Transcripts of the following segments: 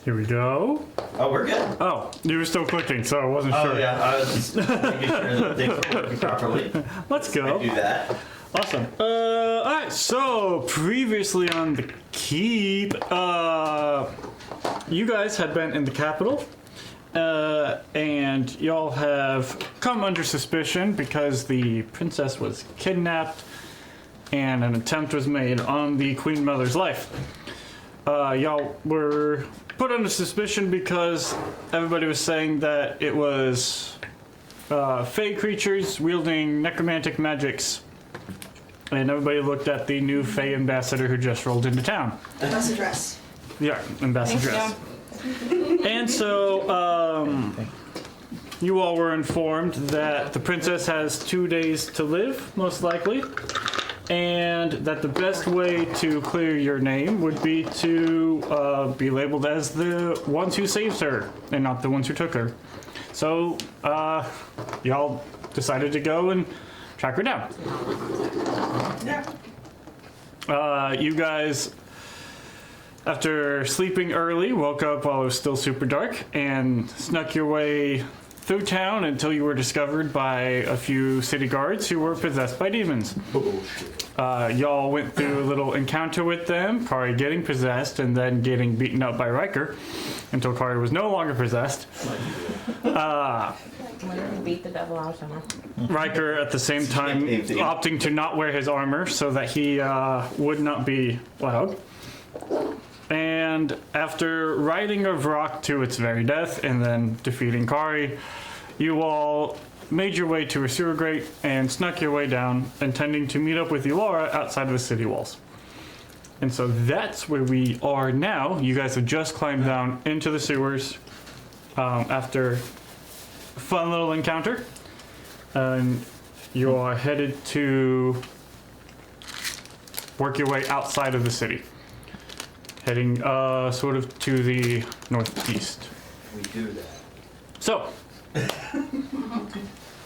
Here we go. Oh, we're good. Oh, you were still clicking, so I wasn't Oh, sure. yeah, I was just making sure that things were working properly. Let's I go. do that. Awesome. Alright, so previously on the keep, you guys had been in the capital, and y'all have come under suspicion because the princess was kidnapped and an attempt was made on the Queen Mother's life. Y'all were put under suspicion because everybody was saying that it was fey creatures wielding necromantic magics. And everybody looked at the new Fey ambassador who just rolled into town. Ambassadress. Yeah, ambassadress. And so, you all were informed that the princess has 2 days to live, most likely, and that the best way to clear your name would be to be labeled as the ones who saved her, and not the ones who took her. So, y'all decided to go and track her down. You guys, after sleeping early, woke up while it was still super dark and snuck your way through town until you were discovered by a few city guards who were possessed by demons. Y'all went through a little encounter with them, Kari getting possessed and then getting beaten up by Riker until Kari was no longer possessed. Beat the devil out of him. Riker at the same time opting to not wear his armor so that he would not be loud. And after riding a rock to its very death and then defeating Kari, you all made your way to a sewer grate and snuck your way down, intending to meet up with Elora outside of the city walls. And so that's where we are now. You guys have just climbed down into the sewers after a fun little encounter. And you are headed to work your way outside of the city. Heading sort of to the northeast. We do that. So,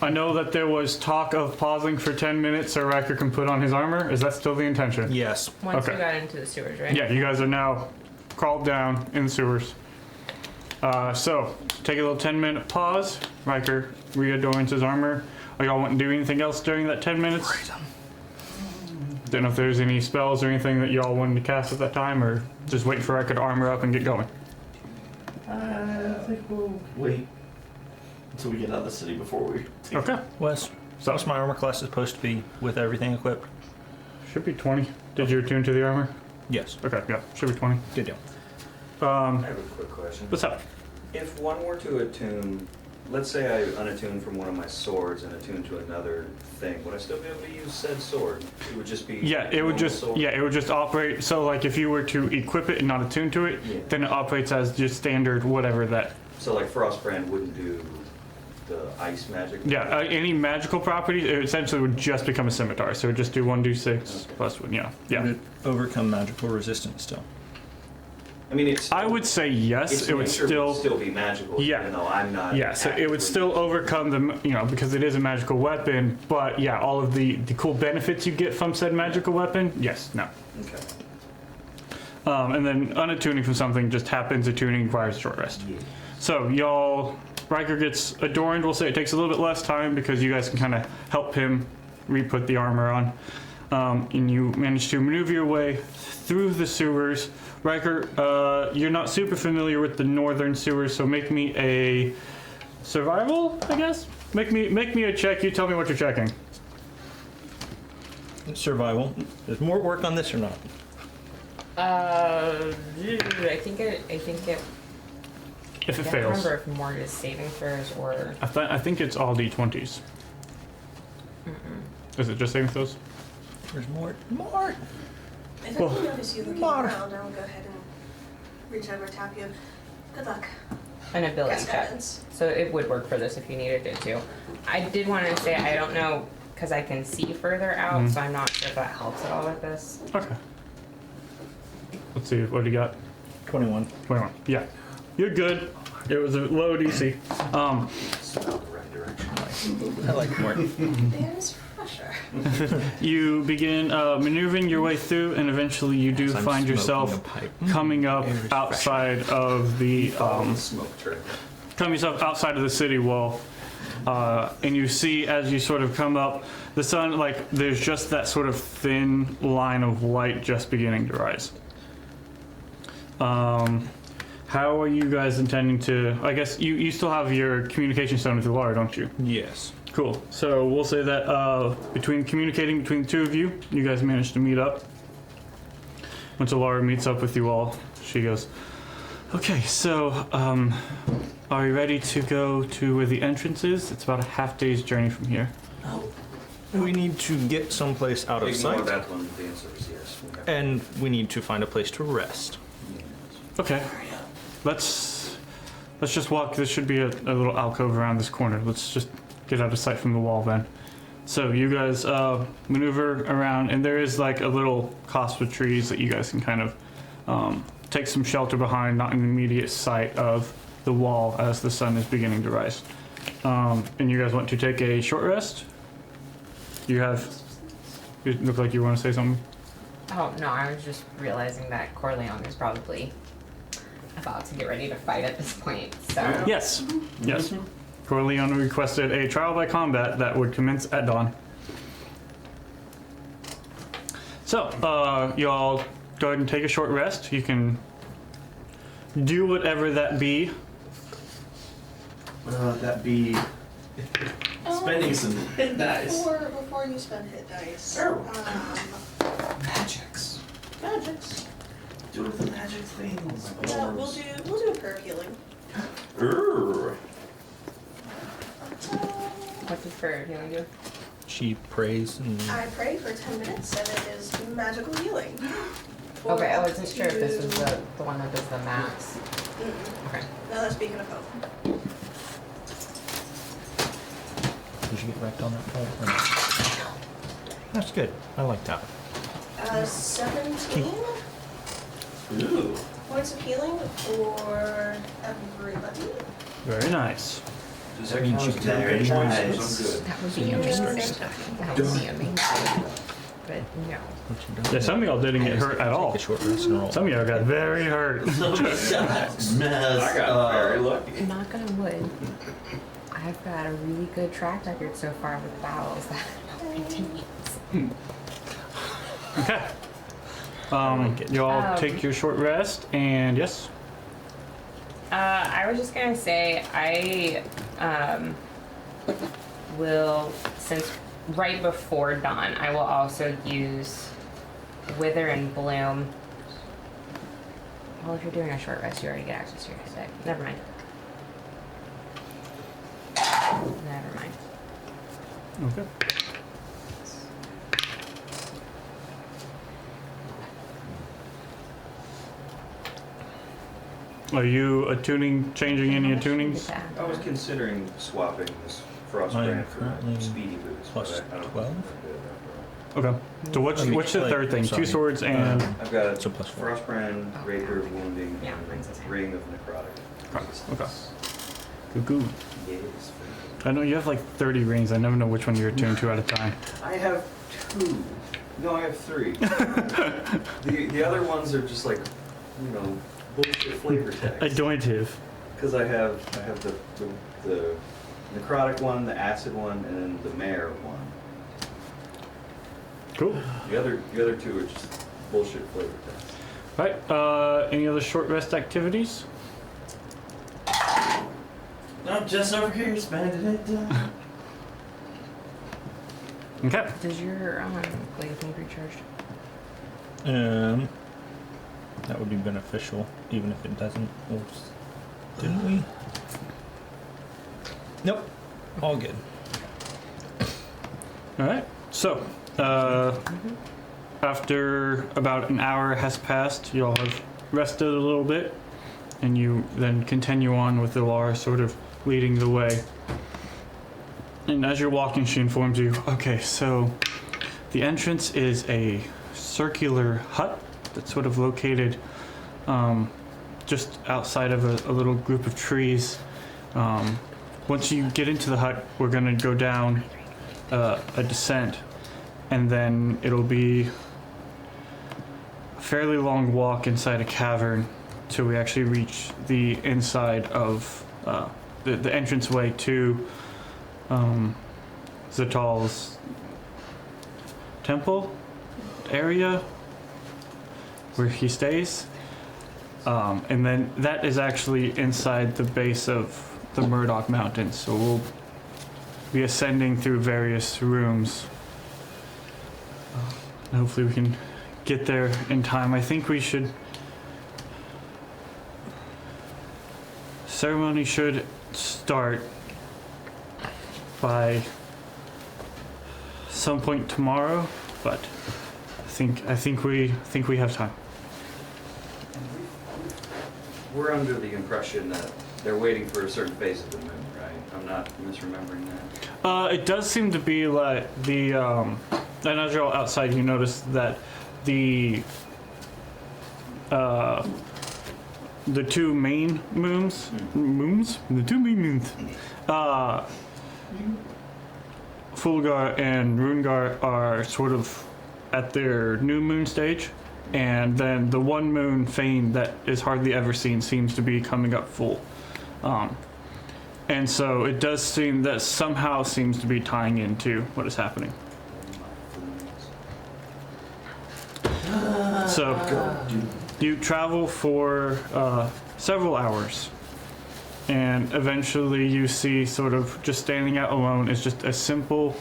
I know that there was talk of pausing for 10 minutes so Riker can put on his armor. Is that still the intention? Yes. Once Okay. we got into the sewers, right? Yeah, you guys are now crawled down in the sewers. So, take a little 10-minute pause. Riker readorns his armor. Are y'all wanting to do anything else during that 10 minutes? Don't know if there's any spells or anything that y'all wanted to cast at that time, or just wait for Riker to armor up and get going. I think we'll wait until we get out of the city before we take Okay. Wes, So, what's my armor class supposed to be with everything equipped? should be 20. Did you attune to the armor? Yes. Okay, yeah, should be 20. Good deal. I have a quick question. What's up? If one were to attune, let's say I unattune from one of my swords and attune to another thing, would I still be able to use said sword? It would just be Yeah, it would normal just sword? it would just operate. So like if you were to equip it and not attune to it, Yeah. then it operates as just standard whatever that. So like Frostbrand wouldn't do the ice magic? Yeah, any magical property, it essentially would just become a scimitar. So it would just do 1d6 plus 1. Yeah, Would yeah. it overcome magical resistance still? I mean, it's. I would say yes. its It would nature still. be magical, Yeah. even though I'm not. Yeah, so it would actively still using it. overcome the, because it is a magical weapon, but yeah, all of the cool benefits you get from said magical weapon, yes, no. Okay. And then unattuning from something just happens, attuning requires a short rest. Yeah. So y'all, Riker gets adorned, we'll say it takes a little bit less time because you guys can kind of help him re-put the armor on. And you manage to maneuver your way through the sewers. Riker, you're not super familiar with the northern sewers, so make me a survival, I guess? Make me a check, you tell me what you're checking. Survival. Does more work on this or not? I think it. If it I can't fails. remember if more is saving throws or. I think it's all d20s. Is it just saving throws? There's more. More. If I can notice you looking around, I'll go ahead and reach over, tap you. Good luck. An ability Cast check. guidance. So it would work for this if you needed it to. I did want to say I don't know because I can see further out, so I'm not sure if that helps at all with this. Okay. Let's see, what do you got? 21. 21. Yeah. You're good. It was a low DC. Smell the right direction. I like Mort. There's pressure. You begin maneuvering your way through, and eventually you do I'm find smoking yourself a pipe. coming up Air's outside of the Smoke trail. coming yourself outside of the city wall, and you see as you sort of come up, the sun, like there's just that sort of thin line of light just beginning to rise. How are you guys intending to? I guess you still have your communication stone with Laura, don't you? Yes. Cool. So we'll say that between communicating between the two of you, you guys managed to meet up. Once Alara meets up with you all, she goes, "Okay, so are you ready to go to where the entrance is? It's about a half day's journey from here." We need to get someplace out of Ignore sight, that one. The answer is yes. We have- and we need to find a place to rest. Okay. Let's just walk. There should be a little alcove around this corner. Let's just get out of sight from the wall then. So you guys maneuver around, and there is like a little copse of trees that you guys can kind of take some shelter behind, not in the immediate sight of the wall as the sun is beginning to rise. And you guys want to take a short rest? You look like you want to say something. Oh, no, I was just realizing that Corleone is probably about to get ready to fight at this point, so. Yes. Yes. Corleone requested a trial by combat that would commence at dawn. So, you all go ahead and take a short rest. You can do whatever that be. That be spending some hit dice. Before you spend hit dice. Magics. Magics. Do the magic things. Yeah, we'll do a prayer healing. What does prayer healing do? She prays and I pray for 10 minutes and it is magical healing. For Okay, I up wasn't sure if this was to- the one that does the max. Mm-mm. Okay. No, that's speaking of hope. did you get wrecked on that pole? or no? That's good. I like that. 17 Ooh. points of healing for everybody. Very nice. Does That means you count can as very damage? nice. I'm good. That would be Yeah. interesting. That would be amazing. But no. What you doing? Yeah, some of y'all didn't get hurt at all. Take a short rest and roll. Some of y'all got very hurt. I got very lucky. Knock on wood. I've got a really good track record so far with battles that continues. Okay. You all take your short rest, and yes. I was just gonna say I will, since right before dawn, I will also use Wither and Bloom. Well, if you're doing a short rest, you already get access to your hit die. Never mind. Never mind. Okay. Are you changing any attunings? Get that. I was considering swapping this frost I am brand for currently speedy boots, plus but I don't 12. think I'm good enough. Okay. So what's the third thing? Two swords and I've got So plus 4. frost brand, rapier, wounding, Yeah, and mine's the same. ring of necrotic. okay. Goo. Yes. I know you have like 30 rings. I never know which one you're attuned to at a time. I have 2. No, I have 3. the other ones are just like, bullshit flavor text. Anointive. Because I have the necrotic one, the acid one, and then the mare one. Cool. The other 2 are just bullshit flavor text. Right. Any other short rest activities? I'm just over here spending it. Okay. Does your glaive need recharged? That would be beneficial, even if it doesn't. Oops. Didn't we? Nope. All good. All right. So, after about an hour has passed, you all have rested a little bit, and you then continue on with Ilara sort of leading the way. And as you're walking, she informs you, okay, so the entrance is a circular hut that's sort of located just outside of a little group of trees. Once you get into the hut, we're gonna go down a descent, and then it'll be a fairly long walk inside a cavern till we actually reach the inside of the entranceway to Zatal's temple area where he stays. And then that is actually inside the base of the Murdoch Mountains, so we'll be ascending through various rooms. And hopefully we can get there in time. I think we should... Ceremony should start by some point tomorrow, but I think we have time. We're under the impression that they're waiting for a certain phase of the moon, right? I'm not misremembering that. It does seem to be like the and as you're all outside, you notice that the two main moons, the two main moons, Fulgar and Rungar are sort of at their new moon stage, and then the one moon Fane that is hardly ever seen seems to be coming up full. And so it does seem that somehow seems to be tying into what is happening. So you travel for several hours, and eventually you see sort of just standing out alone is just a simple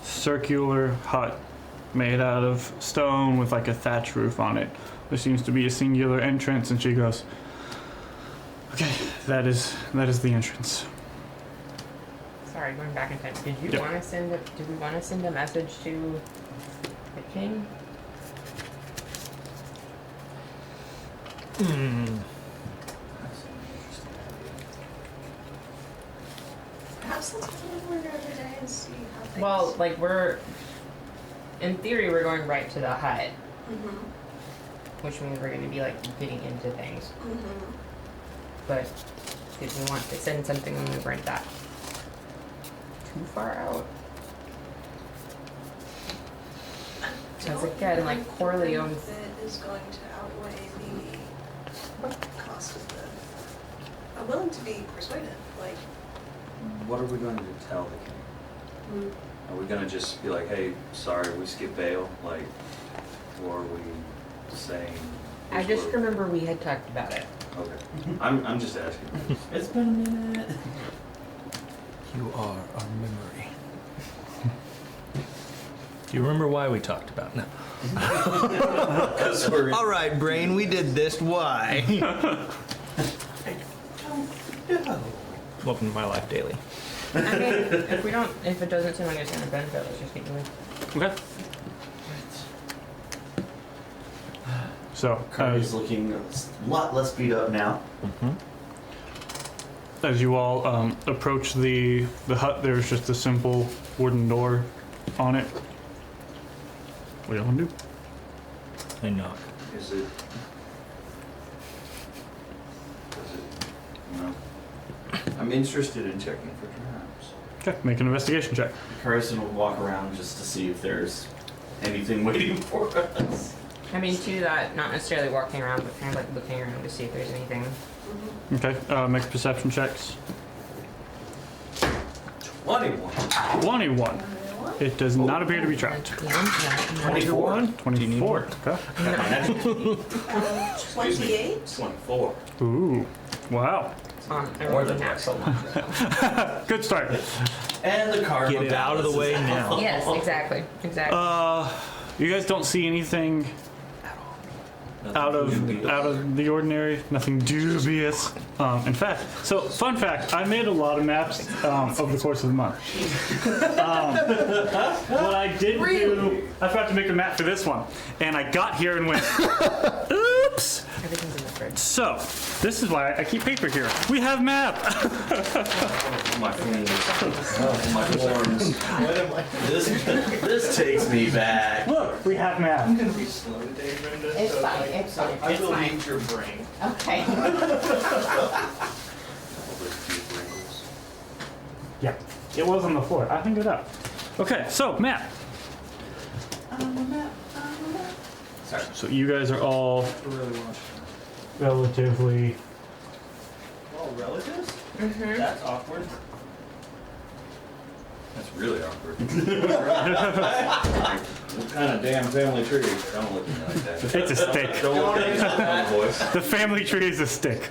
circular hut made out of stone with like a thatch roof on it. There seems to be a singular entrance, and she goes, "Okay, that is the entrance." Sorry, going back in time. Did you Yep. want to send? Did we want to send a message to the king? Perhaps let's come over every day and see how things... Well, like in theory, we're going right to the hut, Mm-hmm. which means we're going to be like getting into things. Mm-hmm. But did we want to send something when we weren't that too far out? Because again, like Corleone. That is going to outweigh the cost of the... I'm willing to be persuaded, like... What are we going to tell the king? Are we gonna just be like, hey, sorry, we skipped bail? Like, or are we saying... I just remember we had talked about it. Okay. I'm just asking. It's been a minute. You are our memory. Do you remember why we talked about it? No. Because we're All right, brain, we did this. Why? Welcome to my life daily. I mean, if it doesn't seem like it's going to benefit, let's just keep moving. Okay. So Carly's looking a lot less beat up now. as you all approach the hut, there's just a simple wooden door on it. What do you want to do? I knock. Is it? No. I'm interested in checking for traps. Okay, make an investigation check. Carson will walk around just to see if there's anything waiting for us. I mean, to that, not necessarily walking around, but kind of like looking around to see if there's anything. Okay, make perception checks. 21. 21. It does not appear to be trapped. 24. 24. Okay. 28? 24. Ooh. Wow. I rolled a natural one. Good start. And the car. Get it out of the way now. Yes, exactly. You guys don't see anything out of the ordinary, nothing dubious. In fact, so fun fact, I made a lot of maps over the course of the month. What I did do, I forgot to make a map for this one, and I got here and went, oops. Everything's in the fridge. right, so this is why I keep paper here. We have map. My fingers. My forms. This takes me back. Look, we have map. I'm gonna be slow today, Brenda. It's fine, it's fine, I it's will fine. need your brain. Okay. All those deep wrinkles. Yeah, it was on the floor. I hung it up. Okay, so map. Sorry. So you guys are all I really want relatively. all relatives? Mm-hmm. That's awkward. That's really awkward. What kind of damn family tree? Don't look at me like that. It's a stick. Don't look at me like that, voice. The family tree is a stick.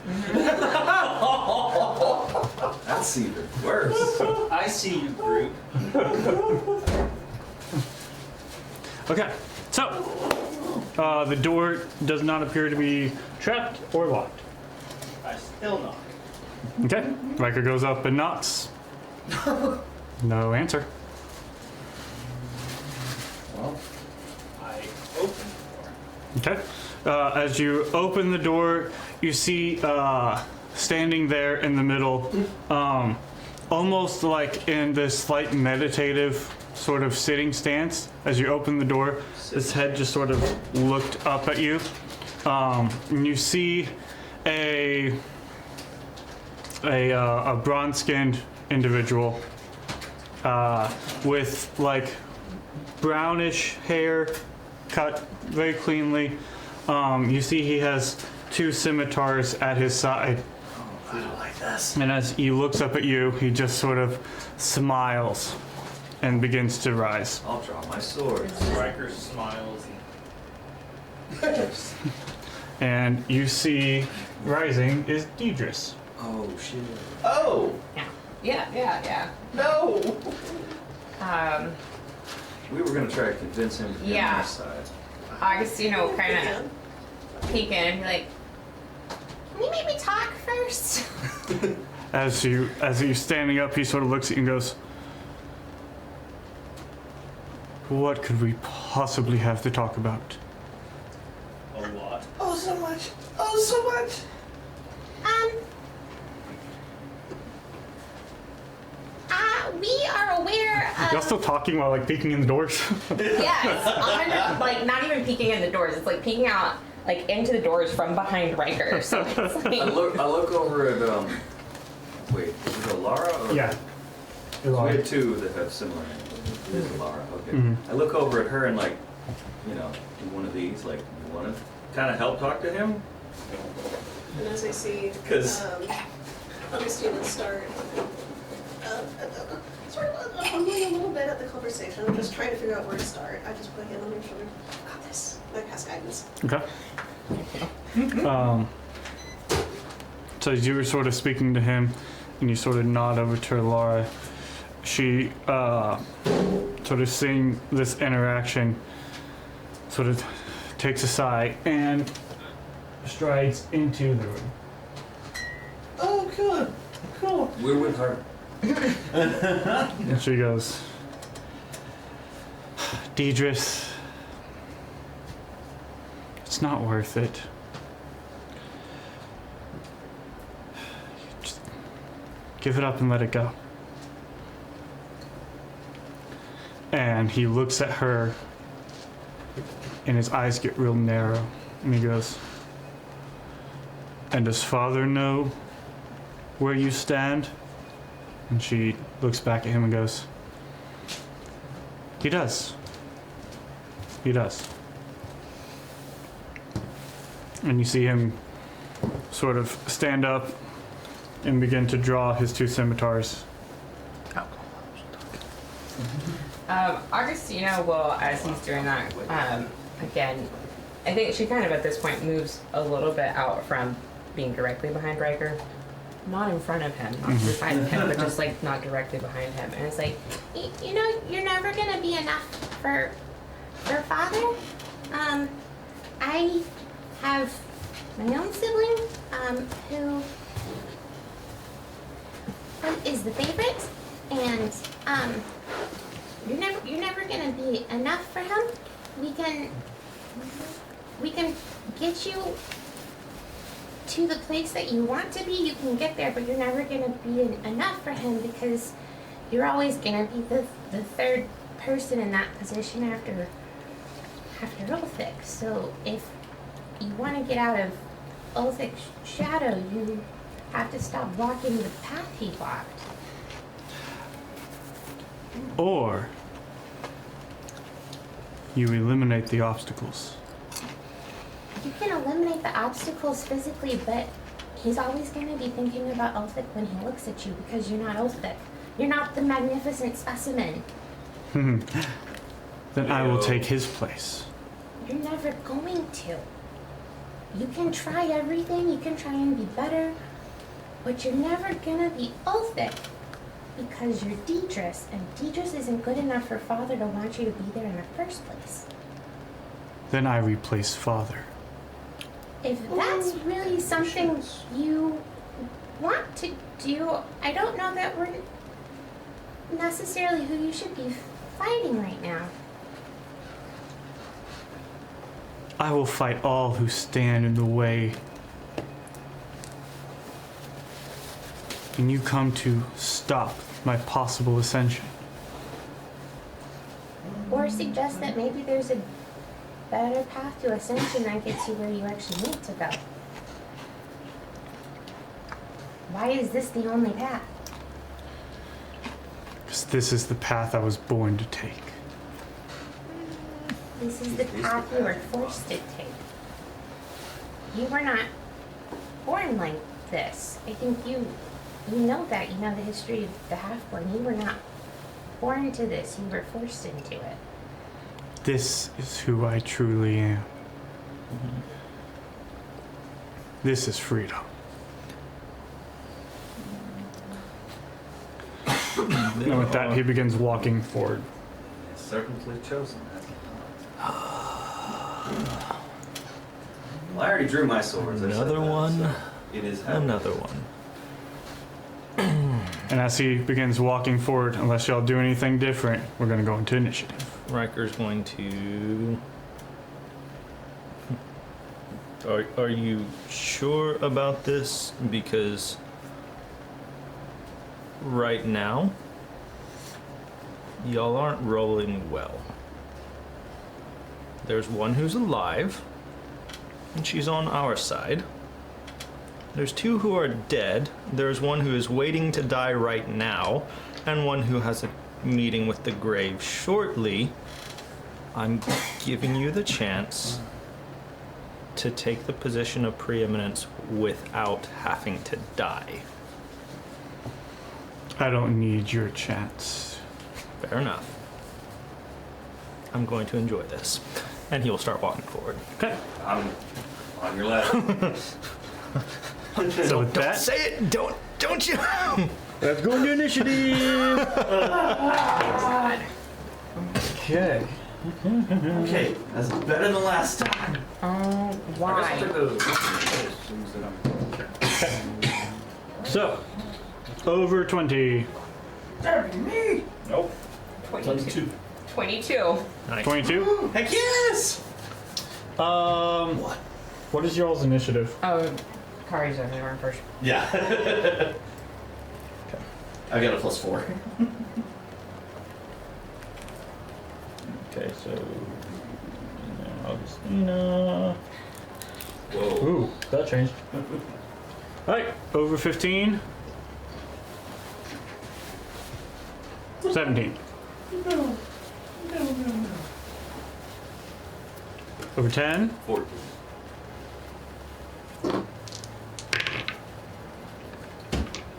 That's even worse. I see you, Groot. Okay, so the door does not appear to be trapped or locked. I still knock. Okay, Riker goes up and knocks. No answer. Well, I open the door. Okay, as you open the door, you see standing there in the middle, almost like in this slight meditative sort of sitting stance. As you open the door, his head just sort of looked up at you, and you see a bronze-skinned individual with like brownish hair, cut very cleanly. You see he has two scimitars at his side, I don't like this. and as he looks up at you, he just sort of smiles and begins to rise. I'll draw my sword. Riker smiles. And you see rising is Deidris. Oh shit. Oh! Yeah. No! We were gonna try to convince him to get Yeah. on our side. Augustino kind of peek in and be like, "Can you maybe talk first?" As you standing up, he sort of looks at you and goes, "What could we possibly have to talk about?" A lot. Oh, so much. Oh, so much. We are aware Y'all of. still talking while like peeking in the doors? Yes, 100. Like not even peeking in the doors. It's like peeking out like into the doors from behind Riker. So it's I like. look over at wait, is it Lara or Yeah. We had two that have similar names. This is Lara, okay. Mhm. I look over at her and like, you know, do one of these, like you wanna kinda help talk to him? And as I see, 'Cause- Augustine start sort of fumbling a little bit at the conversation. I'm just trying to figure out where to start. I just put a hand on your shoulder. Got this. Like cast guidance. Okay. So as you were sort of speaking to him, and you sort of nod over to Laura, she sort of seeing this interaction, sort of takes a sigh and strides into the room. Oh, good. Cool. We're with her. And she goes, "Deidris, it's not worth it. Just give it up and let it go." And he looks at her, and his eyes get real narrow, and he goes, "And does Father know where you stand?" And she looks back at him and goes, "He does. He does." And you see him sort of stand up and begin to draw his two scimitars. Augustino will, as he's doing that, again, I think she kind of at this point moves a little bit out from being directly behind Riker. Not in front of him, not to the side of him, but just like not directly behind him. And it's like, you know, you're never gonna be enough for Father. I have my own sibling, who is the favorite, and you're never gonna be enough for him. We can get you to the place that you want to be, you can get there, but you're never gonna be enough for him because you're always gonna be the third person in that position after Ulthik. So if you want to get out of Ulthik's shadow, you have to stop walking the path he walked. Or you eliminate the obstacles. You can eliminate the obstacles physically, but he's always going to be thinking about Ulthik when he looks at you because you're not Ulthik. You're not the magnificent specimen. Then I will take his place. You're never going to. You can try everything, you can try and be better, but you're never gonna be Ulthik because you're Deidris, and Deidris isn't good enough for Father to want you to be there in the first place. Then I replace Father. If that's really something you want to do, I don't know that we're necessarily who you should be fighting right now. I will fight all who stand in the way. And you come to stop my possible ascension. Or suggest that maybe there's a better path to ascension that gets you where you actually need to go. Why is this the only path? Because this is the path I was born to take. This is the path you were forced to take. You were not born like this. I think you know that. You know the history of the Half-Born. You were not born to this. You were forced into it. This is who I truly am. This is freedom. And with that, he begins walking forward. Certainly chosen. Well, I already drew my swords. I said Another that, one. so it is happening. Another one. And as he begins walking forward, unless y'all do anything different, we're going to go into initiative. Riker's going to. Are you sure about this? Because right now, y'all aren't rolling well. There's one who's alive, and she's on our side. There's two who are dead. There's one who is waiting to die right now, and one who has a meeting with the grave shortly. I'm giving you the chance to take the position of preeminence without having to die. I don't need your chance. Fair enough. I'm going to enjoy this. And he will start walking forward. Okay. I'm on your left. So with that, Say it! Don't you? let's go into initiative. Okay. Okay, that's better than last time. Why? So, over 20. Me? Nope. 22. 22. Nice. 22. Heck yes! What is y'all's initiative? Oh, Kari's over there first. Yeah. I got a +4. Okay, so Augustina. Whoa. Ooh, that changed. All right, over 15. 17. No. Over 10. 14.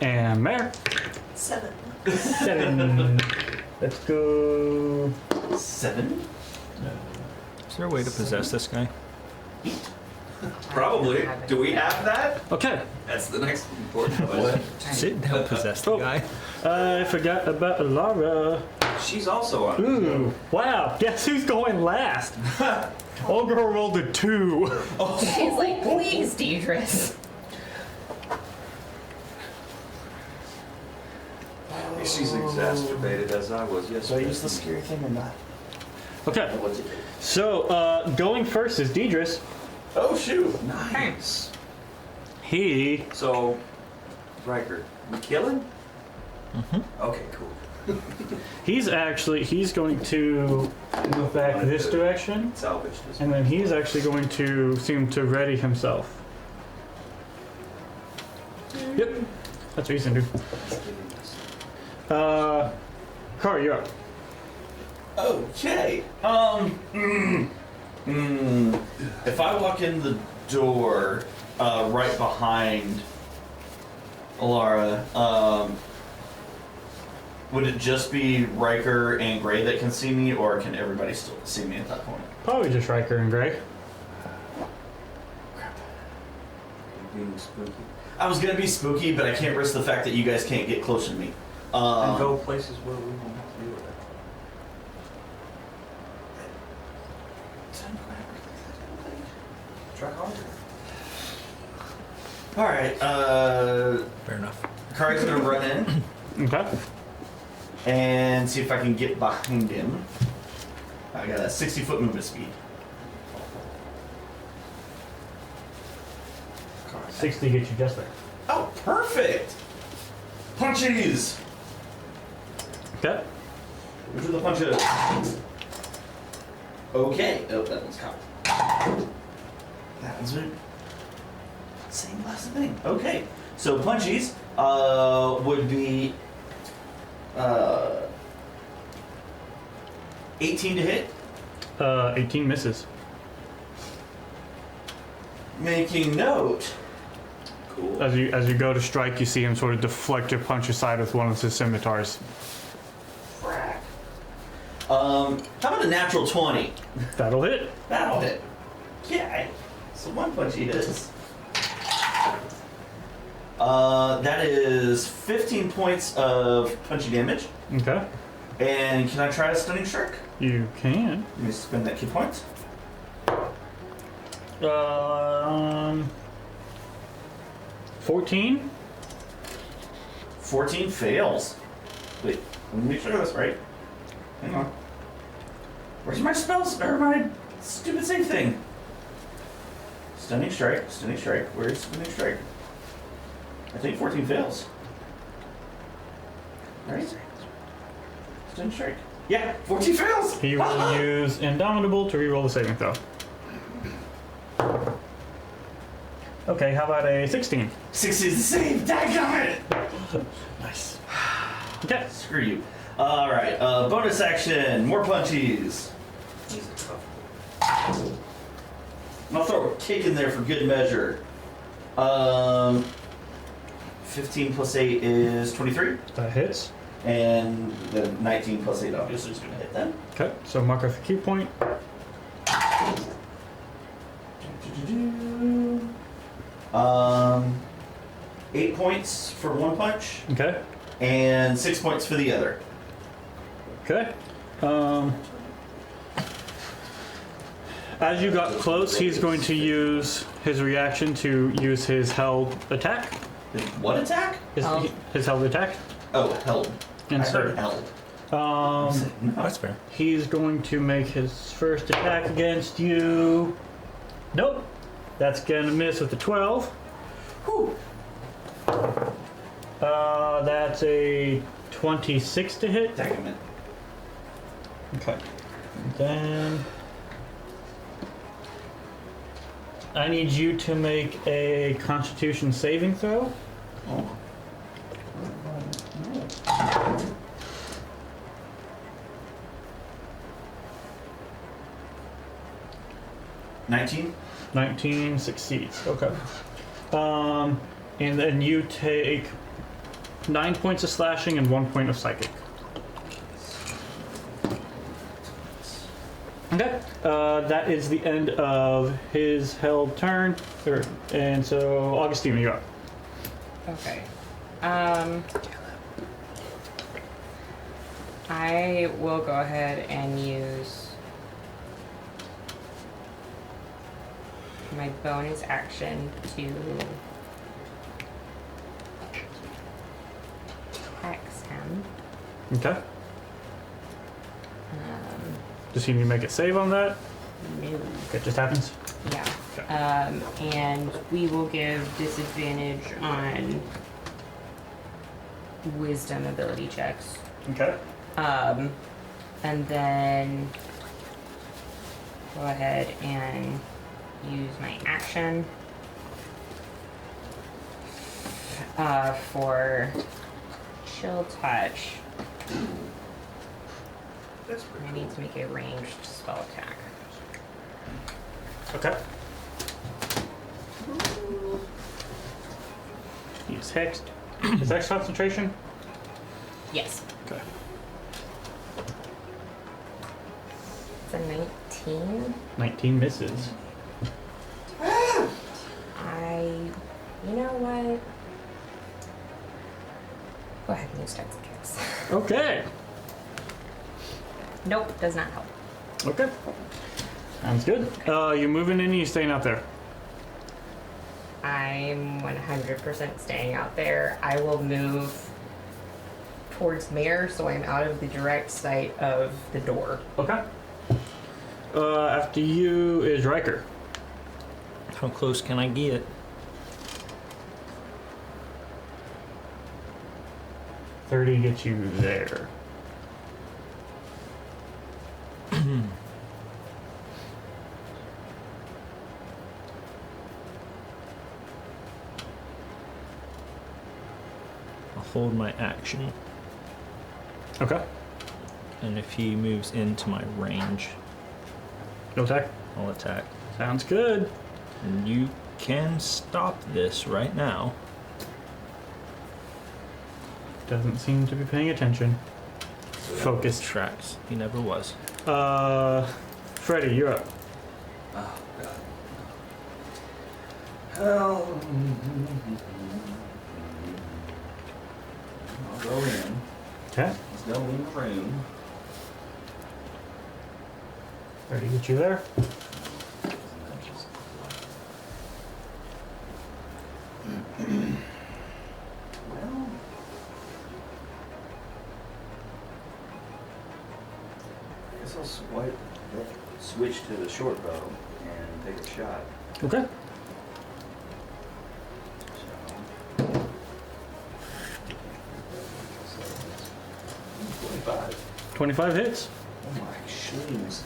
And Mayor. 7. 7. Let's go. 7? Is there a way to possess this guy? Probably. Do we have that? Okay. That's the next important question. Sit down, possess the Oh. guy. I forgot about Alara. She's also on. Ooh, wow. Guess who's going last? Old girl rolled a 2. She's like, please, Deidris. She's exacerbated as I was So I yesterday. use the scary thing or not? Okay. What's it do? So, going first is Deidris. Oh shoot! Nice. he So, Riker, we killing? Okay, cool. he's going to move back this direction, Salvage this. and then he's actually going to seem to ready himself. Yep, that's what he's gonna do. Car, you're up. Okay. If I walk in the door right behind Alara, would it just be Riker and Gray that can see me, or can everybody still see me at that point? Probably just Riker and Gray. Being spooky. I was gonna be spooky, but I can't risk the fact that you guys can't get closer to me. And go places where we won't have to deal with it. Try harder. All right. Fair enough. Kari's gonna run in Okay. and see if I can get behind him. I got a 60-foot movement speed. 60 gets you just there. Oh, perfect! Punchies! Okay. Which are the punches? Okay. Oh, that one's cocked. That one's good. Same last thing. Okay. So punchies would be 18 to hit. 18 misses. Making note. Cool. As you go to strike, you see him sort of deflect your punch aside with one of his scimitars. Frack. How about a natural 20? That'll hit. That'll hit. Yeah. So one punch he does. That is 15 points of punchy damage. Okay. And can I try a stunning strike? You can. Let me spend that key point. 14. 14 fails. Wait, let me make sure that's right. Hang on. Where's my spells? Or my stupid save thing? Stunning strike, stunning strike. Where's stunning strike? I think 14 fails. Right? Stunning strike. Yeah, 14 fails! He will use Indomitable to reroll the saving throw. Okay, how about a 16? 60 is the save! Daggone it! Nice. Okay. Screw you. Alright, bonus action. More punchies. He's a tough I'm gonna throw a kick in there for good measure. 15 plus 8 is 23. That hits. And the 19 plus 8 obviously is gonna hit them. Okay, so mark off the key point. 8 points for one punch, Okay. and 6 points for the other. Okay. As you got close, he's going to use his reaction to use his held attack. What attack? His held attack. Oh, held. And I so, heard held. um, No. That's fair. he's going to make his first attack against you. Nope. That's gonna miss with a 12. Whew. That's a 26 to hit. Dang it. Okay. Then I need you to make a Constitution saving throw. Oh. 19. 19 succeeds. Okay. And then you take 9 points of slashing and 1 point of psychic. Okay. That is the end of his held turn. And so, Augustine, you're up. Okay. I will go ahead and use my bonus action to hex him. Okay. Does he need to make a save on that? No. It just happens. Yeah. And we will give disadvantage on wisdom ability checks. Okay. And then go ahead and use my action for chill touch. That's I pretty need to make a ranged spell attack. Okay. cool. Use Hex. Is Hex concentration? Yes. Okay. It's a 19. 19 misses. You know what? Go ahead and use Starts and Kicks. Okay. Nope, does not help. Okay. Sounds good. You moving in or you staying out there? I'm 100% staying out there. I will move towards Mare so I'm out of the direct sight of the door. Okay. After you is Riker. How close can I get? 30 gets you there. I'll hold my action, Okay. and if he moves into my range, No attack. I'll attack. Sounds good. And you can stop this right now. Doesn't seem to be paying attention. Focus. Tracks. He never was. Freddy, you're up. Oh, God. Hell. I'll go in. Okay. Let's go in the room. 30 gets you there. Well, I guess I'll switch to the short bow and take a shot. Okay. So, 25. 25 hits. Oh my shillings.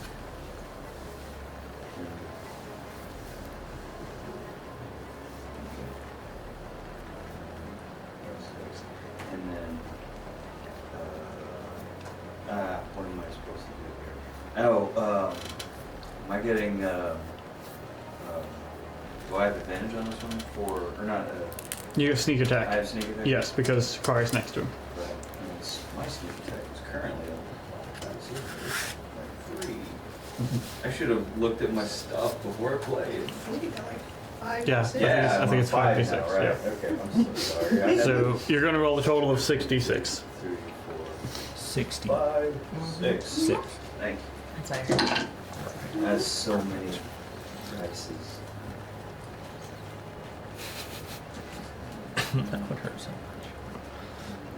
And then, what am I supposed to do here? Oh, am I getting, do I have advantage on this one or not, You have sneak I attack. have sneak attack? Yes, because Kari's next to him. But my sneak attack is currently like 3. I should have looked at my stuff before I played. I think you got like 5 Yeah. or 6. I think it's 5 d6, now, right? yeah. Okay, I'm so sorry. I had So you're going to roll a total of 66. 3, 60. 4, 5, 6. 6. Thank you. That's what I heard. That's so many dices. That would hurt so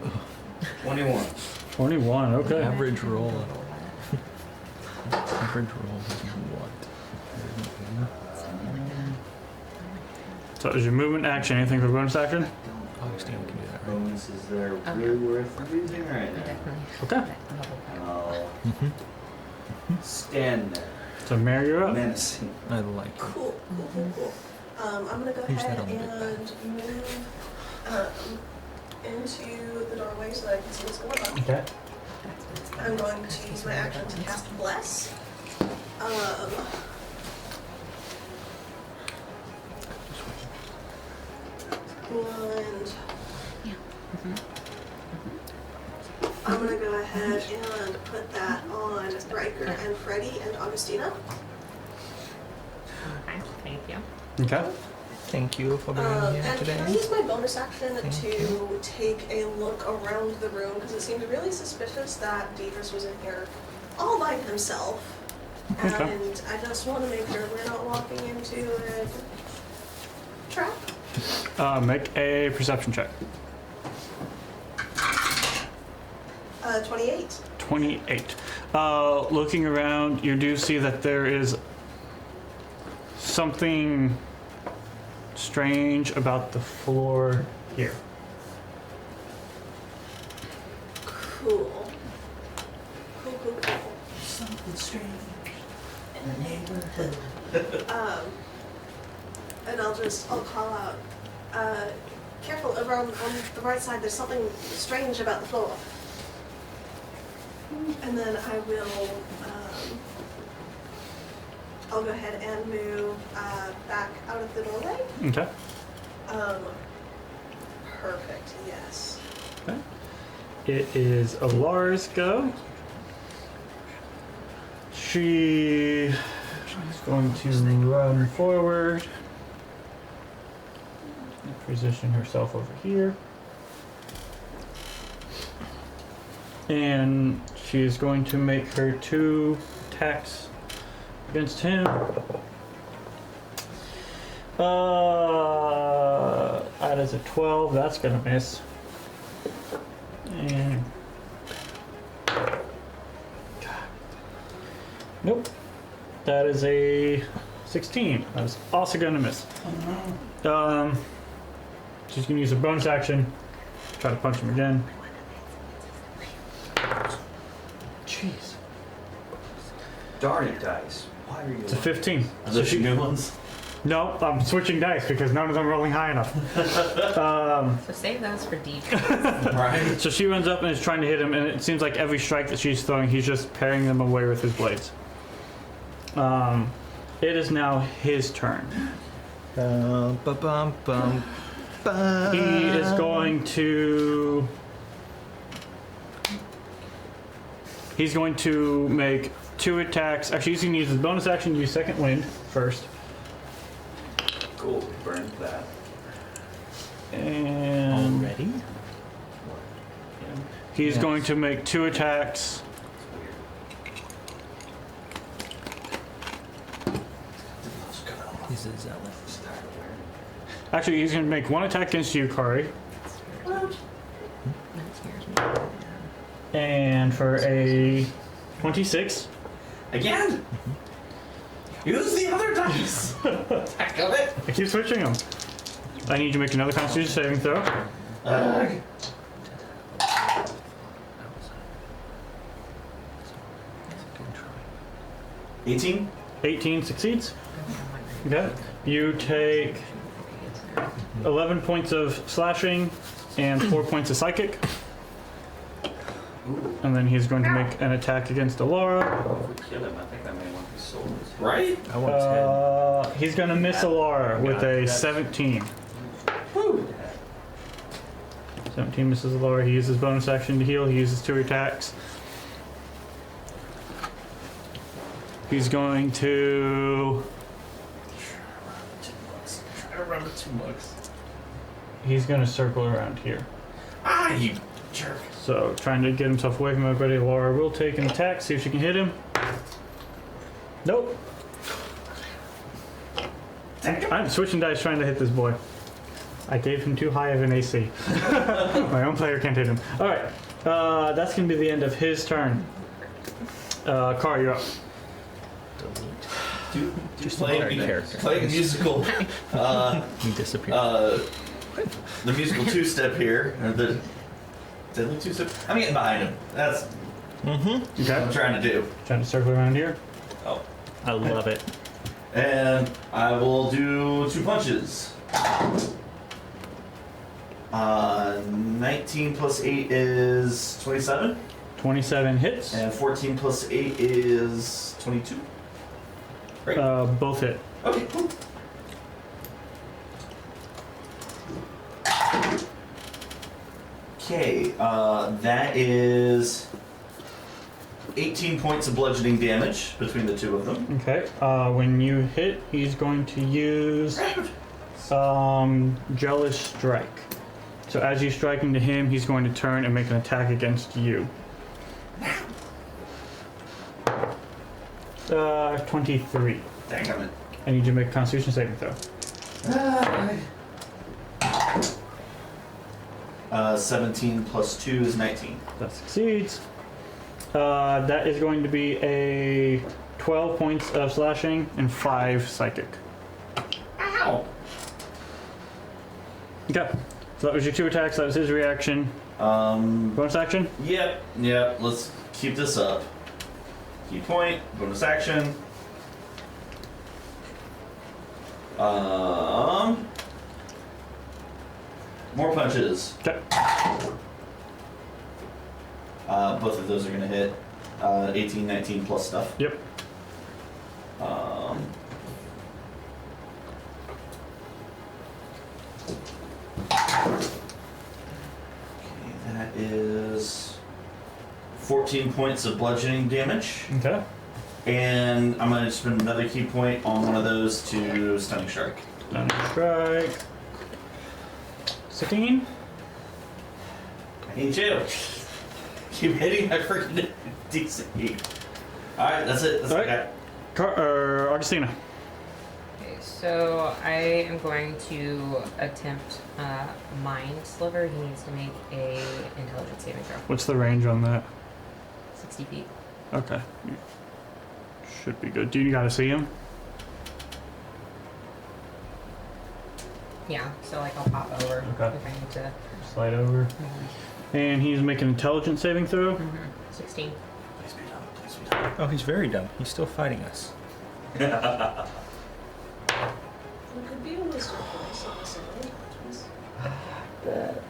much. 21. 21, okay. Average roll. Average roll is what? So is your movement action anything for bonus action? Augustine can do that, right? Bonuses that are really worth using right now. Definitely. Okay. And I'll Mm-hmm. stand there, So Mary, you're up. menacing. I like it. Cool, cool, cool, cool. I'm gonna go Use that ahead on the big and move into the doorway so that I can see what's going on. Okay. I'm going to use my action to cast Bless. And I'm gonna go ahead and put that on Riker and Freddy and Augustina. Okay, thank you. Okay. Thank you for being here And can I today. use my bonus action Thank to take a look around the room because it seemed really suspicious that Deidris was in here all by himself. Okay. And I just want to make sure we're not walking into a trap. Make a perception check. 28. 28. Looking around, you do see that there is something strange about the floor here. Cool. Cool. Something strange in the neighborhood. And I'll call out, careful, over on the right side, there's something strange about the floor. And then I will, I'll go ahead and move back out of the doorway. Okay. Perfect, yes. Okay. It is Alara's go. She is going to run forward. And position herself over here. And she is going to make her 2 attacks against him. That is a 12. That's gonna miss. And nope. That is a 16. That is also gonna miss. She's gonna use a bonus action. Try to punch him again. Jeez. Darn it, dice. Why are you? It's a 15. Are those new ones? No, I'm switching dice because none of them are rolling high enough. So save those for deep. Right. So she runs up and is trying to hit him, and it seems like every strike that she's throwing, he's just parrying them away with his blades. It is now his turn. He is going to... He's going to make 2 attacks. Actually, he's going to use his bonus action to use Second Wind first. Cool, burned that. And Already? he's going to make 2 attacks. He's a zealot. Actually, he's going to make 1 attack against you, Kari. And for a 26. Again? Use the other dice. Heck of it. I keep switching them. I need you to make another Constitution saving throw. 18? 18 succeeds. Okay. You take 11 points of slashing and 4 points of psychic. Ooh, And then he's going to make an attack against Alara. if we kill him, I think I may want his sword. Right? I want his head. He's going to miss Alara with a 17. Woo. 17 misses Alara. He uses bonus action to heal. He uses 2 attacks. He's going to... Try to remember 2 bucks. He's going to circle around here. Ah, you jerk. So, trying to get himself away from everybody. Laura will take an attack, see if she can hit him. Nope. I'm switching dice trying to hit this boy. I gave him too high of an AC. My own player can't hit him. Alright, that's going to be the end of his turn. Car, you're up. Just Playing a character. Playing a musical. He disappeared. The musical 2-step here. Or the deadly 2-step. I'm getting behind him. That's what Okay. I'm trying to do. Trying to circle around here. Oh. I love it. And I will do 2 punches. 19 plus 8 is 27. 27 hits. And 14 plus 8 is 22. Great. Both hit. Okay, cool. Okay, that is 18 points of bludgeoning damage between the 2 of them. Okay. When you hit, he's going to use Jealous Strike. So as you strike into him, he's going to turn and make an attack against you. 23. Dang it. I need you to make a Constitution saving throw. 17 plus 2 is 19. That succeeds. That is going to be a 12 points of slashing and 5 psychic. Okay. So that was your 2 attacks. That was his reaction. Bonus action? Yep. Let's keep this up. Key point, bonus action. More punches. Okay. Both of those are gonna hit. 18, 19 plus stuff. Yep. Okay, that is 14 points of bludgeoning damage. Okay. And I'm gonna spend another key point on one of those to stunning strike. Stunning strike. 16. I need you. Keep hitting my freaking DC. Alright, that's it. That's All what I right. got. Augustina. Okay, so I am going to attempt Mind Sliver. He needs to make a intelligence saving throw. What's the range on that? 60 feet. Okay. Should be good. Do you gotta see him? Yeah, so like I'll pop over Okay. if I need to. Slide over. And he's making an intelligence saving throw. 16. Please be done. Please be done. Oh, he's very dumb. He's still fighting us. It could be a wisdom voice on the side.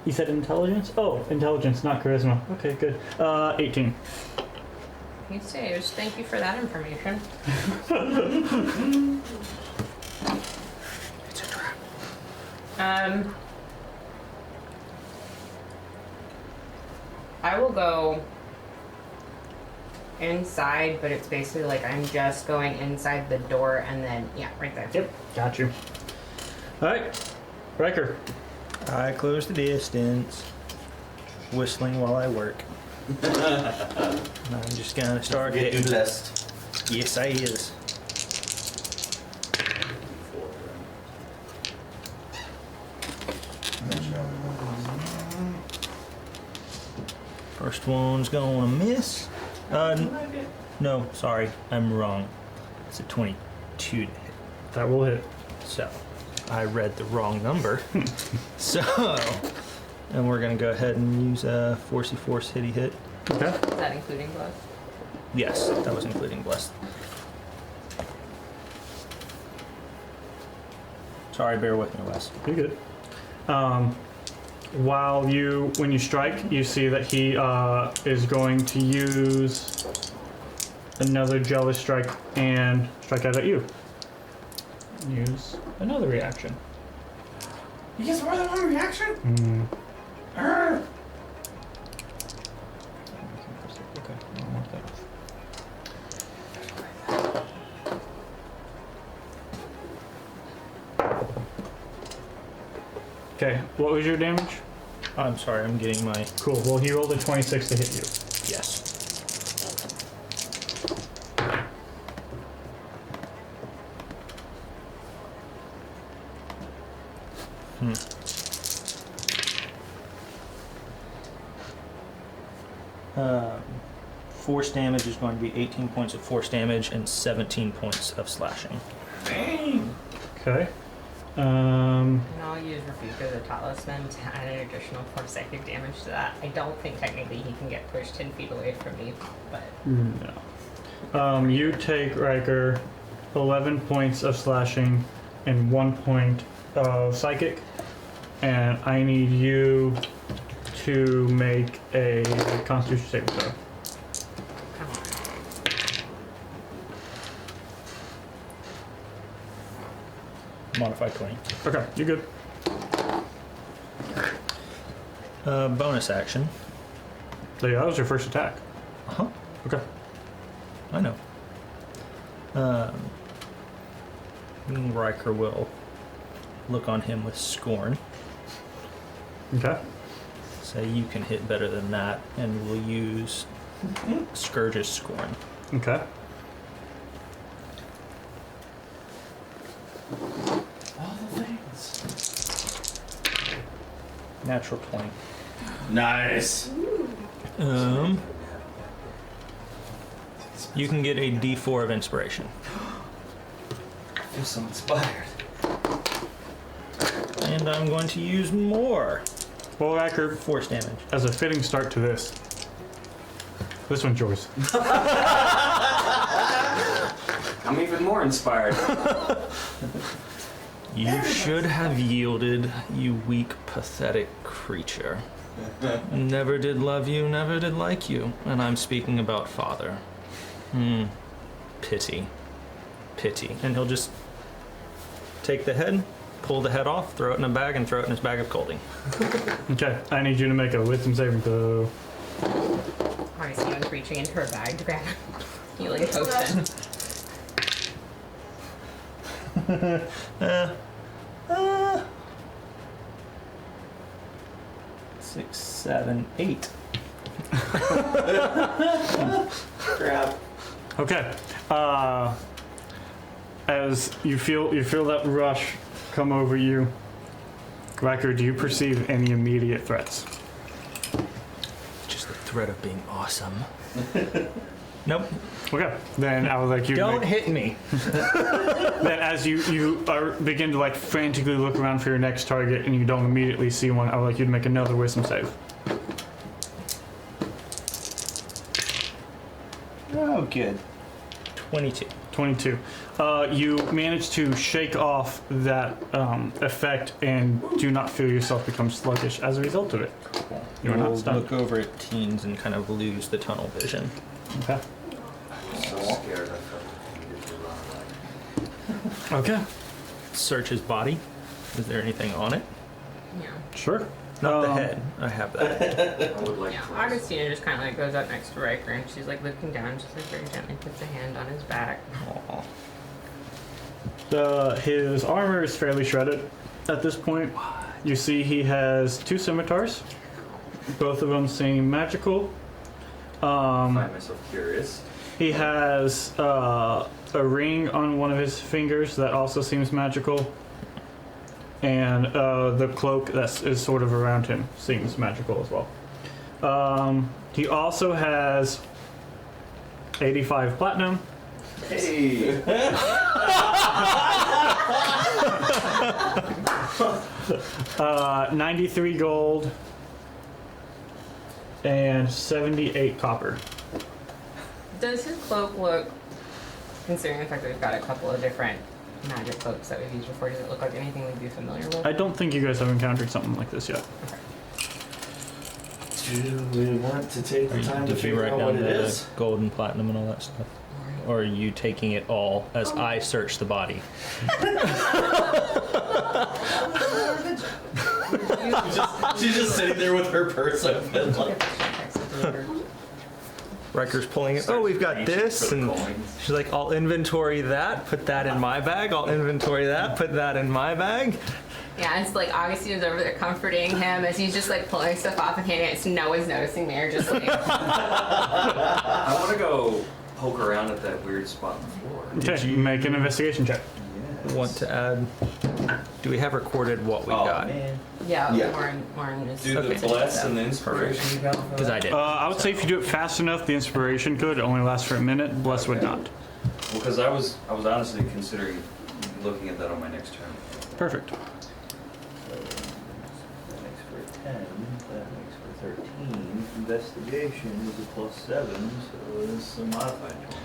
You said intelligence? Oh, intelligence, not charisma. Okay, good. 18. You saves. Thank you for that information. It's a trap. I will go inside, but it's basically like I'm just going inside the door and then, yeah, right there. Yep, got you. Alright, Riker. I close the distance, whistling while I work. I'm just gonna start Get you hitting. blessed. Yes, I is. First one's gonna miss. No, sorry, I'm wrong. It's a 22 to hit. That will hit. So, I read the wrong number. So, and we're gonna go ahead and use a Forcey Force hitty hit. Okay. Is that including blood? Yes, that was including Blessed. Sorry, bear with me, Wes. You're good. When you strike, you see that he is going to use another jealous strike and strike out at you. Use another reaction. You get more than one reaction? Mm. Arrgh. Okay, one more thing. Okay, what was your damage? I'm sorry, I'm getting my. Cool. Well, he rolled a 26 to hit you. Yes. Force damage is going to be 18 points of force damage and 17 points of slashing. Dang. Okay. And I'll use Refuka the Talisman to add an additional 4 psychic damage to that. I don't think technically he can get pushed 10 feet away from me, but No. You take, Riker, 11 points of slashing and 1 point of psychic, and I need you to make a Constitution saving throw. come on. Modified 20. Okay, you're good. Bonus action. So yeah, that was your first attack. Uh-huh. Okay. I know. Riker will look on him with scorn. Okay. Say you can hit better than that, and we'll use Scourge's scorn. Okay. All the things. Natural 20. Nice. You can get a D4 of inspiration. I feel so inspired. And And I'm going to use more Well, Riker, force damage. as a fitting start to this one's yours. I'm even more inspired. You should have yielded, you weak, pathetic creature. Never did love you, never did like you. And I'm speaking about father. Pity. Pity. And he'll just take the head, pull the head off, throw it in a bag, and throw it in his bag of colding. Okay, I need you to make a wisdom saving throw. Steven's reaching into her bag to grab a healing potion. 6, 7, 8. Crap. Okay. As you feel that rush come over you, Riker, do you perceive any immediate threats? Just the threat of being awesome. Nope. Okay, then I would like you to Don't make, hit me. then as you begin to like frantically look around for your next target and you don't immediately see one, I would like you to make another wisdom save. Oh, good. 22. 22. You manage to shake off that effect and do not feel yourself become sluggish as a result of it. You are We'll not stunned. look over at teens and kind of lose the tunnel vision. Okay. So scared I felt like needed to run away. Okay. Search his body. Is there anything on it? Yeah. Sure. Not the head. I have that. I would like Yeah, to. Augustina just kind of like goes up next to Riker and she's like looking down, just like very gently puts a hand on his back. Aw. His armor is fairly shredded at this point. You see he has 2 scimitars. Both of them seem magical. I find myself curious. He has a ring on one of his fingers that also seems magical. And the cloak that is sort of around him seems magical as well. He also has 85 platinum. Hey. 93 gold. And 78 copper. Does his cloak look, considering the fact that we've got a couple of different magic cloaks that we've used before, does it look like anything we'd be familiar with? I don't think you guys have encountered something like this yet. Do we want to take the time to Did we figure write out down what it the is? gold and platinum and all that stuff? Or are you taking it all as I search the body? She's just sitting there with her purse open. Like, Riker's pulling it. Oh, we've got this, and she's like, "I'll inventory that. Put that in my bag. I'll inventory that. Put that in my bag." Yeah, it's like Augustine's over there comforting him as he's just like pulling stuff off and handing it so no one's noticing. They're just like, I want to go poke around at that weird spot on the floor. Okay, make an investigation check. Yes. Want to add? Do we have recorded what we Oh, got? man. yeah, Yeah. Lauren is. Do the bless and the inspiration count for Because that? I did. I would say if you do it fast enough, the inspiration could. It only lasts for a minute. Bless would not. Well, because I was honestly considering looking at that on my next turn. Perfect. So, that makes for 10, that makes for 13. Investigation is a +7, so it's a modified 20.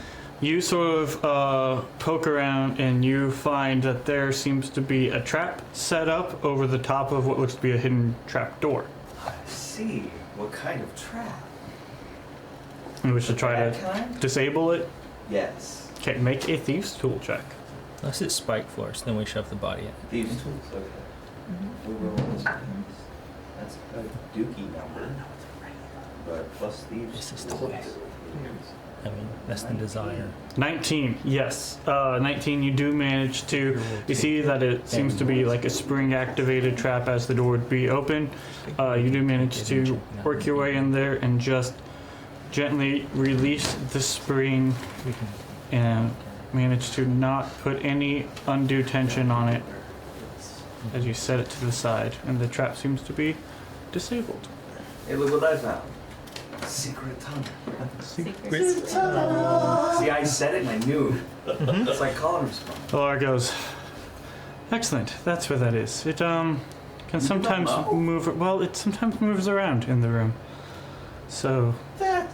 You sort of poke around and you find that there seems to be a trap set up over the top of what looks to be a hidden trap door. I see. What kind of trap? In which to try That to kind? disable it. Yes. Okay, make a thieves tool check. Unless it's spike floors, then we shove the body in. Thieves tools, okay. We roll this one. That's a dookie number. But plus thieves This is tools. toys. I mean, that's the desire. 19, yes. 19, you do manage to. You see that it seems to be like a spring activated trap as the door would be open. You do manage to work your way in there and just gently release the spring and manage to not put any undue tension on it as you set it to the side. And the trap seems to be disabled. Hey, look what I found. Secret tunnel. Secret. See, I said it and I knew. It's like call and response. Laura goes, excellent, that's where that is. It can You do not sometimes know? move. Well, it sometimes moves around in the room. So That.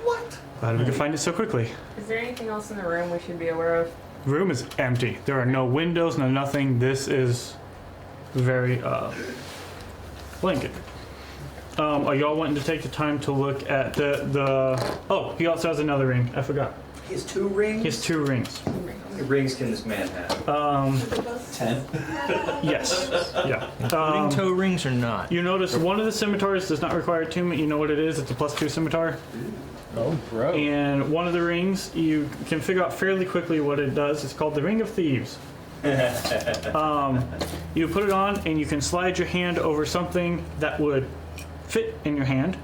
What? glad we could find it so quickly. Is there anything else in the room we should be aware of? Room is empty. There are no windows, no nothing. This is very blanket. Are y'all wanting to take the time to look at the? Oh, he also has another ring. I forgot. He has 2 rings? He has 2 rings. How many rings can this man have? They're both 10. Yes. Yeah. Including toe rings or not? You notice one of the scimitars does not require attunement. You know what it is? It's a +2 scimitar. Oh, bro. And one of the rings, you can figure out fairly quickly what it does. It's called the Ring of Thieves. You put it on, and you can slide your hand over something that would fit in your hand,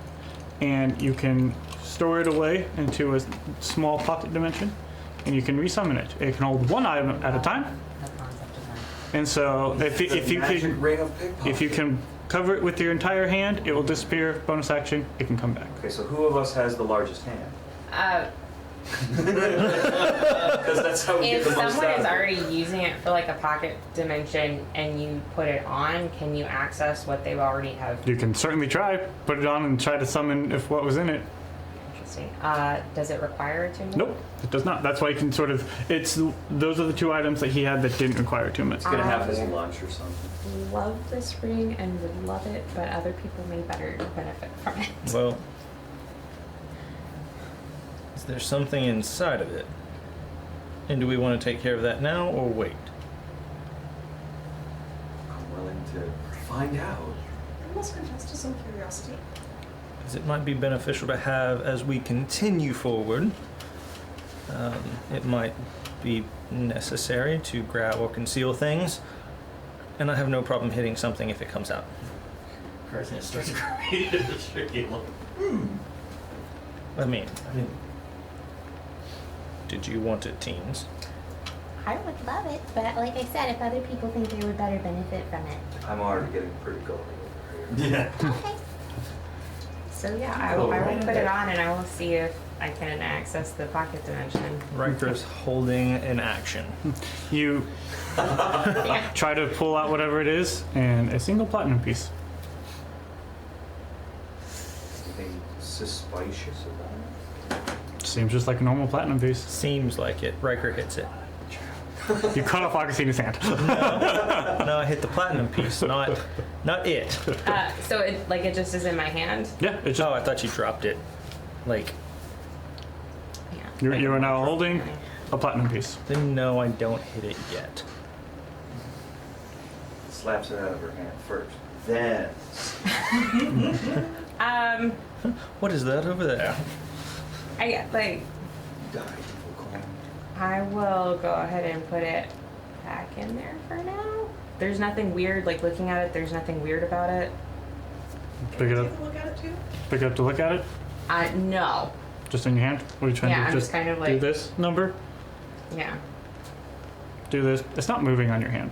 and you can store it away into a small pocket dimension, and you can resummon it. It can hold 1 item at a time, That concept design. and so if you Magic can ring of pickpocket. if you can cover it with your entire hand, it will disappear. Bonus action, it can come back. Okay, so who of us has the largest hand? Because that's how we If get the most someone out is of it. already using it for like a pocket dimension and you put it on, can you access what they already have? You can certainly try, put it on, and try to summon if what was in it. Interesting. Does it require attunement? Nope, it does not. That's why you can sort of. Those are the 2 items that he had that didn't require attunement. Gonna have his lunch or something. Love this ring and would love it, but other people may better benefit from it. Well, is there something inside of it? And do we want to take care of that now or wait? I'm willing to find out. I must confess to some curiosity. Because it might be beneficial to have as we continue forward. It might be necessary to grab or conceal things, and I have no problem hitting something if it comes out. Person starts crying. It's tricky. I mean, did you want it, teens? I would love it, but like I said, if other people think they would better benefit from it. I'm already getting pretty gullible over here. Yeah. Okay. So yeah, I will put it on and I will see if I can access the pocket dimension. Riker's holding an action. You Yeah. try to pull out whatever it is, and a single platinum piece. Anything suspicious about it? Seems just like a normal platinum piece. Seems like it. Riker hits it. You cut off Augustina's hand. No, I hit the platinum piece, not it. So it just is in my hand. Yeah, it's Oh, just I thought you dropped it. Like, Yeah. you are now holding a platinum piece. then no, I don't hit it yet. Slaps it out of her hand first. Then. What is that over there? I like. Die, evil coin. I will go ahead and put it back in there for now. There's nothing weird, like looking at it, there's nothing weird about it. Pick it up. Take a look at it too. Pick it up to look at it. No. Just in your hand. What are you trying Yeah, to do? I'm just kind of do like, this number. yeah. Do this. It's not moving on your hand.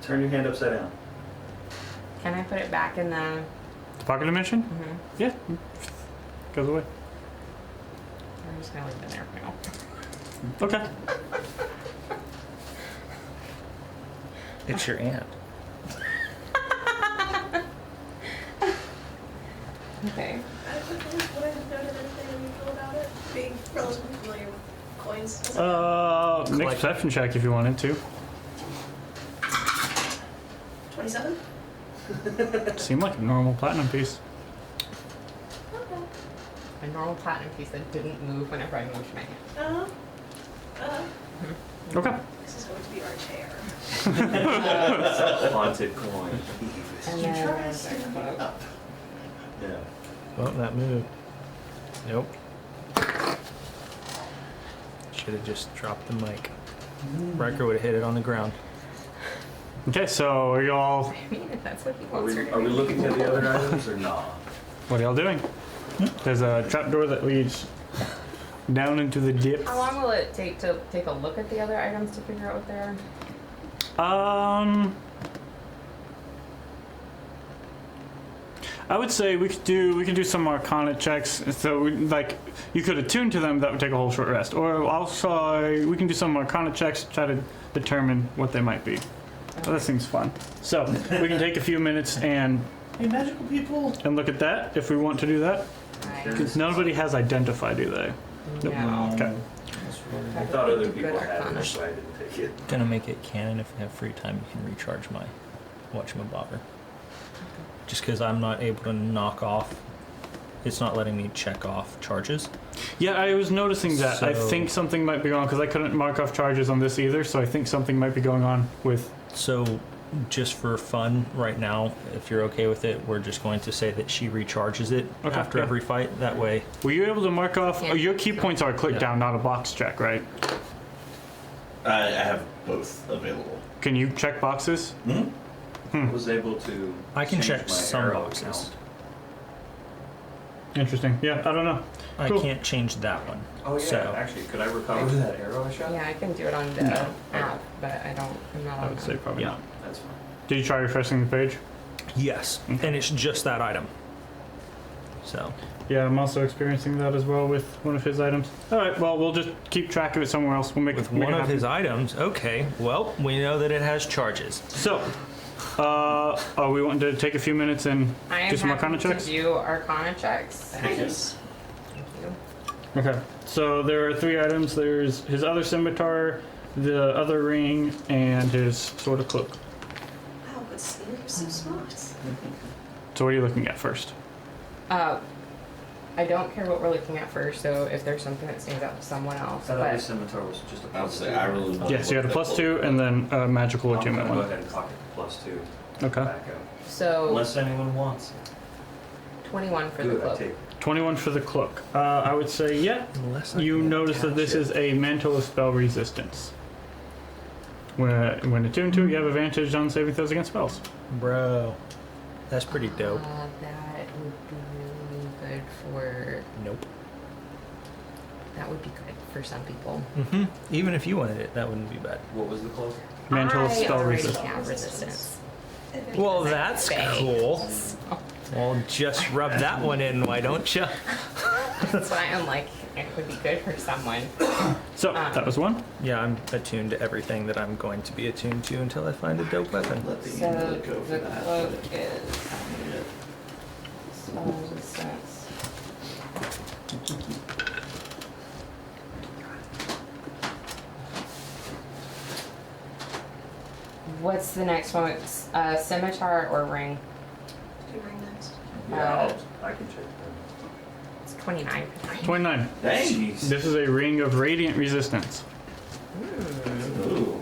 Turn your hand upside down. Can I put it back in the, The pocket dimension. Yeah. Goes away. I'm just gonna leave it in there for now. Okay. It's your aunt. Okay. Would I have noted anything unusual about it? Being relatively familiar with coins. Make a perception check if you wanted to. 27? Seemed like a normal platinum piece. Okay. A normal platinum piece that didn't move whenever I moved my hand. Okay. This is going to be our chair. Haunted coin. And You then try there's standing that quote. up. Yeah. Well, that moved. Nope. Should have just dropped the mic. Riker would have hit it on the ground. Okay, so are y'all? I mean, if that's what he Are wants her we, to are we do. looking at the other items or not? What are y'all doing? There's a trapdoor that leads down into the depths. How long will it take to take a look at the other items to figure out what they are? I would say we could do some Arcana checks. So you could attune to them. That would take a whole short rest. Or also we can do some Arcana checks to try to determine what they might be. Well, that seems fun. So we can take a few minutes and Hey, magical people. look at that if we want to do that. Because nobody has identify, do they? Nope. No. Okay. I thought other Good people had Arcana. it, so I didn't take it. Gonna make it canon if you have free time, you can recharge my whatchamabobber. Just because I'm not able to knock off, it's not letting me check off charges. Yeah, I was noticing that. I So- think something might be going on because I couldn't mark off charges on this either. So I think something might be going on with. So, just for fun, right now, if you're okay with it, we're just going to say that she recharges it Okay, after yeah. every fight. That way, Were you able to mark off? Yeah. Oh, your key points are a click Yeah. down, not a box check, right? I have both available. Can you check boxes? I was able to. I can change check my some arrow boxes. count. Interesting. Yeah, I don't know. I Cool. can't change that one. Oh yeah, So- actually, could I recover that arrow I shot? Yeah, I can do it on the No. app, but I'm not I on would say that. probably Yeah. not. That's fine. Did you try refreshing the page? Yes, and it's just that item. So, Yeah, I'm also experiencing that as well with one of his items. All right, well, we'll just keep track of it somewhere else. We'll make with it. Make one it of happen. his items, okay, well, we know that it has charges. So, are we wanting to take a few minutes and I am do some happy Arcana to checks? do Arcana checks. Yes. Thank you. Okay. So there are 3 items. There's his other scimitar, the other ring, and his sword of cloak. Wow, but Steve, you're so smart. So what are you looking at first? I don't care what we're looking at first, so if there's something that stands out to someone else, I thought the but scimitar was just a I would say I really want Yes, you had a +2 and then a magical I'm attunement gonna go one. ahead and cock it to +2. Okay. Back up. so Unless anyone wants it. 21 for the Do it, I cloak. take it. 21 for the cloak. I would say, yeah. Unless I You can notice that attach this it. is a mantle of spell resistance. When attuned to, you have advantage on saving throws against spells. Bro, that's pretty dope. That would be really good for. Nope. That would be good for some people. Even if you wanted it, that wouldn't be bad. What was the cloak? Mantle of I spell already resistance. have resistance. Well, that's cool. Well, just rub that one in, why don't you? That's why I'm like, it would be good for someone. So that was 1. Yeah, I'm attuned to everything that I'm going to be attuned to until I find a dope weapon. Let the So invalid go for the that. cloak is spell resistance. What's the next one? It's, scimitar or ring? Do ring next. Yeah, I can check that. It's 29. 29. Dang. Jeez. This is a ring of radiant resistance. Ooh.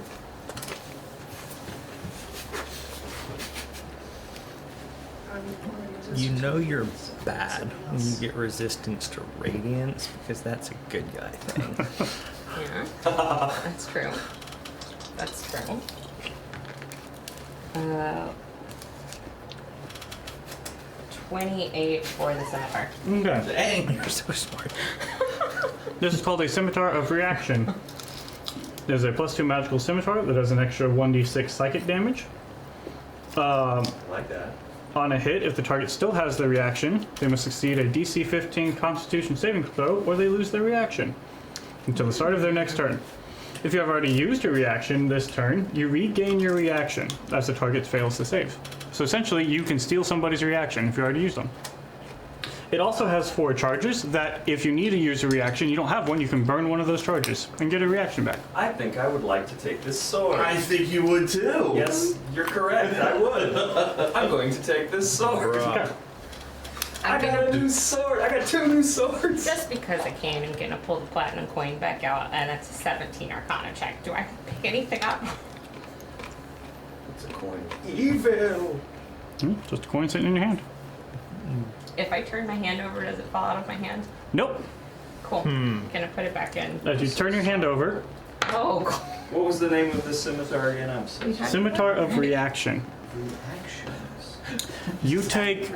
You know you're bad when you get resistance to radiance because that's a good guy thing. Yeah, that's true. That's true. 28 for the scimitar. Okay. Dang. You're so smart. This is called a scimitar of reaction. There's a +2 magical scimitar that does an extra 1d6 psychic damage. I like that. On a hit, if the target still has the reaction, they must succeed a DC 15 Constitution saving throw, or they lose their reaction until the start of their next turn. If you have already used your reaction this turn, you regain your reaction as the target fails to save. So essentially, you can steal somebody's reaction if you already used them. It also has 4 charges that if you need to use a reaction, you don't have one, you can burn one of those charges and get a reaction back. I think I would like to take this sword. I think you would too. Yes, you're correct. I would. I'm going to take this sword. Okay. I got a new sword. I got 2 new swords. Just because I can, I'm gonna pull the platinum coin back out, and it's a 17 Arcana check. Do I pick anything up? It's a coin. Evil. Just a coin sitting in your hand. If I turn my hand over, does it fall out of my hand? Nope. Cool. Gonna put it back in. As you turn your hand over, Oh, cool. What was the name of this scimitar again? I'm so sorry. scimitar of reaction. Reactions. You take,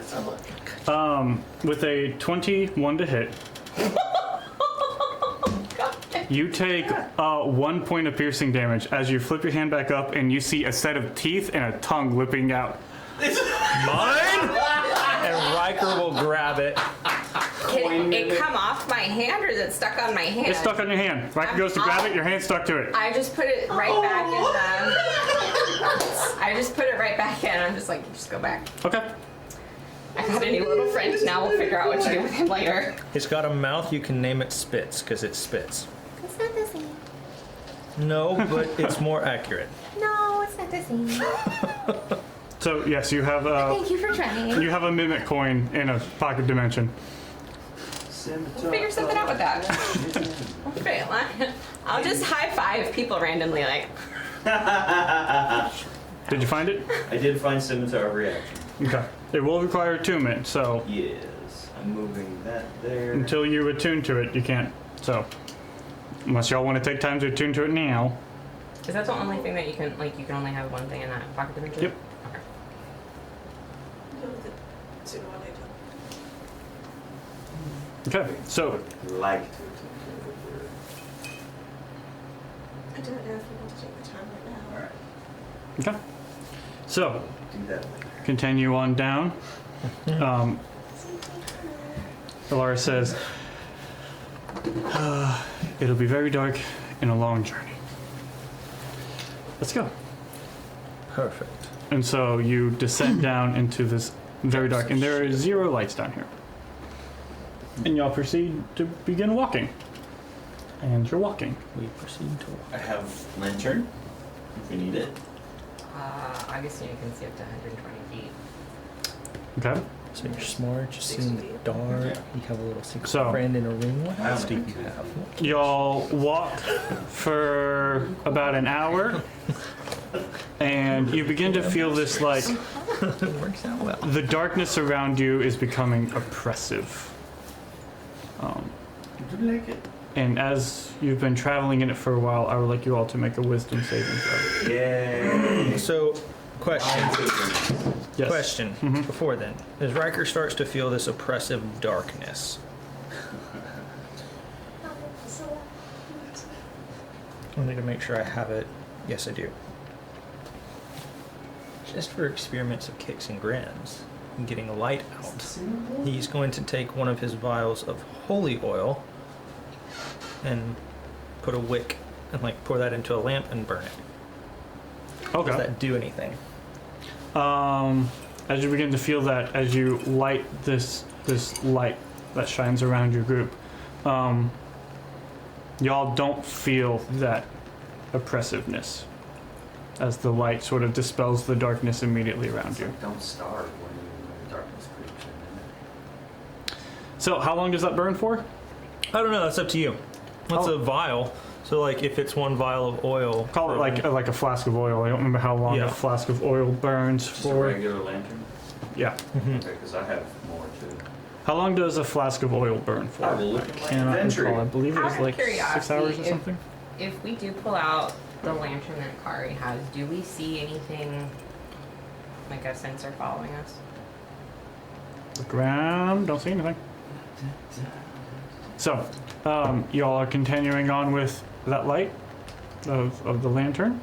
with a 21 to hit, you take 1 point of piercing damage as you flip your hand back up and you see a set of teeth and a tongue whipping out. Mine? And Riker will grab it. Can it come off my hand, or is it stuck on my hand? It's stuck on your hand. Riker goes to grab it, your hand's stuck to it. I just put it right back in the. I just put it right back in. I'm just like, just go back. Okay. I got a new little friend. Now we'll figure out what to do with him later. It's got a mouth. You can name it Spitz because it spits. It's not the same. No, but it's more accurate. No, it's not the same. So yes, you have Thank you for trying. you have a mimic coin in a pocket dimension. We'll figure something out with that. We'll figure it. I'll just high five people randomly, like. Did you find it? I did find scimitar reaction. Okay. It will require attunement, so Yes, I'm moving that there. until you attune to it, you can't. So unless y'all want to take time to attune to it now. Is that the only thing that you can like? You can only have one thing in that pocket dimension. Yep. Okay. Go with it. Sooner or later. Okay. So Like to. I don't know if you want to take the time right now. Alright, okay. So do that later. continue on down. Alara says, it'll be very dark and a long journey. Let's go. Perfect. And so you descend down into this very dark, and there are 0 lights down here. And y'all proceed to begin walking. And you're walking. We proceed to walk. I have lantern, if we need it. Obviously, you can see up to 120 feet. Okay. So you're smart, just see in the dark. Yeah. You have a little secret So- friend in a ring. What I else don't do you think- have? Y'all walk for about an hour, and you begin to feel this like It works out well. the darkness around you is becoming oppressive. Do you like it? And as you've been traveling in it for a while, I would like you all to make a wisdom saving throw. Yay! So, question. Yes. Question. Mhm. Before then, as Riker starts to feel this oppressive darkness, I need to make sure I have it. Yes, I do. Just for experiments of kicks and grins and getting a light out, he's going to take one of his vials of holy oil and put a wick and like pour that into a lamp and burn it. Does Okay. that do anything? As you begin to feel that, as you light this light that shines around your group, y'all don't feel that oppressiveness as the light sort of dispels the darkness immediately around you. Don't starve when the darkness creeps in. So how long does that burn for? I don't know. That's up to you. What's Oh. a vial? So like, if it's one vial of oil, Call it like a flask of oil. I don't remember how long Yeah. a flask of oil burns Just a for. regular lantern? Yeah. Mhm. Okay, because I have more too. How long does a flask of oil burn for? I will look at my Cannot inventory. recall. I believe it was Out of like 6 curiosity, hours or if- something. If we do pull out the lantern that Kari has, do we see anything like a sensor following us? Look around, don't see anything. So, y'all are continuing on with that light of the lantern.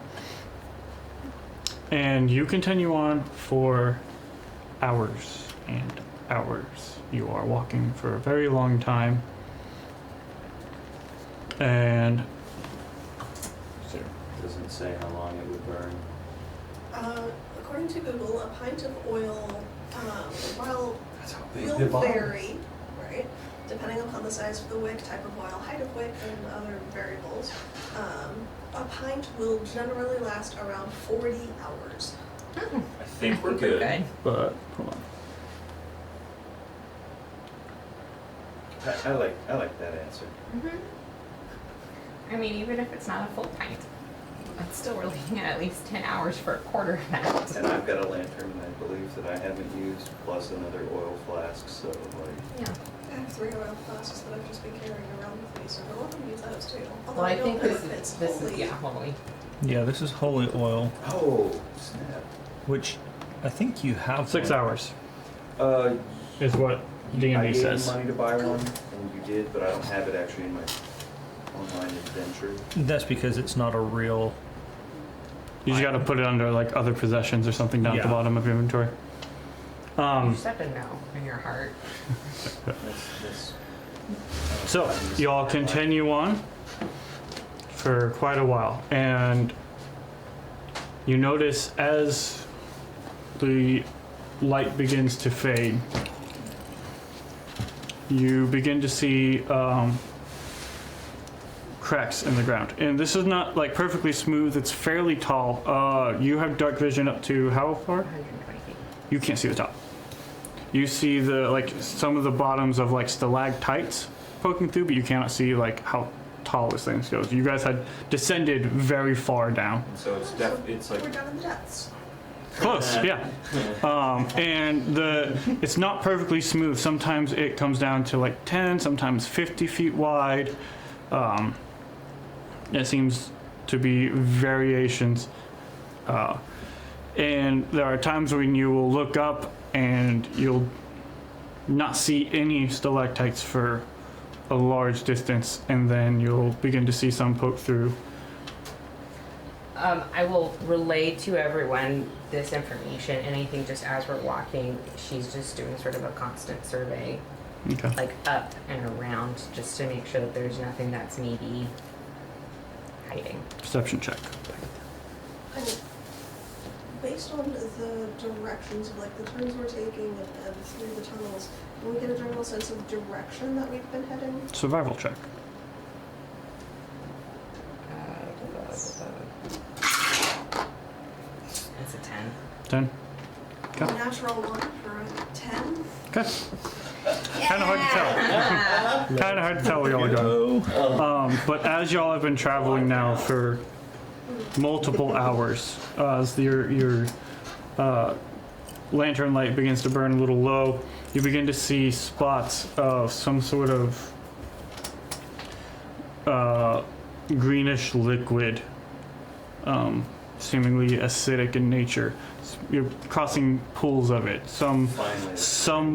And you continue on for hours and hours. You are walking for a very long time. And Doesn't say how long it would burn. According to Google, a pint of oil, while That's how will vary, right, depending upon the size of the wick, type of oil, height of wick, and other variables. A pint will generally last around 40 hours. I think we're good. but hold on. I like that answer. I mean, even if it's not a full pint, it's still we're looking at least 10 hours for a quarter of that. And I've got a lantern, I believe, that I haven't used, plus another oil flask, so like, Yeah. I have 3 oil flasks that I've just been carrying around with me, so we're welcome to use those too. Although Well, I don't think know this if is it's this is holy. yeah, holy. Yeah, this is holy oil, oh, snap. which I think you have. 6 one. hours Uh, is what I D&D gave you says. money to buy one, and you did, but I don't have it actually in my online adventure. That's because it's not a real. You just got to put it under like other possessions or something down at the Yeah. bottom of your inventory. You just have to know in your heart. That's So y'all continue on for quite a while, and You notice as the light begins to fade, you begin to see cracks in the ground. And this is not like perfectly smooth, it's fairly tall. You have dark vision up to how far? 120 feet. You can't see the top. You see the like some of the bottoms of like stalactites poking through, but you cannot see like how tall this thing goes. You guys had descended very far down. So it's like We're down in the depths. Close, yeah. And it's not perfectly smooth. Sometimes it comes down to like 10, sometimes 50 feet wide. It seems to be variations. And there are times when you will look up and you'll not see any stalactites for a large distance, and then you'll begin to see some poke through. I will relay to everyone this information, and I think just as we're walking, she's just doing sort of a constant survey, Okay. like up and around, just to make sure that there's nothing that's maybe hiding. Perception check. And based on the directions of like the turns we're taking and through the tunnels, can we get a general sense of direction that we've been heading? Survival check. It's a 10. 10. Okay. Natural 1 for a 10. Okay. Kind of hard to tell. Kind of hard to tell where y'all are going. But as y'all have been traveling now for multiple hours, as your lantern light begins to burn a little low, you begin to see spots of some sort of greenish liquid, seemingly acidic in nature. You're crossing pools of it, some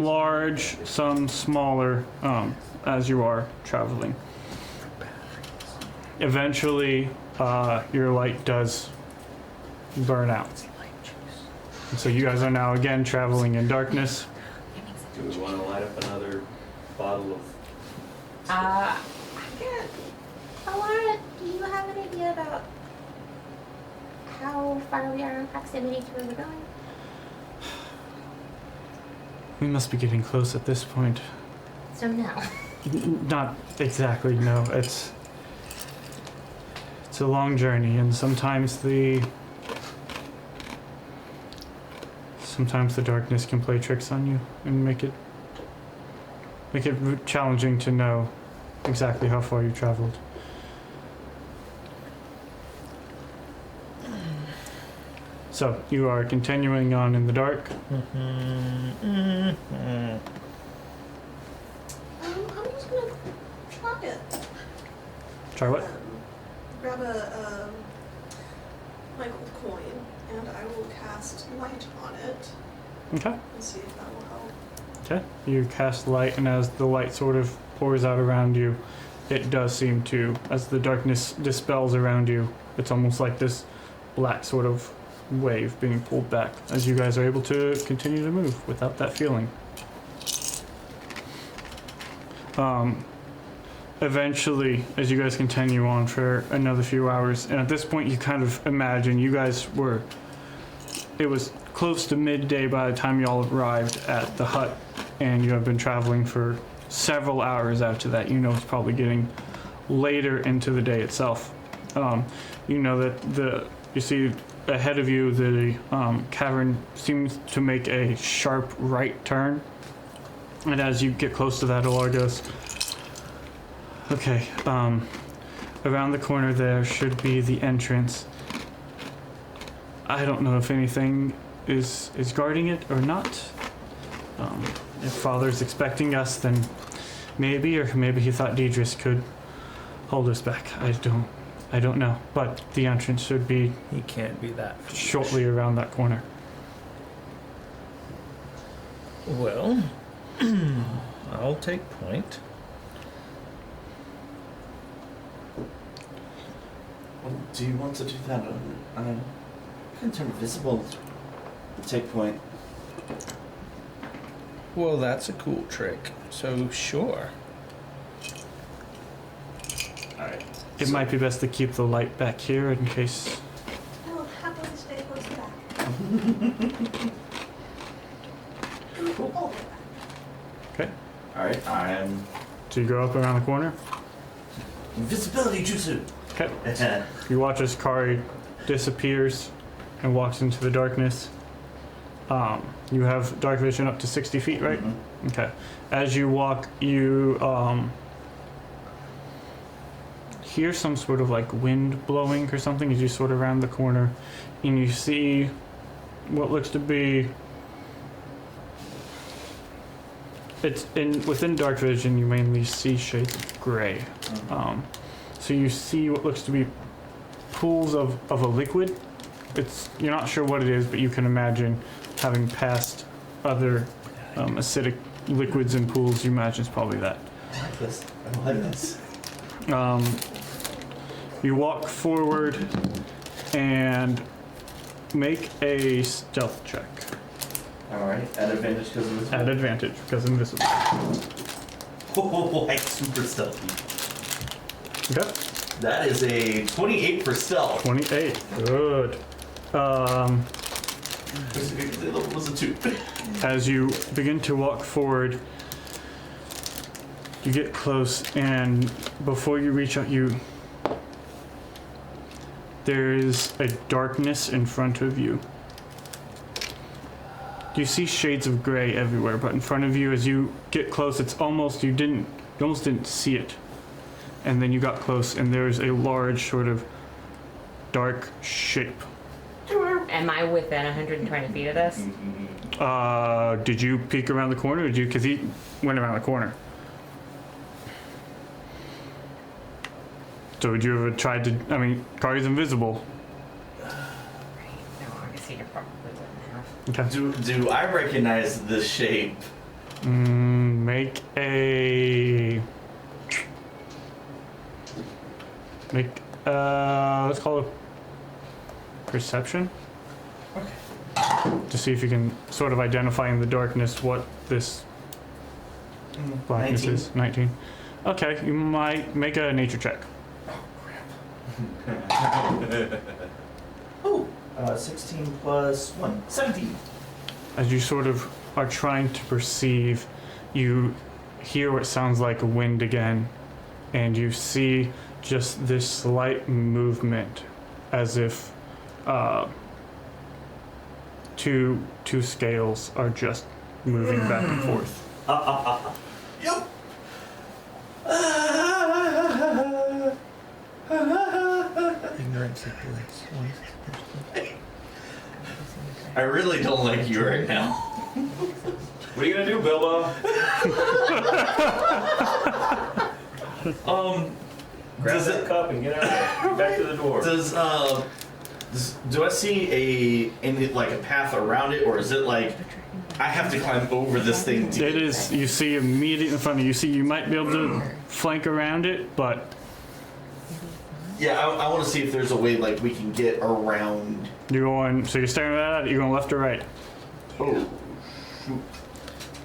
large, some smaller, as you are traveling. Eventually, your light does burn out. And so you guys are now again traveling in darkness. Do we want to light up another bottle of? I can't. Alana, do you have an idea about how far we are in proximity to where we're going? We must be getting close at this point. So no. Not exactly, no. It's a long journey, and sometimes the darkness can play tricks on you and make it challenging to know exactly how far you traveled. So you are continuing on in the dark. I'm just gonna try it. Try what? Grab a my gold coin, and I will cast light on it Okay. and see if that will help. Okay. You cast light, and as the light sort of pours out around you, it does seem to, as the darkness dispels around you, it's almost like this black sort of wave being pulled back as you guys are able to continue to move without that feeling. Eventually, as you guys continue on for another few hours, and at this point you kind of imagine it was close to midday by the time y'all arrived at the hut, and you have been traveling for several hours after that. You know it's probably getting later into the day itself. You know that you see ahead of you the cavern seems to make a sharp right turn, and as you get close to that, Alar goes, okay, around the corner there should be the entrance. I don't know if anything is guarding it or not. If Father's expecting us, then maybe, or maybe he thought Deidris could hold us back. I don't know, but the entrance should be He can't be that. shortly around that corner. Well, I'll take point. Well, do you want to do that? I can turn invisible. Take point. Well, that's a cool trick. So sure. All right. It might be best to keep the light back here in case. I will happily stay Okay. Alright, I'm So you go up around the corner. invisibility jutsu. Okay. You watch as Kari disappears and walks into the darkness. You have dark vision up to 60 feet, right? Mhm. Okay. As you walk, you hear some sort of like wind blowing or something as you sort of round the corner, and you see what looks to be. Within dark vision, you mainly see shades of gray. So you see what looks to be pools of a liquid. You're not sure what it is, but you can imagine, having passed other acidic liquids and pools, you imagine it's probably that. I like this. I like this. You walk forward and make a stealth check. Alright, at advantage because of this. At advantage, because invisible. Oh, like super stealthy. Okay. That is a 28 for stealth. 28. Good. It was a 2. As you begin to walk forward, you get close, and before you reach out, there is a darkness in front of you. You see shades of gray everywhere, but in front of you, as you get close, you almost didn't see it. And then you got close, and there's a large sort of dark shape. Am I within 120 feet of this? Did you peek around the corner? Or because he went around the corner. So would you ever tried to? I mean, Kari's invisible. No, obviously you probably wouldn't have. Okay. Do I recognize this shape? Make let's call it perception. Okay. To see if you can sort of identify in the darkness what this blackness 19. is. 19. Okay, you might make a nature check. Oh, 16 plus 1, 17. As you sort of are trying to perceive, you hear what sounds like wind again, and you see just this slight movement as if two scales are just moving back and forth. Yep. Ignorance of police. I really don't like you right now. What are you gonna do, Bilbo? Grab Does that it- cup and get out of there. Get back to the door. Do I see like a path around it, or is it like I have to climb over this thing to It get is, back? you see immediately in front of you. You see you might be able to flank around it, but Yeah, I want to see if there's a way like we can get around. you're going, so you're staring at it, you're going left or right. Oh,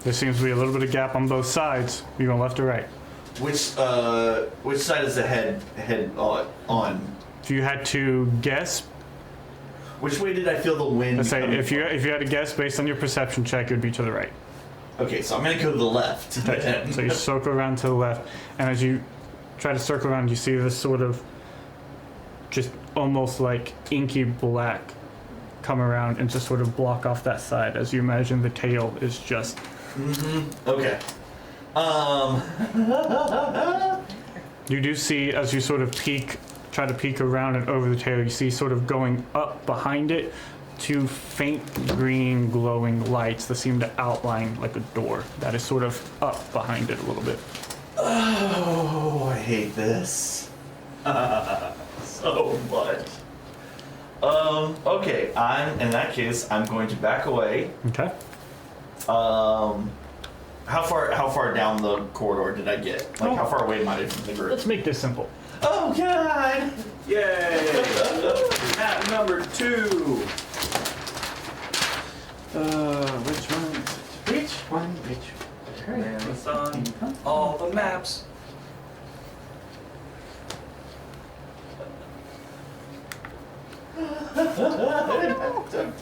There seems to be a little bit of gap on both sides. You're going left or right. which side is the head on? If you had to guess, Which way did I feel the wind? let's say coming if you had to guess based on your perception check, it would be to the right. Okay, so I'm gonna go to the left. So you circle around to the left, and as you try to circle around, you see this sort of just almost like inky black come around and just sort of block off that side, as you imagine the tail is just. Okay. You do see, as you sort of try to peek around and over the tail, you see sort of going up behind it two faint green glowing lights that seem to outline like a door that is sort of up behind it a little bit. Oh, I hate this. So much. Okay, in that case, I'm going to back away. Okay. How far down the corridor did I get? Like, how far away am I from the group? Let's make this simple. Oh, God! Yay! Map number 2. Which one? And it's on all the maps.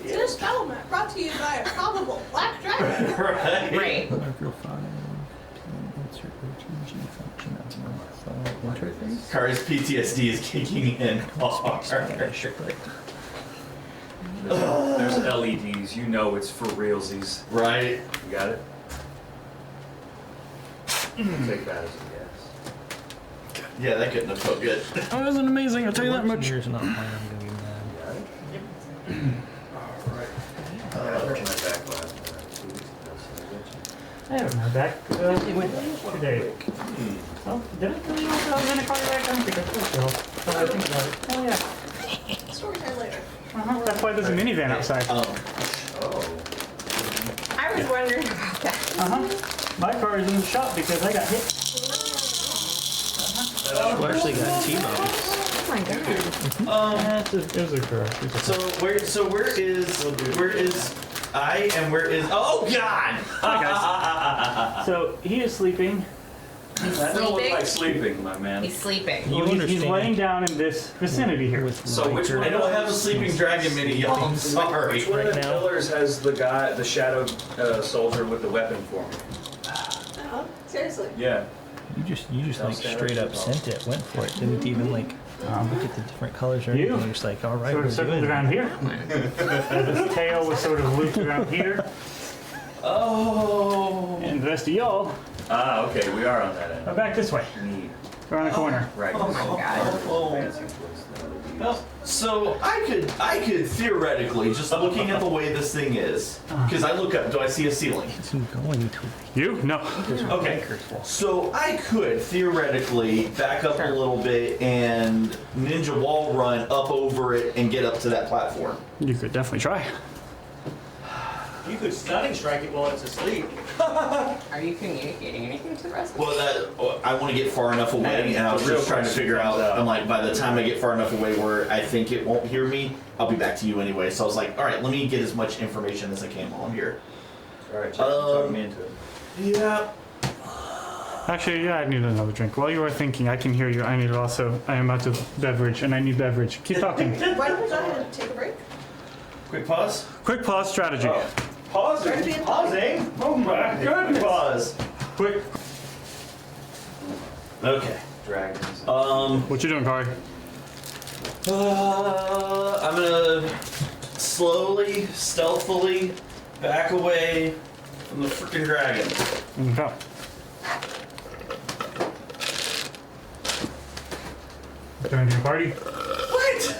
This development brought to you by a probable black dragon. Right. Right. Kari's PTSD is kicking in hard. There's LEDs. You know it's for realsies. Right? You got it? Take that as a yes. Yeah, that couldn't have felt good. That wasn't amazing, I'll tell you that much. Here's not mine, I'm gonna be mad. You got it? Alright. I hurt my back last 2 weeks ago, so I get you. I haven't had that today. Oh, did I tell you I was in a car wreck? I don't think I told you. I think about it. Oh yeah. Story time later. That's why there's a minivan outside. Oh. I was wondering about that. My car is in the shop because I got hit. You actually got T-boned. Oh my god. It was a car. Where is I and where is oh God! Hi guys. So he is sleeping. That don't look like sleeping, my man. He's sleeping. You He's understand. laying down in this vicinity here. So which one? I don't have a sleeping dragon mini, y'all. I'm sorry. Which one of the Right now? pillars has the guy, the shadow soldier with the weapon for me? Seriously. Yeah. You just like Downstairs straight up is sent it, went for it, didn't even like look at the different colors or You? anything. You're just like, all right, Sort we're of circled doing around it. here. His tail was sort of looped around here. Oh. And the rest of y'all Ah, okay, we are on that are end. back this way. Neat. Around the corner. Right. Oh my god. Fancy place, the LEDs. Well, so I could theoretically, just looking at the way this thing is, because I look up, do I see a ceiling? It's going to. You? No. Okay. So I could theoretically back up a little bit and ninja wall run up over it and get up to that platform. You could definitely try. You could stunning strike it while it's asleep. Are you communicating anything to the rest of us? Well, I want to get far enough away, and I was just trying to figure out. I'm like, by the time I get far enough away where I think it won't hear me, I'll be back to you anyway. So I was like, all right, let me get as much information as I can while I'm here. Alright, talk me into it. Yeah. Actually, yeah, I need another drink. While you are thinking, I can hear you. I am out of beverage, and I need beverage. Keep talking. Why don't we go ahead and take a break? Quick pause. Quick pause strategy. Pausing. Pausing. Oh my goodness. Pause. Quick. Okay. Dragons. What you doing, Kari? I'm gonna slowly, stealthily back away from the freaking dragon. Okay. Return to your party. What?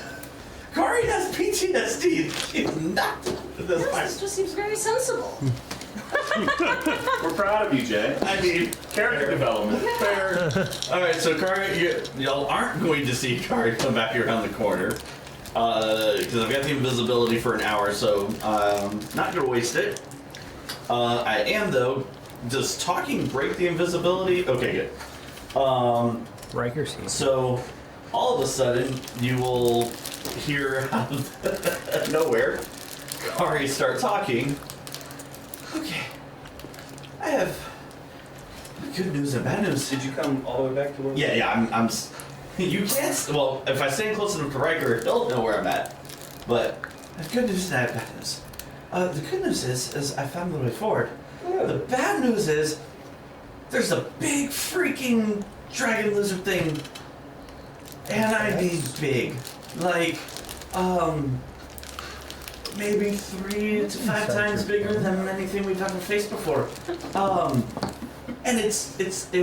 Kari has PTSD. She's not this This just seems very sensible. We're proud of you, Jay. I mean, Character development. fair. All right, so Kari, y'all aren't going to see Kari come back around the corner because I've got the invisibility for an hour, so not gonna waste it. I am though. Does talking break the invisibility? Okay, good. Riker sees. So all of a sudden, you will hear out of nowhere Kari start talking. Okay, I have good news and bad news. Did you come all the way back to where? Yeah, you can't. Well, if I stand close enough to Riker, he'll know where I'm at. But I have good news and I have bad news. The good news is I found the way forward. The bad news is there's a big freaking dragon lizard thing, and I mean big, like maybe 3 to 5 times bigger than anything we've ever faced before. And it's it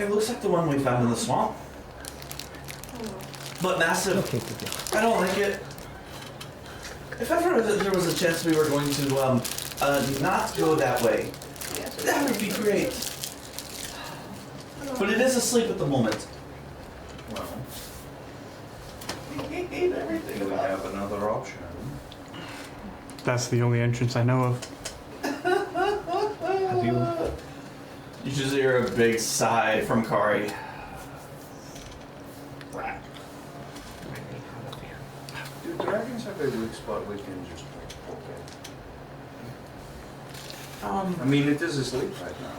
looks like the one we found in the swamp, but massive. Okay, good deal. I don't like it. If ever there was a chance we were going to not go that way, that would be great. But it is asleep at the moment. Well, We hate everything do we about have another option? That's the only entrance I know of. Have you? You just hear a big sigh from Kari. Do dragons have a weak spot we can just poke at? I mean, it is asleep right now.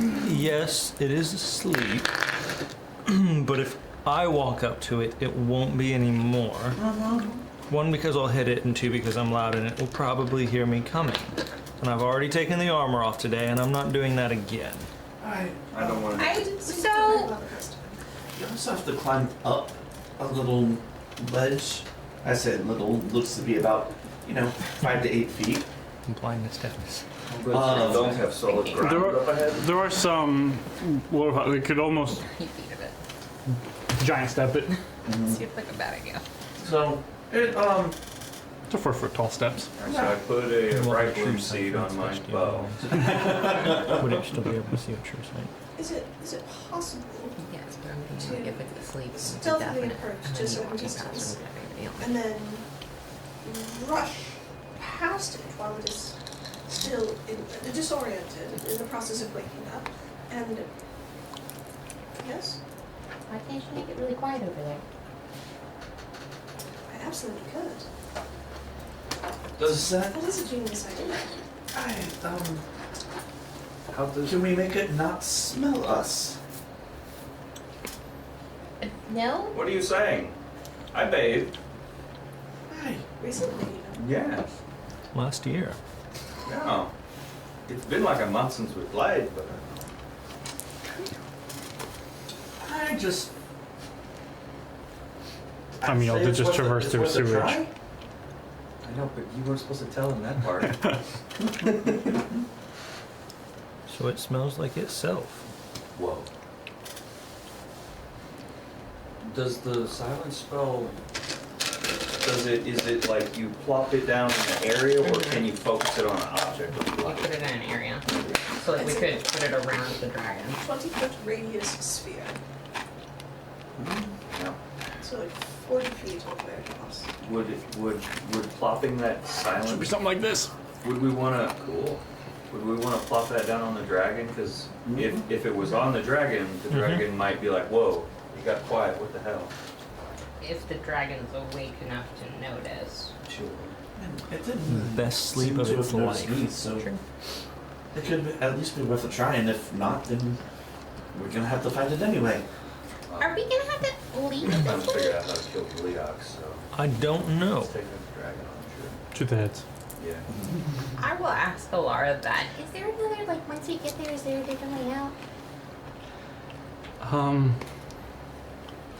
Yes, it is asleep. But if I walk up to it, it won't be anymore. One, because I'll hit it, and two, because I'm loud and it will probably hear me coming. And I've already taken the armor off today, and I'm not doing that again. I don't want to. You also have to climb up a little ledge. I said little, looks to be about, 5 to 8 feet. Blindness, deafness. Don't have solid ground up ahead. There are some, we could almost You feet of it. giant step it. Seems like a bad idea. So, It's a 4-foot tall steps. So I put a rifling seed on my bow. Would it still be able to see what you're saying? Is it possible Yes, but I'm thinking like if it's asleep, it's stealthily definite. approach And to then a certain you walk distance faster than everybody else. and then rush past it while it is still disoriented, in the process of waking up, and yes, Why can't you make it really quiet over there? I absolutely could. does that? That is a genius idea. How does? Can we make it not smell us? No? What are you saying? I bathed. Right. Recently, Yes. Last year. Yeah. It's been like a month since we played, but I just. I mean, y'all say did it's just worth it- traverse it's through worth a sewage. try. I know, but you weren't supposed to tell him that part. So it smells like itself. Whoa. Does the silence spell? Is it like you plop it down in an area, or can you focus it on an object? You put it in an area. So like we could put it around the dragon. 20-foot radius sphere, No. so like 40 feet all the way across. Would plopping that Should be silence? something like this. Would we want to? Cool. Would we want to plop that down on the dragon? Because if it was on the dragon dragon might be like, "Whoa, you got quiet. What the hell?" If the dragon's awake enough to notice. Sure. It didn't. Best sleep seem of to its have noticed life. me, so Sure. it could at least be worth a try. And if not, then we're gonna have to fight it anyway. Are we gonna have to leave I'm at trying this to figure point? out how to kill Gleox, so I don't know. let's take the dragon on. To the heads. Sure. Yeah. I will ask Alara that. Is there another, like, once we get there, is there a different way out?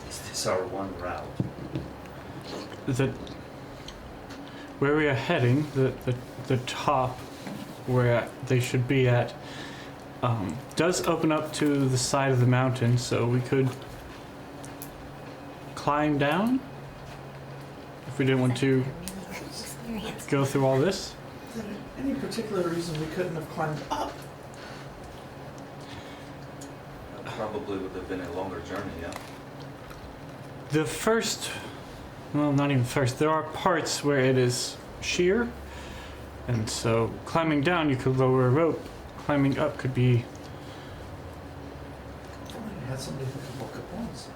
Is this our one route? Where we are heading, the top where they should be at, does open up to the side of the mountain, so we could climb down if we didn't want to Experience. go through all this. Is there any particular reason we couldn't have climbed up? That probably would have been a longer journey, yeah. The first, well, not even first, there are parts where it is sheer, and so climbing down you could lower a rope. Climbing up could be. If only we had somebody who could walk up once.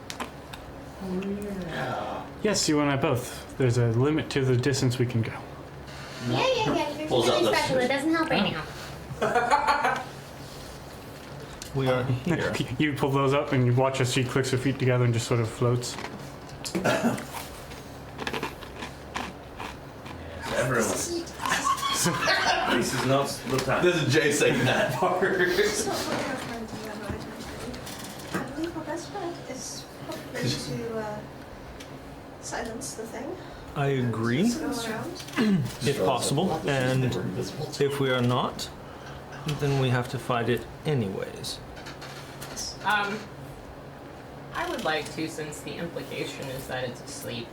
Oh yeah. Yes, you and I both. There's a limit to the distance we can go. Yeah. You're Pulls out really the- special. It doesn't help right now. We are here. You pull those up and you watch as she clicks her feet together and just sort of floats. Everyone's. This is not the time. This is Jay saying that part. It's not something I'm trying to do, I believe our best bet is probably to silence the thing. I agree, Go around. if possible, and if we are not, then we have to fight it anyways. I would like to, since the implication is that it's asleep.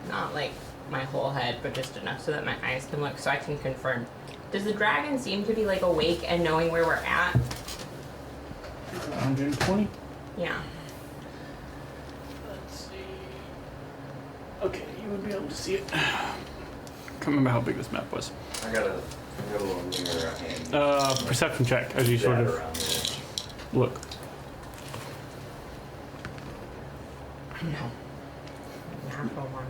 Not like my whole head, but just enough so that my eyes can look, so I can confirm. Does the dragon seem to be like awake and knowing where we're at? 120? Yeah. Let's see. Okay, you would be able to see it. Can't remember how big this map was. I got a little mirror hand. Perception check as you sort Dab of around it. look. No. Natural one.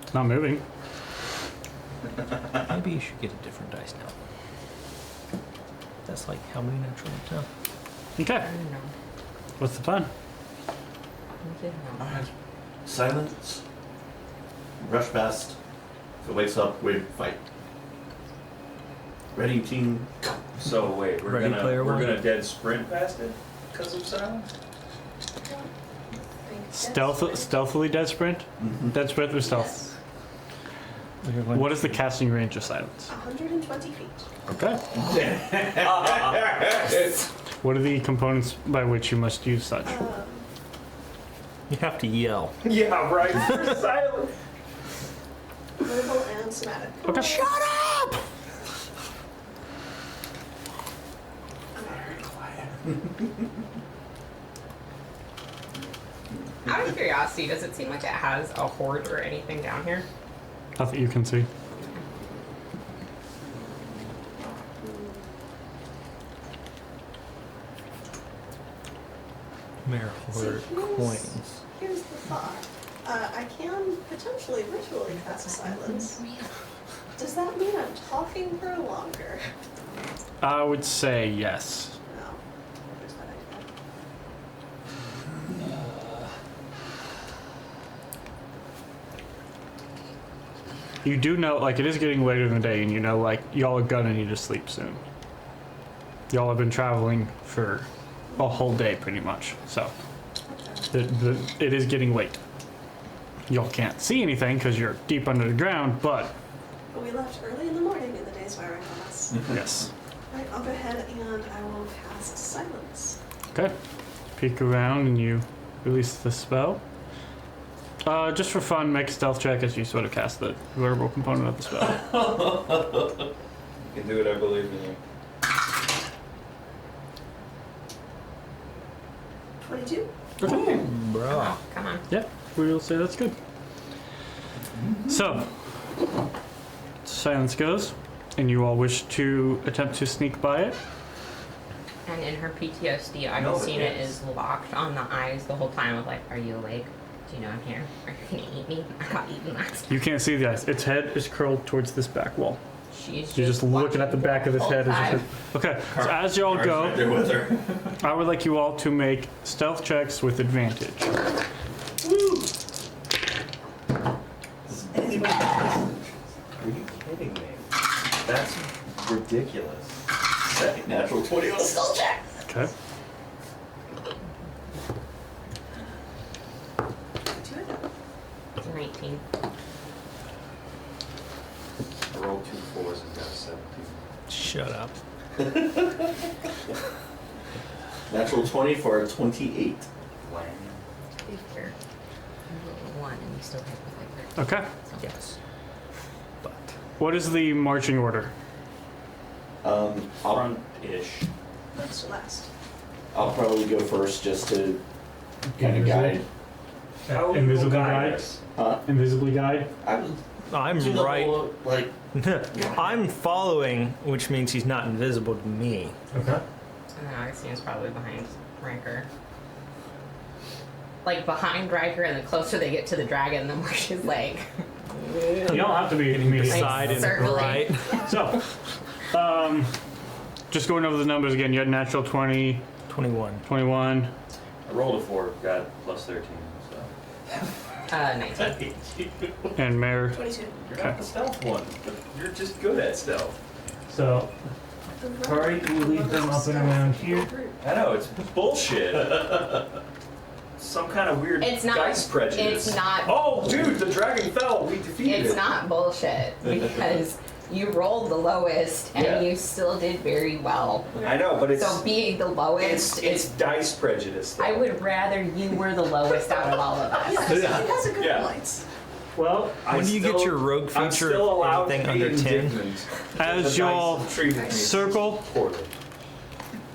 It's not moving. Maybe you should get a different dice now. That's like how many natural? No. Okay. I don't know. What's the plan? I didn't know. Alright. Silence. Rush past. If it wakes up, we fight. Ready, team, go. So wait, Ready, player one? gonna dead sprint past it because of silence? Stealthily dead sprint? Mm-hmm. Dead sprint or stealth? Yes. What is the casting range of silence? 120 feet. Okay. What are the components by which you must use such? You have to yell. Yeah, right. For silence. Verbal and somatic. Okay. Shut up! Out of curiosity, does it seem like it has a horde or anything down here? Not that you can see. Mayor hoard See, coins. Here's the thought. I can potentially ritually cast silence. Does that mean I'm talking for longer? I would say yes. No. There's that idea. You do know, like, it is getting later in the day, and you know, like, y'all are gonna need to sleep soon. Y'all have been traveling for a whole day, pretty much. So, it is getting late. Y'all can't see anything because you're deep under the ground, but But we left early in the morning in the day's firing on us. yes. Right, I'll go ahead and I will cast silence. Okay. Peek around and you release the spell. Just for fun, make a stealth check as you sort of cast the verbal component of the spell. You can do it, I believe in you. 22? Bruh. Come on. Yeah, we'll say that's good. So, silence goes, and you all wish to attempt to sneak by it. And in her PTSD, I've No, seen it yes. is locked on the eyes the whole time of like, are you awake? Do you know I'm here? Are you gonna eat me? I got eaten last time. You can't see the eyes. Its head is curled towards this back wall. She's You're just looking at the back of this head. As okay, so as y'all go, Right there with her. I would like you all to make stealth checks with advantage. Are you kidding me? That's ridiculous. Second natural 20 on a stealth check. Okay. Do it. 19. I rolled 2 4s and got a 17. Shut up. Natural 20 for a 28. Wow. Be fair. You rolled a 1 and you still hit with like Okay. Yes. But What is the marching order? I'll Front-ish. Next to last. probably go first just to kind of guide. How will Invisibly you guide guide? us? Invisibly guide? I was I'm do the right. whole, like, I'm following, which means he's not invisible to me. Okay. And then Augustine's probably behind Riker. Like behind Riker, and the closer they get to the dragon, the more she's like. You don't have to be immediate. Beside and circling. right. So, just going over the numbers again. You had natural 20, 21. 21. I rolled a 4, got plus 13, so. 19. And Mare. 22. You're not the stealth one, but you're just good at stealth. So, Kari, can you leave them up and around here? I know, it's bullshit. Some kind of weird It's not. dice prejudice. It's not. Oh, dude, the dragon fell. We defeated It's it. not bullshit because you rolled the lowest and Yeah. you still did very well. I know, but it's So being the lowest it's dice prejudice. Though. I would rather you were the lowest out of all of us. Yes, he has a good Yeah. point. Well, When do you get your rogue I'm feature still allowed anything to be under 10? indignant. as The dice y'all have treated me circle poorly.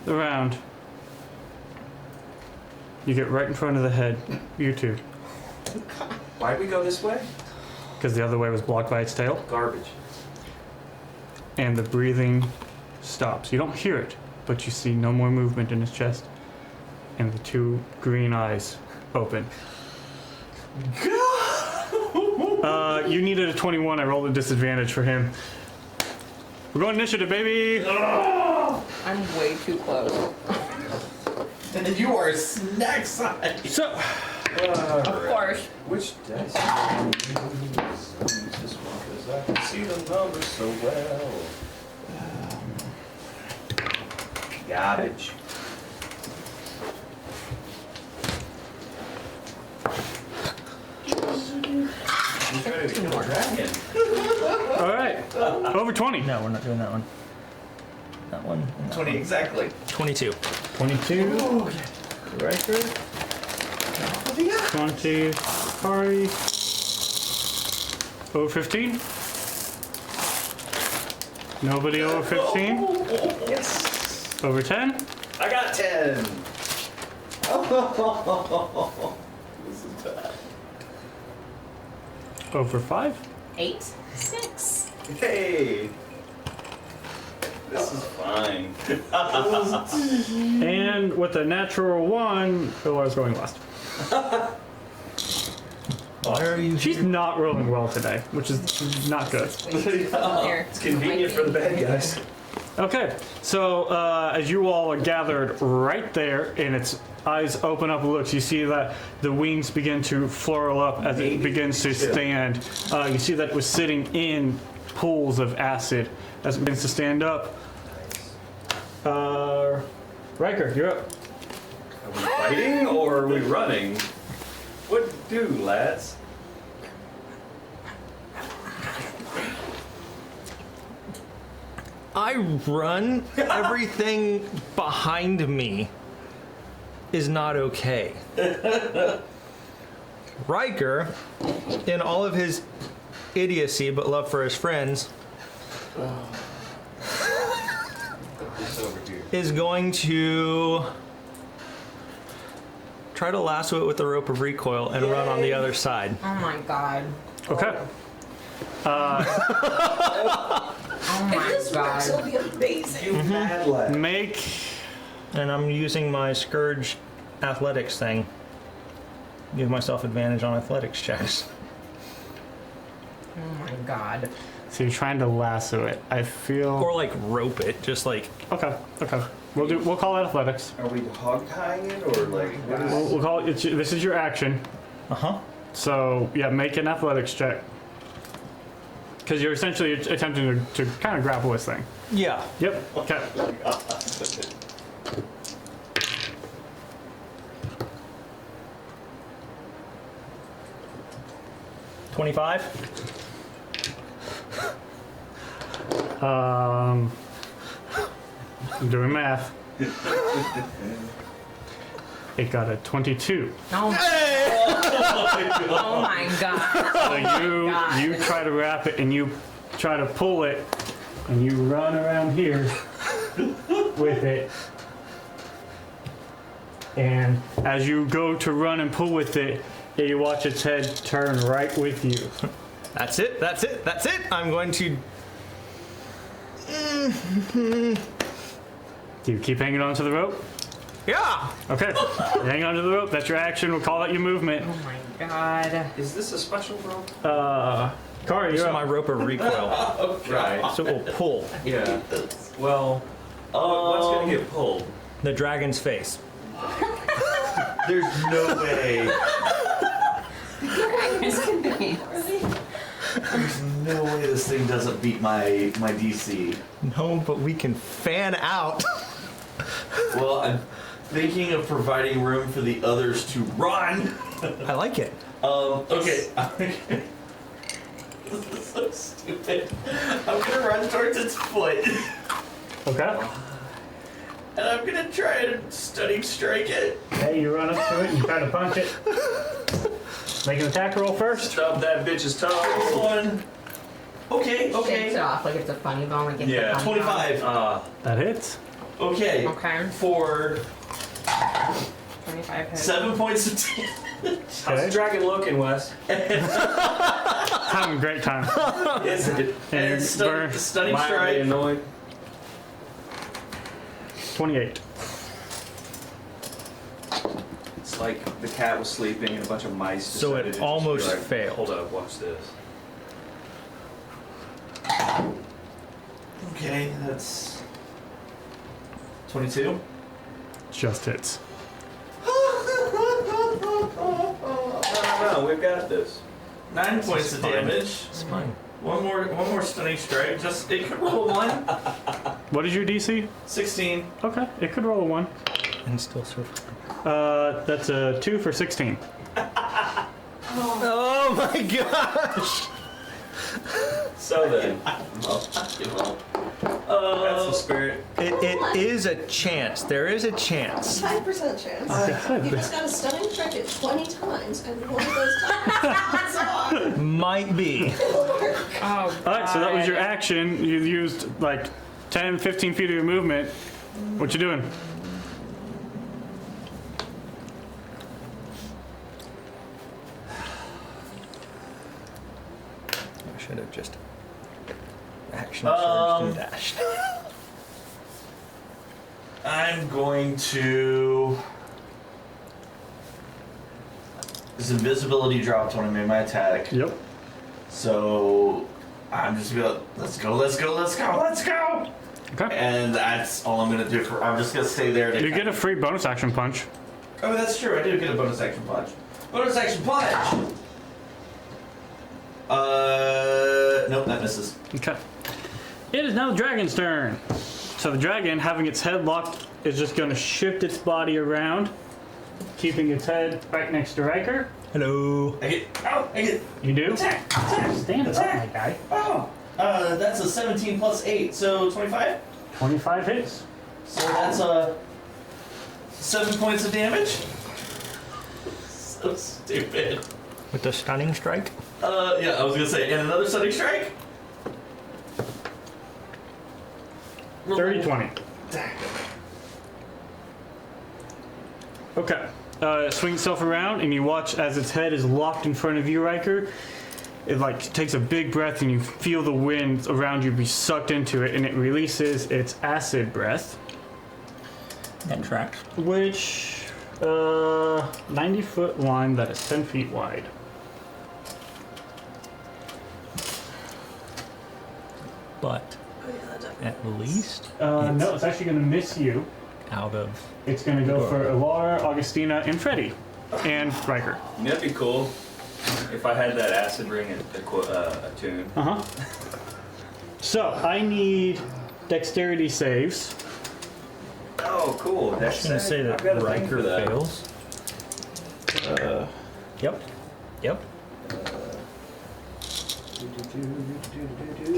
around, you get right in front of the head, you two, Why'd we go this way? because the other way was blocked by its tail, Garbage. and the breathing stops. You don't hear it, but you see no more movement in his chest, and the two green eyes open. You needed a 21. I rolled a disadvantage for him. We're going initiative, baby. I'm way too close. And you are snack size. So, Of course. Which dice do I use? I'll use this one because I can see the numbers so well. Garbage. He's ready to kill a dragon. all right, over 20. No, we're not doing that one. That one. And that 20 one. exactly. 22. 22. Riker. 20. Kari. Over 15. Nobody over 15. Yes. Over 10. I got 10. Oh, this is bad. Over 5. 8. 6. Hey. This is fine. And with a natural 1, Pilar's going last. Why are you She's here? not rolling well today, which is not good. Here. It's convenient for the bad guys. Okay, so as you all are gathered right there, and its eyes open up and looks, you see that the wings begin to flurl up as it begins to stand. You see that it was sitting in pools of acid as it begins to stand up. Riker, you're up. Are we fighting or are we running? What do, lads? I run. Everything behind me is not okay. Riker, in all of his idiocy but love for his friends, It's over here. is going to try to lasso it with the rope of recoil and run on the other side. Oh my god. Okay. Oh If my this works, it'll god. be amazing. You mad lad. Make And I'm using my Scourge athletics thing. Give myself advantage on athletics checks. Oh my god. so you're trying to lasso it. I feel Or like rope it, just like okay. We'll call it athletics. Are we hog tying it or like what is We'll call it. This is your action. uh-huh. So yeah, make an athletics check. Because you're essentially attempting to kind of grapple this thing. Yeah. Yep. Okay. 25. I'm doing math. It got a 22. Oh, oh my god. So God. you try to wrap it and you try to pull it and you run around here with it. And as you go to run and pull with it, you watch its head turn right with you. That's it. That's it. That's it. I'm going to. Do you keep hanging on to the rope? Yeah. Okay. Hang on to the rope. That's your action. We'll call that your movement. Oh my god. Is this a special rope? Kari, This you're is my up. rope of recoil, Right. so it will pull Yeah. Well, what's gonna get pulled? the dragon's face. There's no way. There's no way this thing doesn't beat my DC. No, but we can fan out. Well, I'm thinking of providing room for the others to run. I like it. Okay. This is so stupid. I'm gonna run towards its foot, Okay. and I'm gonna try to stunning strike it. Hey, you run up to it and you try to punch it. Make an attack roll first. Stop that bitch's tongue. One. Okay, Shakes it okay. off like it's a funny bone. Like it's Yeah, a funny 25. That hits. Okay. Okay. For 25 hits. 7 points of damage. How's the dragon looking, Wes? Having a great time. Is it? And And burn. stunning Mildly strike. annoying. 28. It's like the cat was sleeping and a bunch of mice So it decided to just be almost like, failed. Hold up, watch this. Okay, that's 22. Just hits. No, we've got this. 9 points of fine. damage. It's fine. One more stunning strike. Just it could roll a 1. What is your DC? 16. Okay, it could roll a 1. And still survive. That's a 2 for 16. Oh my gosh! So then, that's the spirit. It is a chance. There is a chance. 5% chance. You just got a stunning strike it 20 times, and one of those times Might be. it'll work. Oh, All right, so that was your God. action. You used like 10, 15 feet of your movement. What you doing? I should have just action surged and dashed. I'm going to. His invisibility dropped when I made my attack. Yep. So I'm just gonna be like, let's go, let's go, let's go, let's go. Okay. And that's all I'm gonna do. I'm just gonna stay there. To You get a free bonus action punch. Oh, that's true. I do get a bonus action punch. Bonus action punch. Nope, that misses. Okay. It is now the dragon's turn. So the dragon, having its head locked, is just going to shift its body around, keeping its head right next to Riker. Hello. I get. You do? Attack! Attack! Stand up, Attack! my guy. Oh, that's a 17 plus 8, so 25. 25 hits. So that's 7 points of damage. So stupid. With the stunning strike? Yeah, I was gonna say, and another stunning strike. 30, 20. Okay. Swing itself around, and you watch as its head is locked in front of you, Riker. It like takes a big breath, and you feel the wind around you be sucked into it, and it releases its acid breath, That tracks. which 90-foot line that is 10 feet wide. But Oh, yeah, that definitely. at least No, it's actually going to miss you. out of. It's going to go for Ilara, Augustina, and Freddy, and Riker. That'd be cool if I had that acid ring attuned. Uh huh. So I need dexterity saves. Oh, cool. I was gonna say that I've got a thing Riker for that. fails. Yep. Yep.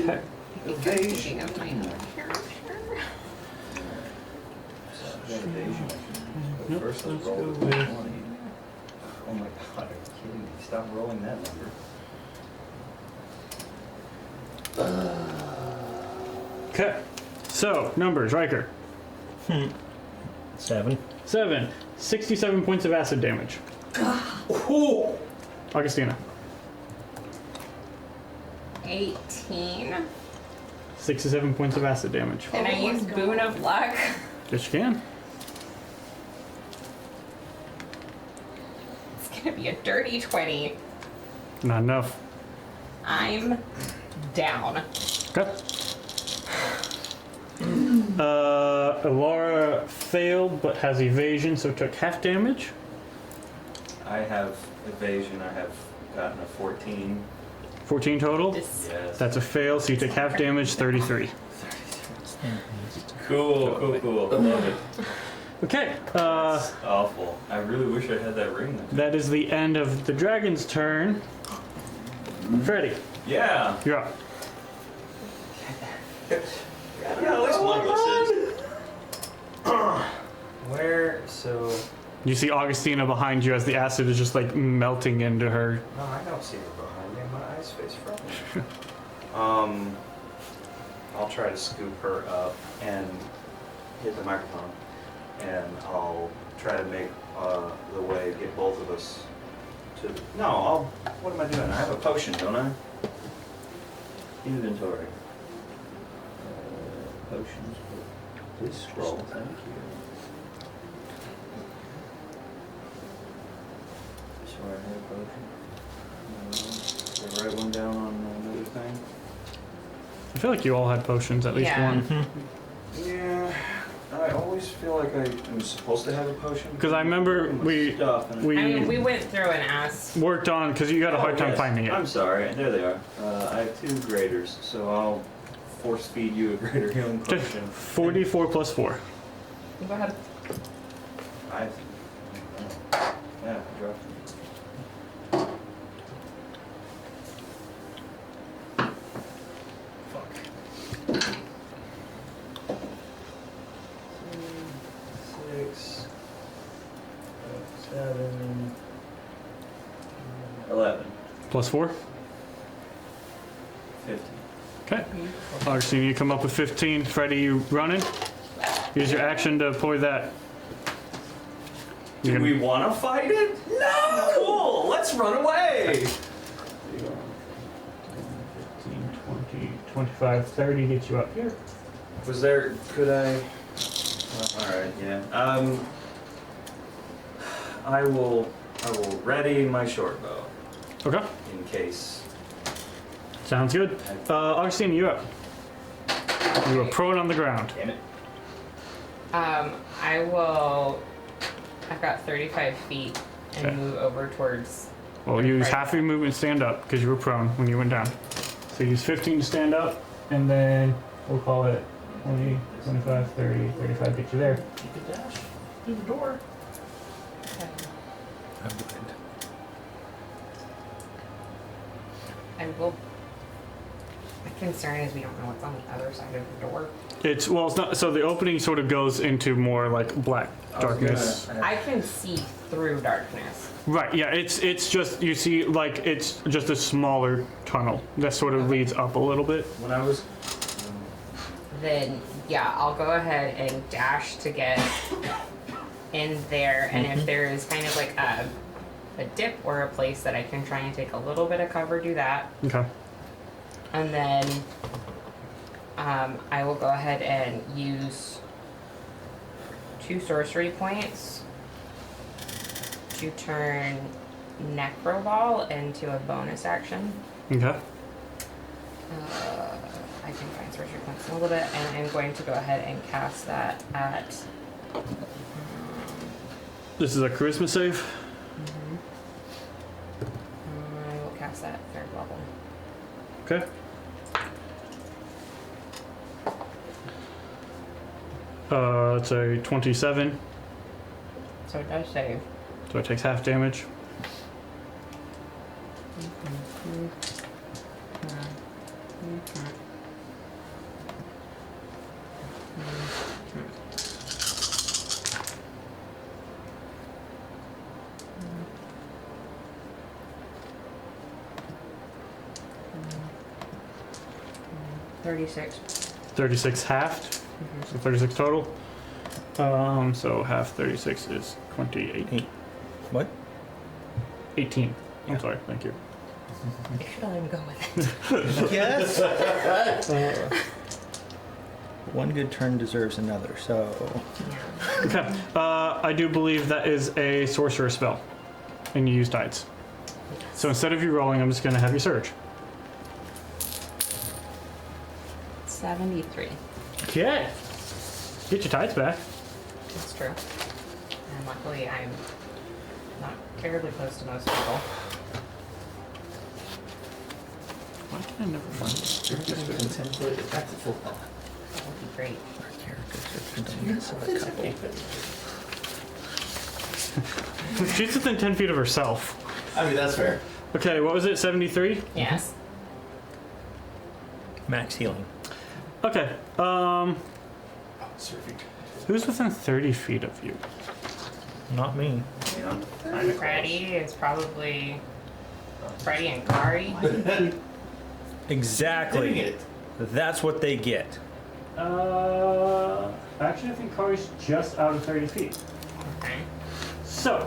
Okay. Thinking of my own character. First, let's roll with 20. Oh my god, are you kidding me? Stop rolling that number. Okay. So numbers, Riker. 7. 7. 67 points of acid damage. Ooh. Augustina. 18. 67 points of acid damage. And I use Boon of Luck. Yes, you can. It's gonna be a dirty 20. Not enough. I'm down. Okay. Ilara failed but has evasion, so took half damage. I have evasion. I have gotten a 14. 14 total. This Yes. That's a fail, so you take half damage, 33. Cool. Love it. Okay. That's awful. I really wish I had that ring. That is the end of the dragon's turn. Freddy, Yeah. you're up. Yeah, at least one of us is. Where, so, You see Augustina behind you as the acid is just like melting into her. no, I don't see her behind me. My eyes face front. I'll try to scoop her up and hit the microphone, and I'll try to make the way, get both of us to. What am I doing? I have a potion, don't I? Inventory. Potions. Please scroll. Thank you. So I have a potion. Write one down on another thing. I feel like you all had potions, at least Yeah. one. Yeah, I always always feel like I'm supposed to have a potion? Because I remember Stuff and- we I mean, we went through and asked. worked on, because you had a hard time yes. finding it. I'm sorry, there they are. I have 2 graders, so I'll force feed you a greater healing Okay, potion. 44 plus 4. Go ahead. I yeah, I dropped it. Fuck. 6, 7, 11, Plus 4? 15. Okay. Augustine, you come up with 15. Freddy, you running? Use your action to pour that. Do we want to fight it? No! Cool, let's run away! 15, 20, 25, 30 gets you up here. Was there, could I? Alright, yeah. I will ready my short bow Okay. in case. Sounds good. Augustine, you up. You are prone on the ground. Damn it. I've got 35 feet and Okay. move over towards. Well, use Right. half your movement stand up because you were prone when you went down. So use 15 to stand up, and then we'll call it 20, 25, 30, 35 get you there. You could dash through the door. I would. I will. My concern is we don't know what's on the other side of the door. It's not. So the opening sort of goes into more like black darkness. I can see through darkness. Right. Yeah. It's just you see like it's just a smaller tunnel that sort of leads up a little bit. When I was. Then yeah, I'll go ahead and dash to get in there, and if there is kind of like a dip or a place that I can try and take a little bit of cover, do that. Okay. And then I will go ahead and use 2 sorcery points to turn Necro Ball into a bonus action. Okay. I can find sorcery points in a little bit, and I'm going to go ahead and cast that at. This is a charisma save. I will cast that at 3rd level. Okay. It's a 27, So it does save. so it takes half damage. $36. 36 halved, so 36 total. So half 36 is 28. What? 18. I'm sorry, thank you. I should let him go with it. Yes. One good turn deserves another, so. Yeah. Okay, I do believe that is a sorcerer spell, and you use tides. So instead of you rolling, I'm just going to have you surge. 73. Okay. Get your tides back. That's true. And luckily I'm not terribly close to most people. Why can I never find it? That would be great. Our characters have done this with a couple. She's within 10 feet of herself. I mean, that's fair. Okay, what was it? 73? Yes. Max healing. Okay, Surfing. who's within 30 feet of you? Not me. Freddy is probably Freddy and Kari. Exactly. Dang it. That's what they get. Actually, I think Kari's just out of 30 feet. Okay. So,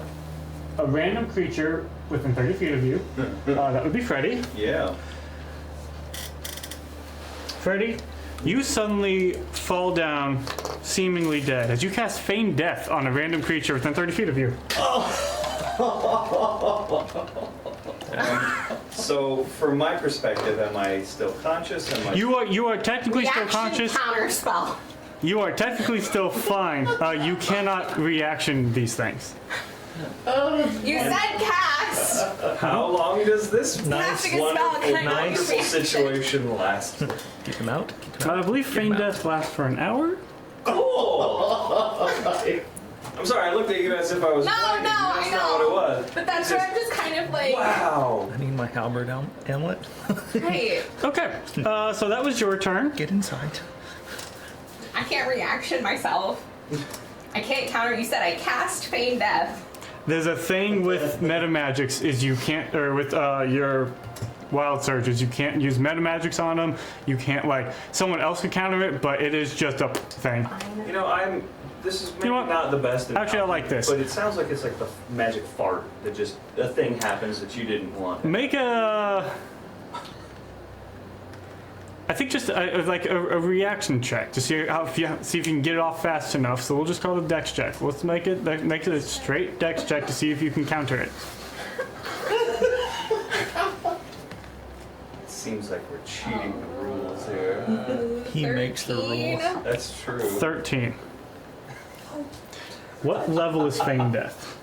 a random creature within 30 feet of you, that would be Freddy. Yeah. Freddy, you suddenly fall down, seemingly dead, as you cast Feign Death on a random creature within 30 feet of you. So, from my perspective, am I still conscious? Am I? You are technically still Reaction conscious. counter spell. You are technically still fine. You cannot reaction these things. You said cast. How long does this Casting a spell can nice situation last? Get him out. Get him out. I believe feign death lasts for an hour. Cool! I'm sorry, I looked at you as if I was No, blaming you. I That's know. not what it was. But that's where I'm just kind of like, Wow! I need my halberd amulet. hey, Okay, so that was your turn. Get inside. I can't reaction myself. I can't counter. You said I cast feign death. There's a thing with meta magics is you can't, or with your wild surges, you can't use meta magics on them. You can't someone else could counter it, but it is just a thing. You know, this is maybe know what? not the best. Actually, I like this. But it sounds like it's like the magic fart that just, a thing happens that you didn't want. Make I think just a reaction check to see if you can get it off fast enough. So we'll just call it a dex check. Let's make it a straight dex check to see if you can counter it. It seems like we're cheating the rules here. He makes the 13. rules. That's true. 13. What level is feign death?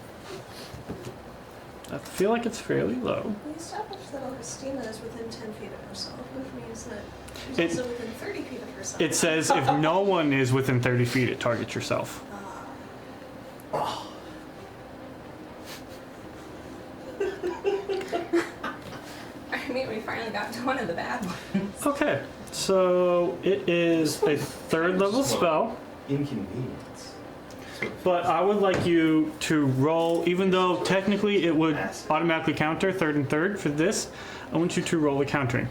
I feel like it's fairly low. We established that Augustina is within 10 feet of herself, which means that she's It- also within 30 feet of herself. It says if no one is within 30 feet, it targets yourself. I mean, we finally got to one of the bad ones. Okay, so it is a third level spell. Inconvenience. But I would like you to roll, even though technically it would automatically counter third and third for this, I want you to roll a countering.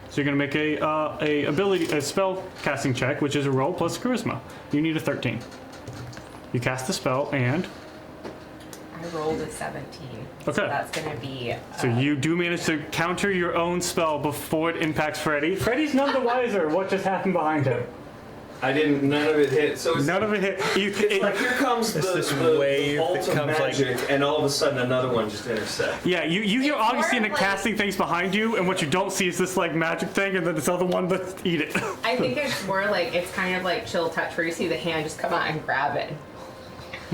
So you're gonna make a spell casting check, which is a roll plus charisma. You need a 13. You cast the spell and, I rolled a 17. So Okay. that's gonna be. so you do manage to counter your own spell before it impacts Freddy. Freddy's none the wiser what just happened behind him. None of it hit. So it's, None of it hit. it's like here comes It's this the wave bolt that of comes like- magic, and all of a sudden another one just intersects. Yeah, you hear It's more Augustina of like- casting things behind you, and what you don't see is this magic thing, and then this other one, let's eat it. I think it's more like it's kind of like chill touch where you see the hand just come out and grab it.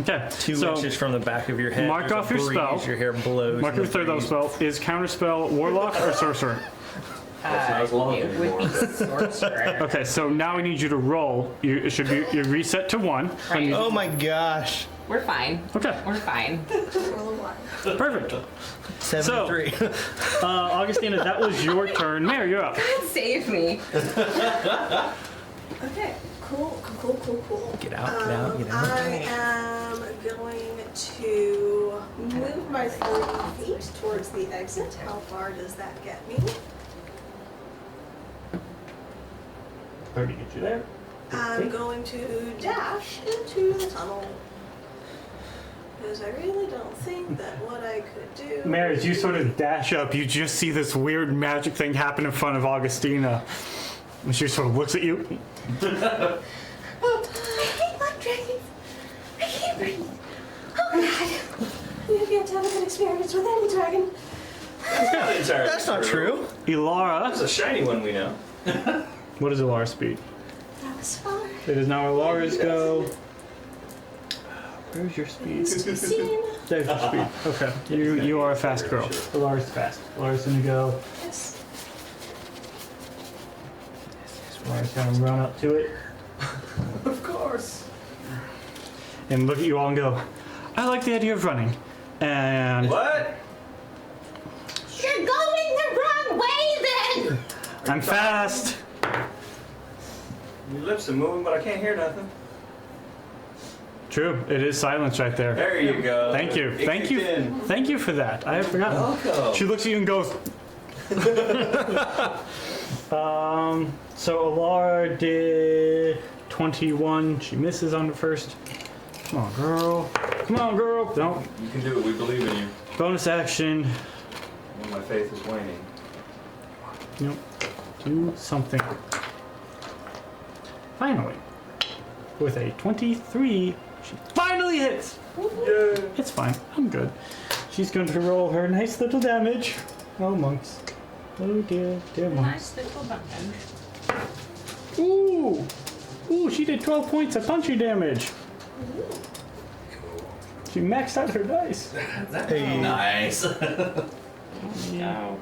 Okay, 2 so inches from the back of your head. mark there's a off your breeze, spell. Your hair blows. mark in your the third level breeze. spell is counterspell warlock or sorcerer. That's not as long It would be sorcerer. Okay, so now we need you to roll. It should be you reset to 1. Right. Oh my gosh. We're fine. Okay, We're fine. Roll a 1. perfect. 73. Augustina, that was your turn. Mary, you're up. Save me. Okay, cool. Get out, get out. I am going to move my 30 feet towards the exit. How far does that get me? 30 get you there. I'm going to dash into the tunnel. Because I really don't think that what I could do... Mary, as you sort of dash up, you just see this weird magic thing happen in front of Augustina. And she sort of looks at you. Oh, I hate black dragons. I can't breathe. Oh god. You have yet to have a good experience with any dragon. That's not true. Ilara. It's a shiny one we know. What is Ilara's speed? That was far. It is now Ilara's go. Where's your speed? To be seen. There's your speed. Okay. You are a fast girl. Ilara's fast. Ilara's gonna go. Yes. Ilara's gonna run up to it Of course. and look at you all and go, I like the idea of running. And What? You're going the wrong way then! I'm fast. Your lips are moving, but I can't hear nothing. True. It is silence right there. There you go. Thank you. It Thank kicked you. in. Thank you for that. I have forgotten. Welcome. She looks at you and goes. So Alara did 21. She misses on the first. Come on, girl. Come on, girl. Don't. You can do it. We believe in you. Bonus action. When my faith is waning. Nope. Do something. Finally. With a 23, she finally hits. Yay. It's fine. I'm good. She's going to roll her nice little damage. Oh, monks. Oh, dear, dear monks. Nice little button. Ooh! Ooh, she did 12 points of punchy damage. She maxed out her dice. Hey. Nice. No.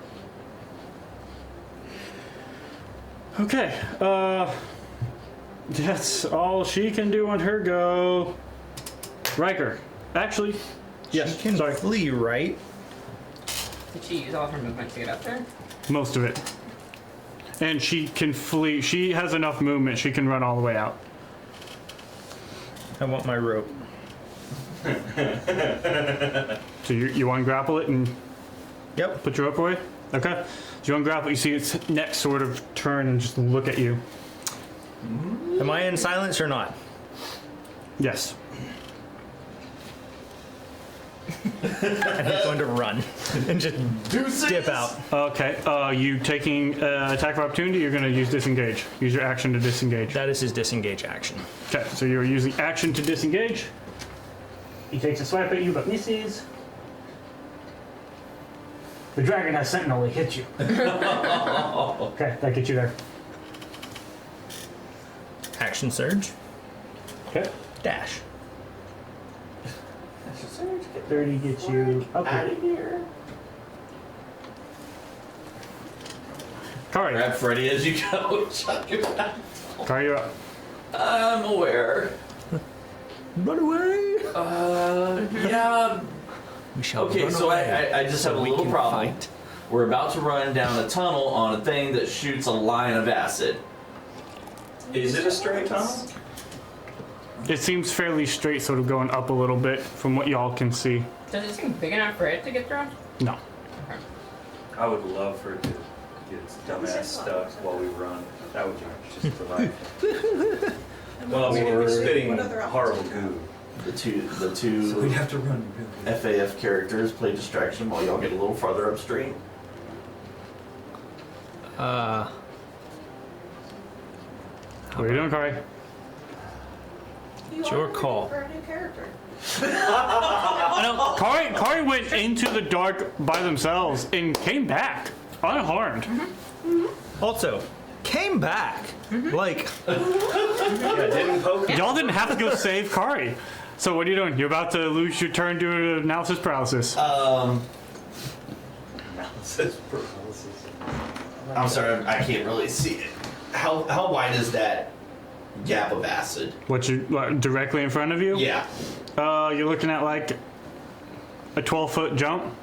Okay, that's all she can do on her go. Riker. Actually, yes, She can sorry. flee, right? Did she use all her movement to get up there? Most of it. And she can flee. She has enough movement. She can run all the way out. I want my rope. So you want to grapple it and Yep. put your rope away? Okay. So you want to grapple, you see its neck sort of turn and just look at you. Am I in silence or not? Yes. And he's going to run and just dip out. Okay. You taking attack of opportunity, you're going to use disengage. Use your action to disengage. That is his disengage action. Okay, so you're using action to disengage. He takes a swipe at you but misses. The dragon has sentinel, he hits you. Okay, that gets you there. Action surge. Okay. Dash. 30 gets you up here. Kari. Grab Freddy as you go. Chuck your back. Kari, you're up. I'm aware. Run away. Yeah. We shall Okay, run so away I just have a we little can problem. fight. We're about to run down a tunnel on a thing that shoots a line of acid. Is it a straight tunnel? It seems fairly straight, sort of going up a little bit from what y'all can see. Does it seem big enough for it to get through? No. I would love for it to get its dumbass stuck while we run. That would be just delightful. Well, I mean, it'd be spitting What other horrible goo. The two So we'd have to run really FAF characters play distraction while y'all get a little farther upstream. What are you doing, Kari? You your are call. For a new character. Kari went into the dark by themselves and came back unharmed. Also, came back. Like, Yeah, didn't poke it. Y'all didn't have to go save Kari. So what are you doing? You're about to lose your turn due to analysis paralysis. Analysis paralysis. I'm sorry, I can't really see it. How wide is that gap of acid? What, directly in front of you? Yeah. You're looking at like a 12-foot jump.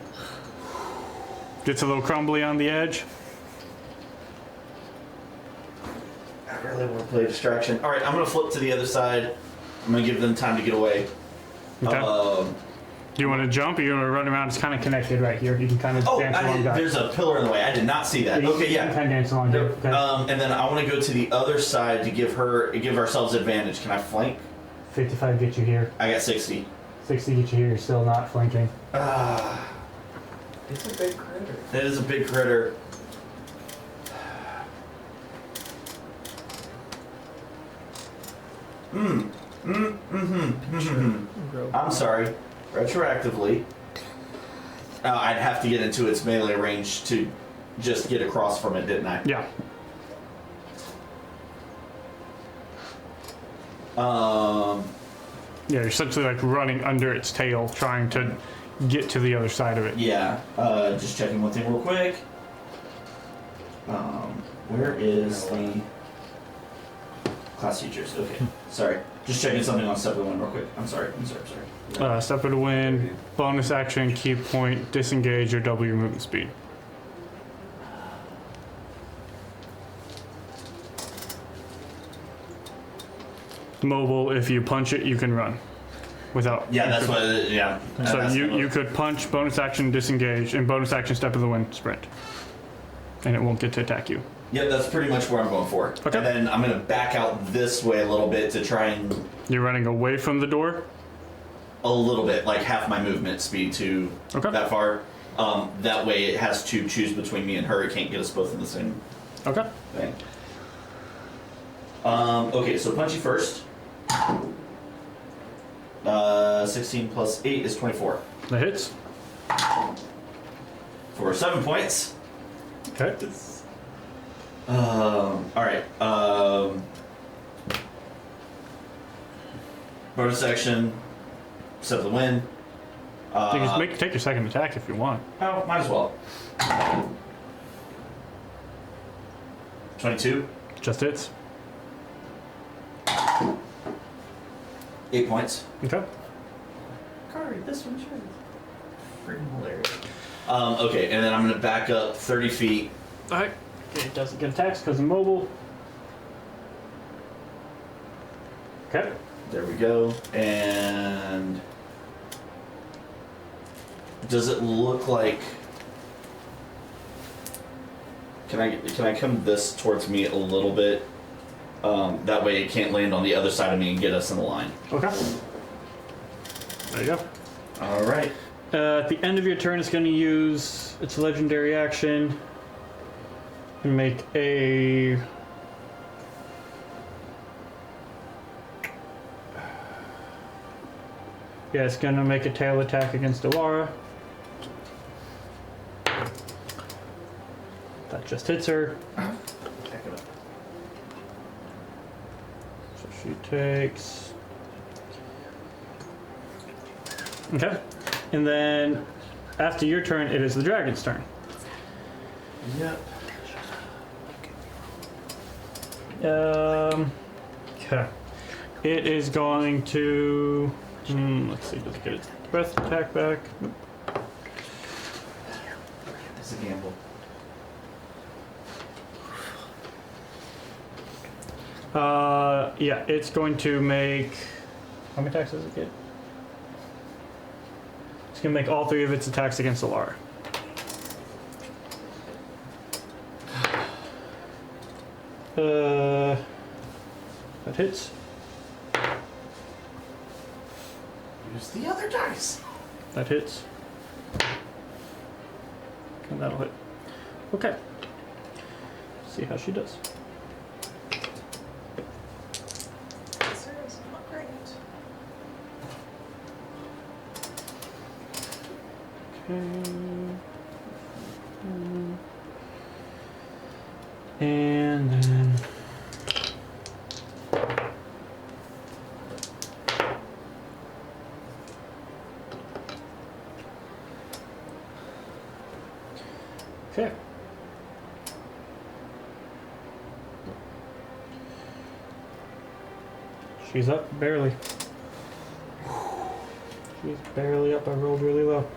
Gets a little crumbly on the edge. I really want to play distraction. All right, I'm gonna flip to the other side. I'm gonna give them time to get away. Okay. Do you want to jump or you want to run around? It's kind of connected right here. You can kind of dance along that. There's a pillar in the way. I did not see that. You Okay, can yeah. kind of dance along here. Okay. And then I want to go to the other side to give ourselves advantage. Can I flank? 55 gets you here. I got 60. 60 gets you here. You're still not flanking. It's a big critter. That is a big critter. I'm sorry. Retroactively, I'd have to get into its melee range to just get across from it, didn't I? Yeah. Yeah, you're essentially like running under its tail, trying to get to the other side of it. Yeah. Just checking one thing real quick. Where is the class features? Okay. Sorry. Just checking something on step one real quick. I'm sorry. Step of the wind, bonus action, key point, disengage, or double your movement speed. Mobile, if you punch it, you can run. Without. Yeah, that's what. Yeah. So That's you could punch, bonus action, disengage, and bonus action, step of the wind, sprint. And it won't get to attack you. Yep, that's pretty much where I'm going for. Okay. And then I'm gonna back out this way a little bit to try and You're running away from the door? a little bit, like half my movement speed to Okay. that far. That way it has to choose between me and her. It can't get us both in the same Okay. thing. Okay, so punchy first. 16 plus 8 is 24. That hits. For 7 points. Okay. Alright. bonus action, step of the wind. You can just take your second attack if you want. Oh, might as well. 22, Just hits. 8 points. Okay. Kari, this one's yours. Freaking hilarious. Okay, and then I'm gonna back up 30 feet. Alright. It doesn't get attacks because I'm mobile. Okay. There we go. And does it look like? Can I come this towards me a little bit? That way it can't land on the other side of me and get us in the line. Okay. There you go. All right. At the end of your turn, it's going to use its legendary action and make a. Yeah, it's going to make a tail attack against Alara. That just hits her. Back it up. So she takes. Okay. And then after your turn, it is the dragon's turn. Yep. Okay. It is going to. Let's see, does it get its breath attack back? Nope. It's a gamble. Yeah, it's going to make. How many attacks does it get? It's going to make all 3 of its attacks against Alara. That hits. Use the other dice. That hits. And that'll hit. Okay. See how she does. Seriously, not great. And then. Okay. She's up, barely. She's barely up. I rolled really low.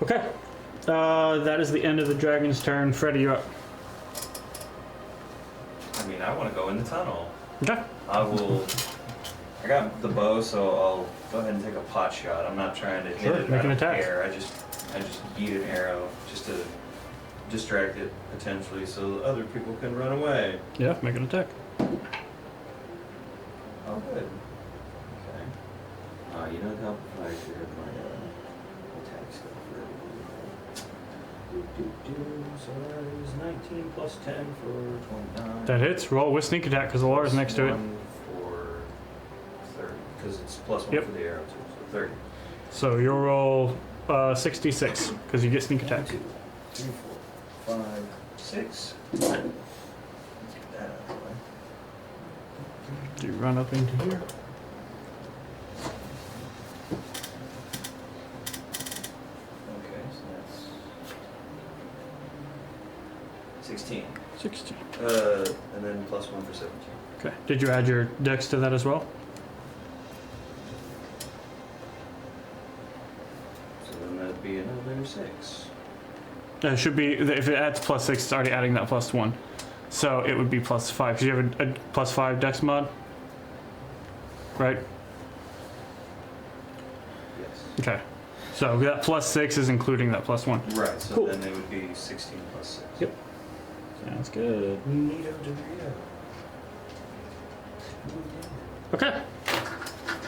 Okay. That is the end of the dragon's turn. Freddy, you're up. I mean, I want to go in the tunnel. Okay. I got the bow, so I'll go ahead and take a pot shot. I'm not trying to hit Sure, it make out an of attack. air. I just yeet an arrow just to distract it potentially, so other people can run away. Yeah, make an attack. Oh, good. Okay. You don't help if I clear my attack skill for so that is 19 plus 10 for 29. That hits. Roll with sneak attack because Alara's next to it. 1 for 30, because it's plus 1 Yep. for the arrow too, so 30. So you'll roll 66 because you get sneak attack. 1, 2, 3, 4, 5, 6. Get that out of the way. Do you run up into here? Okay, so that's 16. 16. And then plus 1 for 17. Okay. Did you add your dex to that as well? So then that'd be another 6. It should be, if it adds plus 6, it's already adding that plus 1. So it would be plus 5 because you have a plus 5 dex mod? Right? Yes. Okay. So that plus 6 is including that plus 1. Right, so Cool. then they would be 16 plus 6. Yep. Sounds good. Neato Dorito. Okay.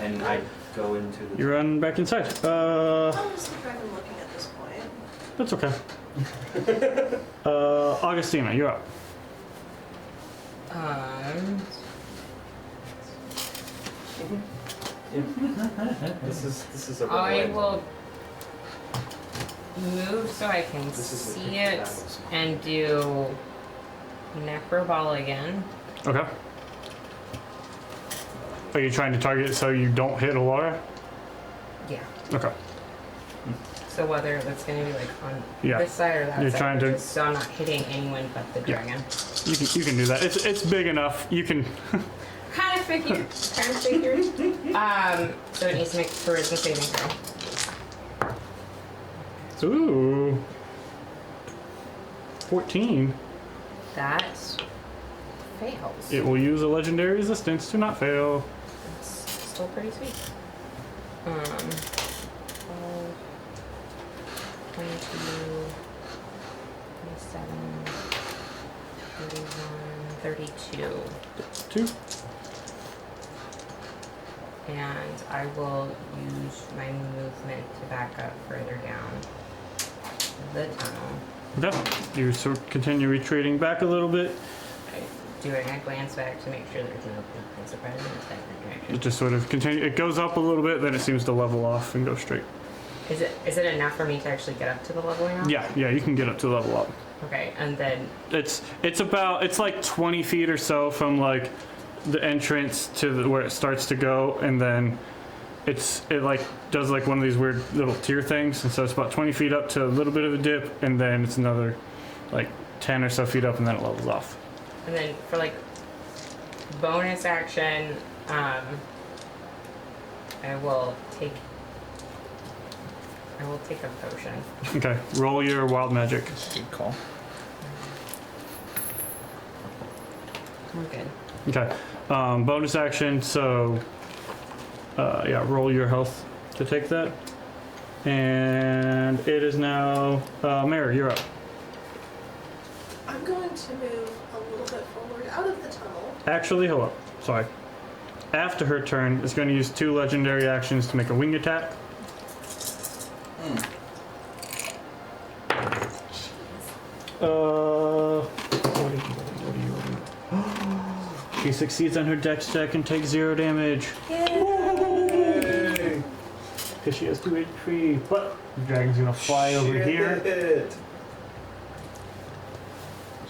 And I go into the. You run back inside. How is the dragon looking at this point? That's okay. Augustina, you're up. This is a red I light. will move so I can This is the see picture it that was- and do necro ball again. Okay. Are you trying to target it so you don't hit Alara? Yeah. Okay. So whether that's gonna be like on Yeah. this side or that You're side, trying to- just so I'm not hitting anyone but the Yeah. dragon. You can do that. It's big enough. You can. Kind of figured. So it needs to make a charisma saving throw. Ooh. 14. That fails. It will use a legendary resistance to not fail. It's still pretty sweet. 12, 22, 27, 31, 32. 2. And I will use my movement to back up further down the tunnel. Okay. You sort of continue retreating back a little bit. Doing a glance back to make sure there's no surprises in that direction. It just sort of continue. It goes up a little bit, then it seems to level off and go straight. Is it enough for me to actually get up to the leveling up? Yeah, you can get up to level up. Okay, and then It's like 20 feet or so from like the entrance to where it starts to go, and then it like does like one of these weird little tier things, and so it's about 20 feet up to a little bit of a dip, and then it's another like 10 or so feet up, and then it levels off. and then for like bonus action, I will take a potion. Okay, roll your wild magic. Good call. I'm good. Okay, bonus action. So, yeah, roll your health to take that, and it is now Mary. You're up. I'm going to move a little bit forward out of the tunnel. Actually, hold up. Sorry. After her turn, it's going to use 2 legendary actions to make a wing attack. What do you? She succeeds on her dex check and takes 0 damage. Yay! Because she has 2 HP. But the dragon's going to fly over here.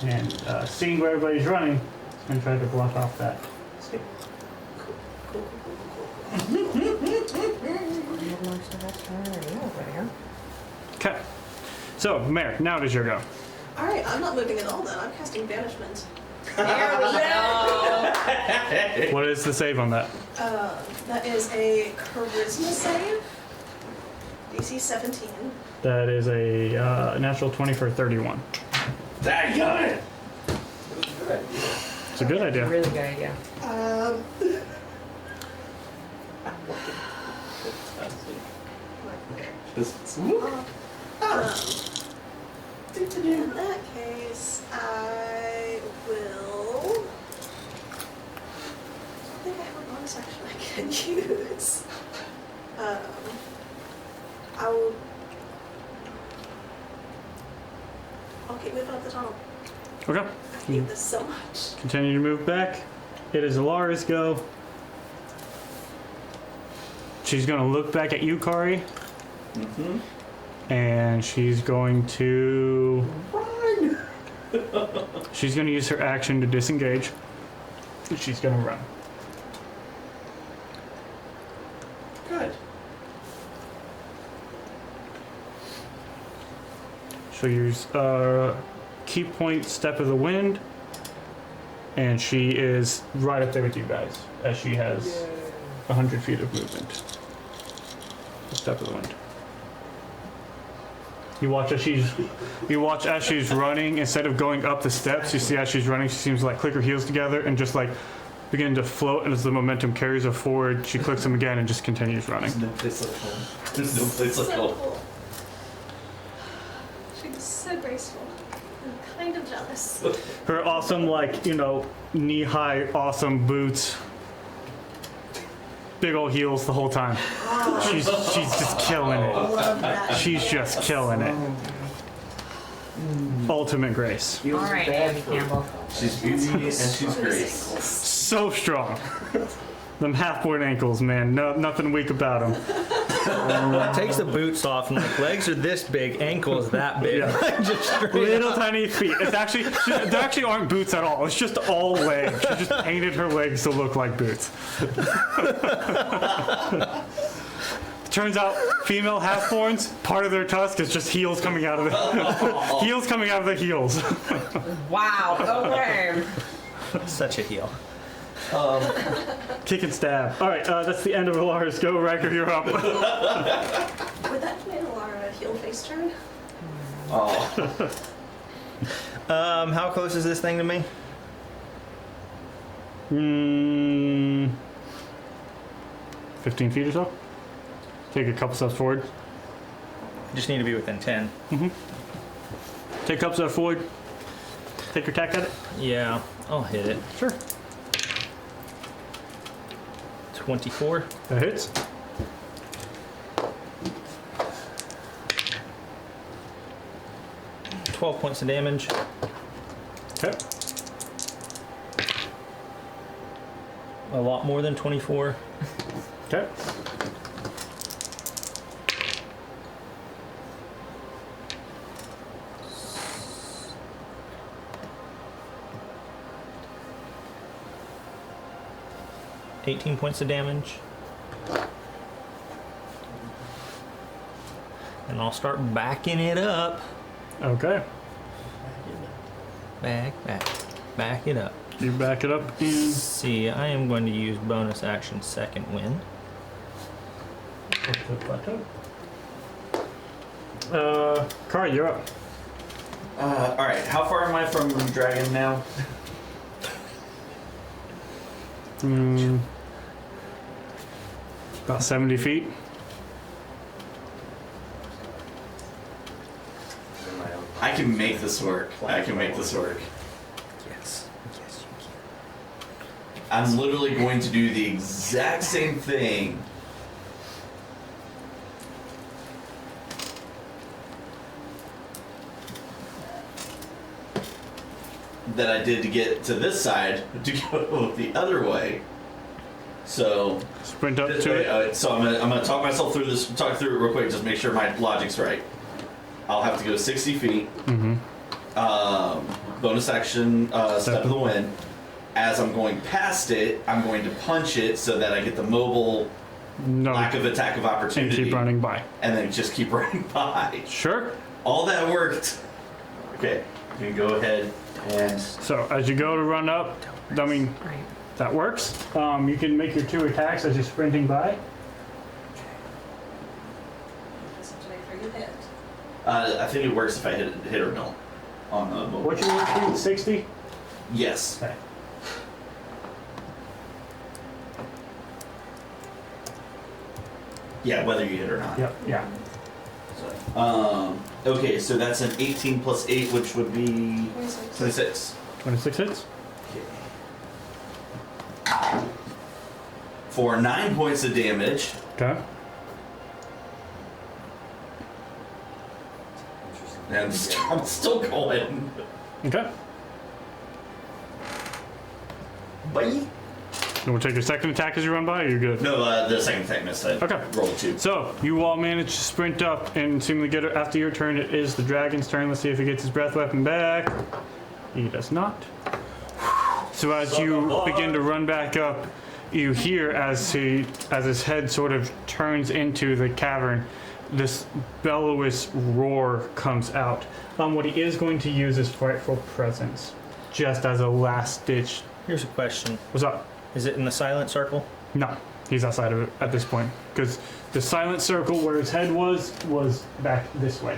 And seeing where everybody's running, it's going to try to block off that. Okay. So, Mare, now it is your go. Alright, I'm not moving at all then. I'm casting Banishment. There we go. What is the save on that? That is a Charisma save. DC 17. That is a natural 20 for 31. That got it! It's a good idea. Really good idea. In that case, I will. I don't think I have a bonus action I can use. I'll keep moving up the tunnel. Okay. I hate this so much. Continue to move back. It is Alara's go. She's going to look back at you, Kari. Mm-hmm. And she's going to... Run! She's going to use her action to disengage. She's going to run. Good. She'll use key point step of the wind. And she is right up there with you guys, as she has 100 feet of movement. Step of the wind. You watch as she's running. Instead of going up the steps, you see as she's running, she seems to like click her heels together and just like begin to float. And as the momentum carries her forward, she clicks them again and just continues running. There's no place like home. There's no place like So home. cool. She's so graceful. I'm kind of jealous. Her awesome, like, knee-high, awesome boots. Big old heels the whole time. She's just killing it. Love that. She's just killing it. Ultimate grace. All right, Naomi Campbell. She's beauty and she's great. So strong. Them half-board ankles, man. No, nothing weak about them. Takes the boots off and like legs are this big, ankles that big. Yeah. Like, just straight Little up. tiny feet. It's actually, there actually aren't boots at all. It's just all legs. She just painted her legs to look like boots. Turns out, female half-horns, part of their tusk is just heels coming out of the heels coming out of the heels. Wow. Okay. Such a heel. Kick and stab. All right, that's the end of Alara's go. Riker, you're up. Would that have made Alara a heel face turn? Oh. How close is this thing to me? 15 feet or so. Take a couple steps forward. Just need to be within 10. Take a couple steps forward. Take your tack at it. Yeah, I'll hit it. Sure. 24. That hits. $12 points of damage. Okay. A lot more than 24. Okay. $18 points of damage. And I'll start backing it up. Okay. Back it up. You back it up and See, I am going to use bonus action second wind. Kari, you're up. All right. How far am I from the dragon now? About 70 feet. I can make this work. I can make this work. Yes. Yes, you can. I'm literally going to do the exact same thing. That I did to get to this side to go the other way. So Sprint up to it. so I'm gonna talk myself through this. Talk through it real quick. Just make sure my logic's right. I'll have to go 60 feet. Bonus action, step of the wind. As I'm going past it, I'm going to punch it so that I get the mobile No. lack of attack of And opportunity. keep running by. And then just keep running by. Sure. All that worked. Okay, you can go ahead and So as you go to run up, I mean, Right. that works. You can make your 2 attacks as you're sprinting by. That's up to make sure you hit. I think it works if I hit or no on the mobile. What's your speed? 60? Yes. Okay. Yeah, whether you hit or not. Yep. Yeah. Okay, so that's an 18 plus 8, which would be 26. 26 hits. For 9 points of damage. Okay. And I'm still going. Okay. Bye. You want to take your second attack as you run by, or you're good? No, the second attack missed. I Okay. rolled 2. So, you all manage to sprint up and seemingly get it. After your turn, it is the dragon's turn. Let's see if he gets his breath weapon back. He does not. So as you begin to run back up, you hear as his head sort of turns into the cavern, this bellowous roar comes out. What he is going to use is frightful presence, just as a last ditch. Here's a question. What's up? Is it in the silent circle? No, he's outside of it at this point, because the silent circle where his head was back this way,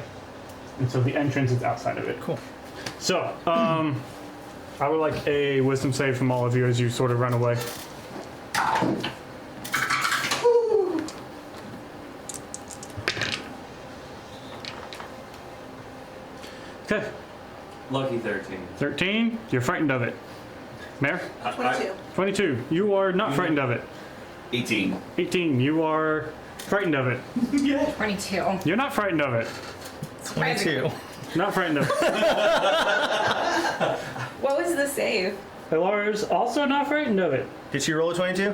and so the entrance is outside of it. Cool. So, I would like a wisdom save from all of you as you sort of run away. Okay, Lucky 13. 13. You're frightened of it. Mayor? 22. 22. You are not frightened of it. 18. 18. You are frightened of it. 22. You're not frightened of it. 22. Not frightened of it. What was the save? Elara's also not frightened of it. Did she roll a 22?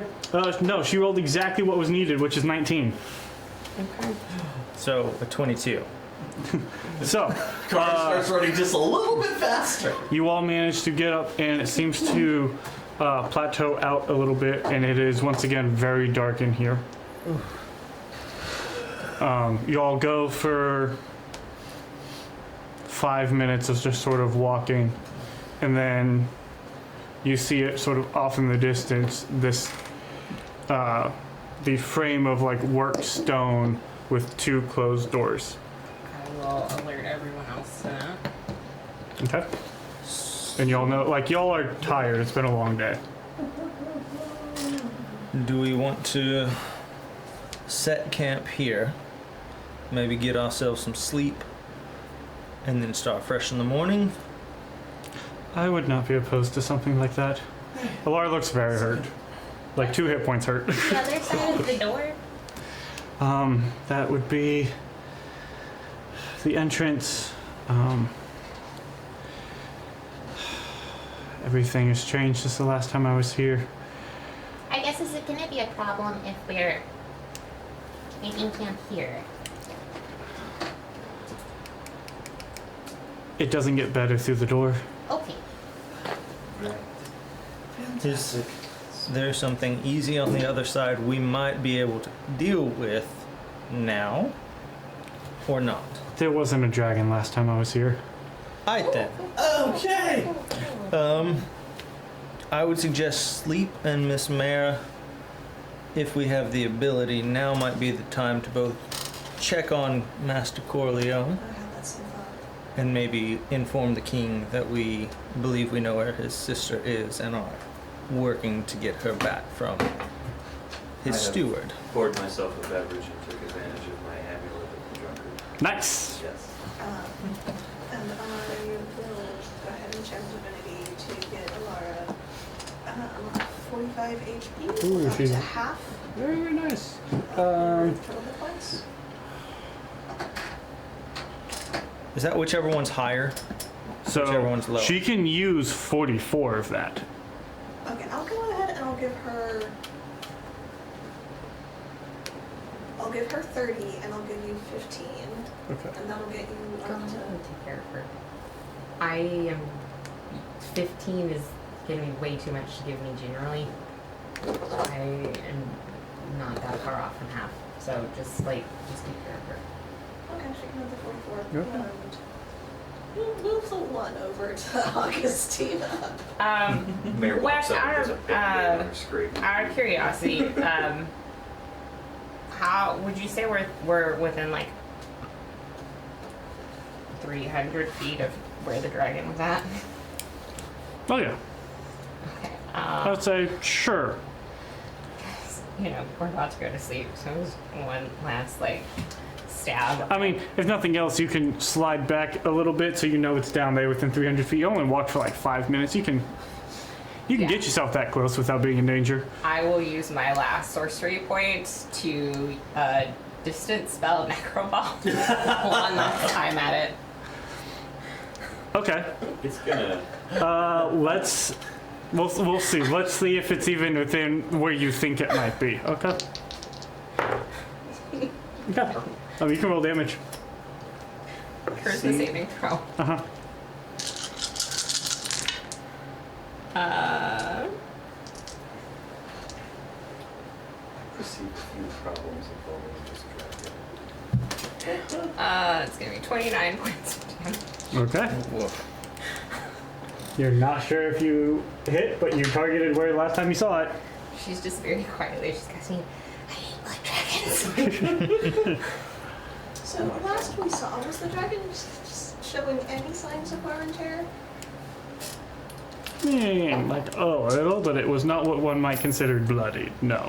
No, she rolled exactly what was needed, which is 19. Okay. So a 22. So, Car starts running just a little bit faster. you all manage to get up, and it seems to plateau out a little bit, and it is once again very dark in here. You all go for 5 minutes of just sort of walking, and then you see it sort of off in the distance, this the frame of like worked stone with 2 closed doors. I will alert everyone else to that. Okay. And y'all know, like, y'all are tired. It's been a long day. Do we want to set camp here? Maybe get ourselves some sleep and then start fresh in the morning? I would not be opposed to something like that. Alar looks very hurt. Like 2 hit points hurt. The other side of the door. That would be the entrance. Everything has changed since the last time I was here. I guess is it gonna be a problem if we're making camp here? It doesn't get better through the door. Okay. Is there something easy on the other side we might be able to deal with now or not? There wasn't a dragon last time I was here. Alright then. Okay. I would suggest sleep, and Miss Mara, if we have the ability, now might be the time to both check on Master Corleone I had that same thought. and maybe inform the king that we believe we know where his sister is and are working to get her back from his I have steward. Poured myself a beverage and took advantage of my amulet of the drunkard. Nice. Yes. And I will go ahead and check Divinity to get Alara 45 HP, Ooh, up she's- to half Very, very nice. total hit points. Is that whichever one's higher? Whichever one's So lower. she can use 44 of that. Okay, I'll go ahead and I'll give her 30 and I'll give you 15. Okay. And that'll get you Go up ahead to and take care of her. I am 15 is gonna be way too much to give me generally. I am not that far off from half. So just take care of her. okay, she can have the 44. Okay. And move the 1 over to Augustina. Mayor Wes, walks up and out does a of, big on her scrape. out of curiosity, how would you say we're within like 300 feet of where the dragon was at? Oh yeah. Okay. I'd say sure. We're about to go to sleep, so it was one last stab. I mean, if nothing else, you can slide back a little bit so you know it's down there within 300 feet. You only walk for 5 minutes. You can Yeah. get yourself that close without being in danger. I will use my last sorcery point to distance spell Necroball one last time at it. Okay. It's gonna. We'll see. Let's see if it's even within where you think it might be. Okay. Okay. Oh, you can roll damage. Charisma saving throw. Uh-huh. Perceive a few problems involving this dragon. It's gonna be 29 points of damage. Okay. Woof. You're not sure if you hit, but you targeted where last time you saw it. She's just very quietly just guessing. I hate blood dragons. So last we saw, was the dragon just showing any signs of wear and tear? Like a little, but it was not what one might consider bloodied. No.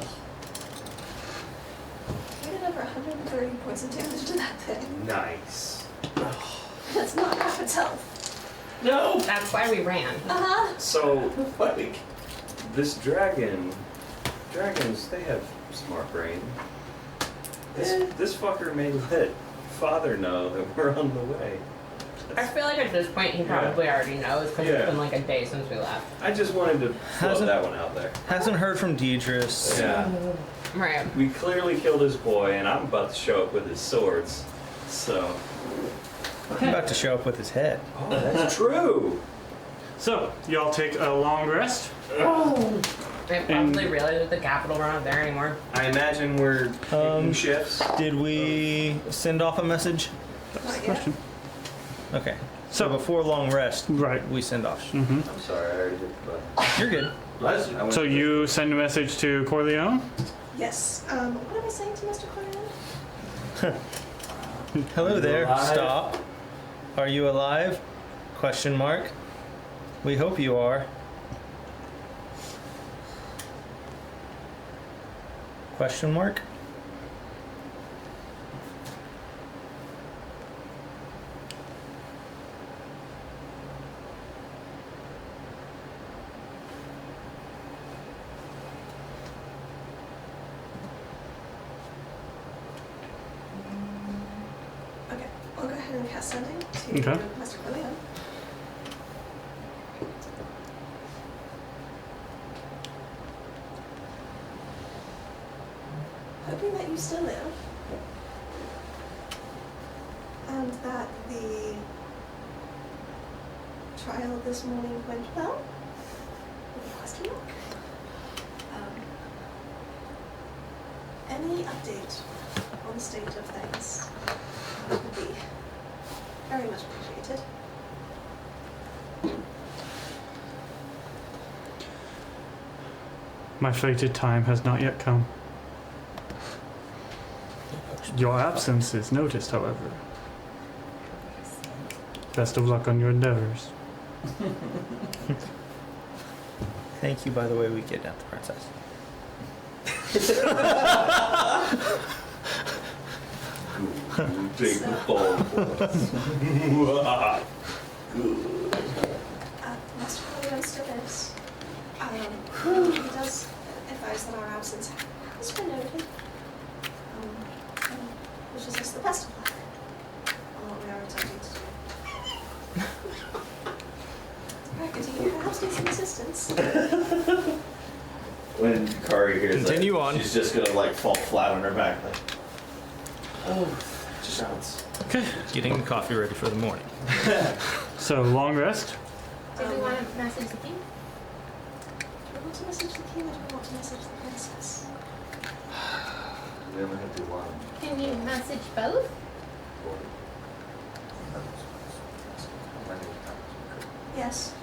We did over 130 points of damage to that thing. Nice. That's not half its health. No. That's why we ran. Uh-huh. So, this dragons, they have smart brain. This fucker may let father know that we're on the way. I feel like at this point he probably already knows because Yeah. it's been like a day since we left. I just wanted to throw Hasn't- that one out there. Hasn't heard from Deidre. Yeah. Right. We clearly killed his boy, and I'm about to show up with his swords. So. I'm about to show up with his head. Oh, that's true. So, y'all take a long rest. They probably realized that the capital we're not there anymore. I imagine we're taking shifts. Did we send off a message? Not yet. Question. Okay. So before long rest, Right. we send off. I'm sorry, I already did, but. You're good. I went So to- you send a message to Corleone? Yes. What am I saying to Mr. Corleone? Hello Are you there. alive? Stop. Are you alive? Question mark. We hope you are. Question mark. Okay, I'll go ahead and cast sending to Okay. Mr. Corleone. Hoping that you still live. And that the trial this morning went well. With a question mark. Any update on the state of things would be very much appreciated. My fated time has not yet come. Your absence is noticed, however. Best of luck on your endeavors. Thank you, by the way, we kidnapped the princess. Big ball. Mr. Corleone still lives. He does advise that our absence has been noted. Which is just the best of luck on what we are attempting to do. Rebecca, do you perhaps need some assistance? When Kari hears Continue that, on. she's just gonna like fall flat on her back, like, oh, just bounce. Okay. Getting coffee ready for the morning. So, long rest. Did we want to message the king? Do we want to message the king or do we want to message the princess? We only have to do one. Can you message both? Yes.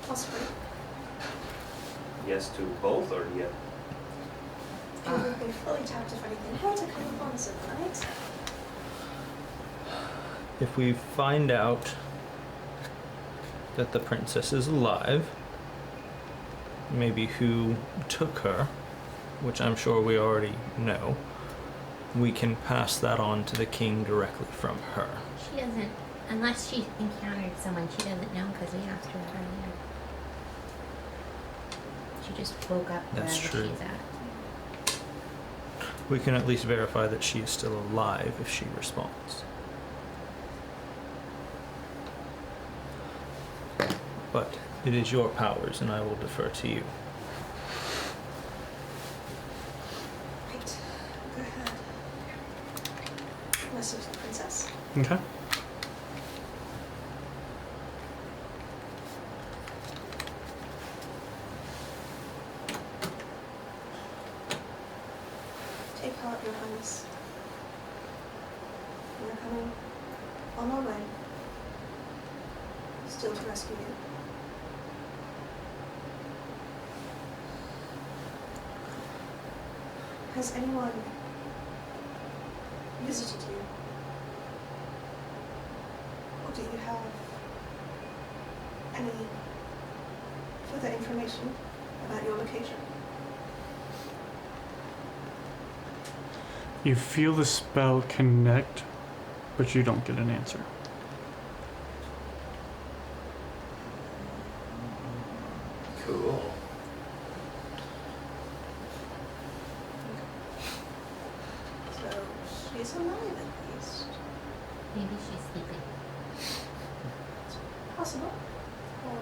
Possibly. Yes to both, or yet? And we've been fully tapped if anything were to come upon us at the night. If we find out that the princess is alive, maybe who took her, which I'm sure we already know, we can pass that on to the king directly from her. She doesn't, unless she encountered someone she doesn't know because we asked her earlier. She just woke up wherever That's true. she's at. We can at least verify that she is still alive if she responds. But it is your powers, and I will defer to you. Right. Go ahead. Message the princess. Okay. Take heart, your highness. We are coming on our way. Still to rescue you. Has anyone visited you? Or do you have any further information about your location? You feel the spell connect, but you don't get an answer. Cool. So she's alive at least. Maybe she's sleeping. Possible. Or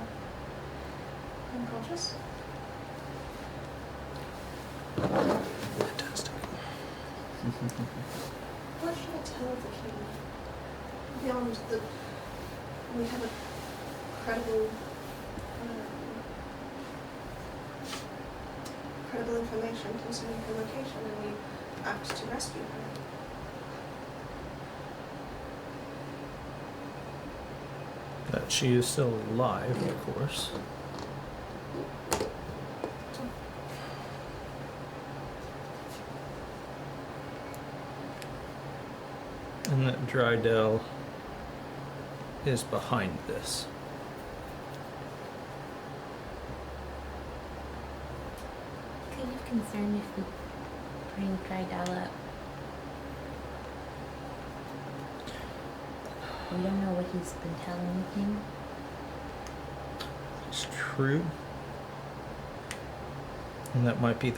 unconscious. Fantastic. What should I tell the king? Beyond that we have a credible, credible information concerning her location and we act to rescue her. That she is still alive, of course. And that Drydell is behind this. Kind of concerned if we bring Drydell up. We don't know what he's been telling the king. It's true. And that might be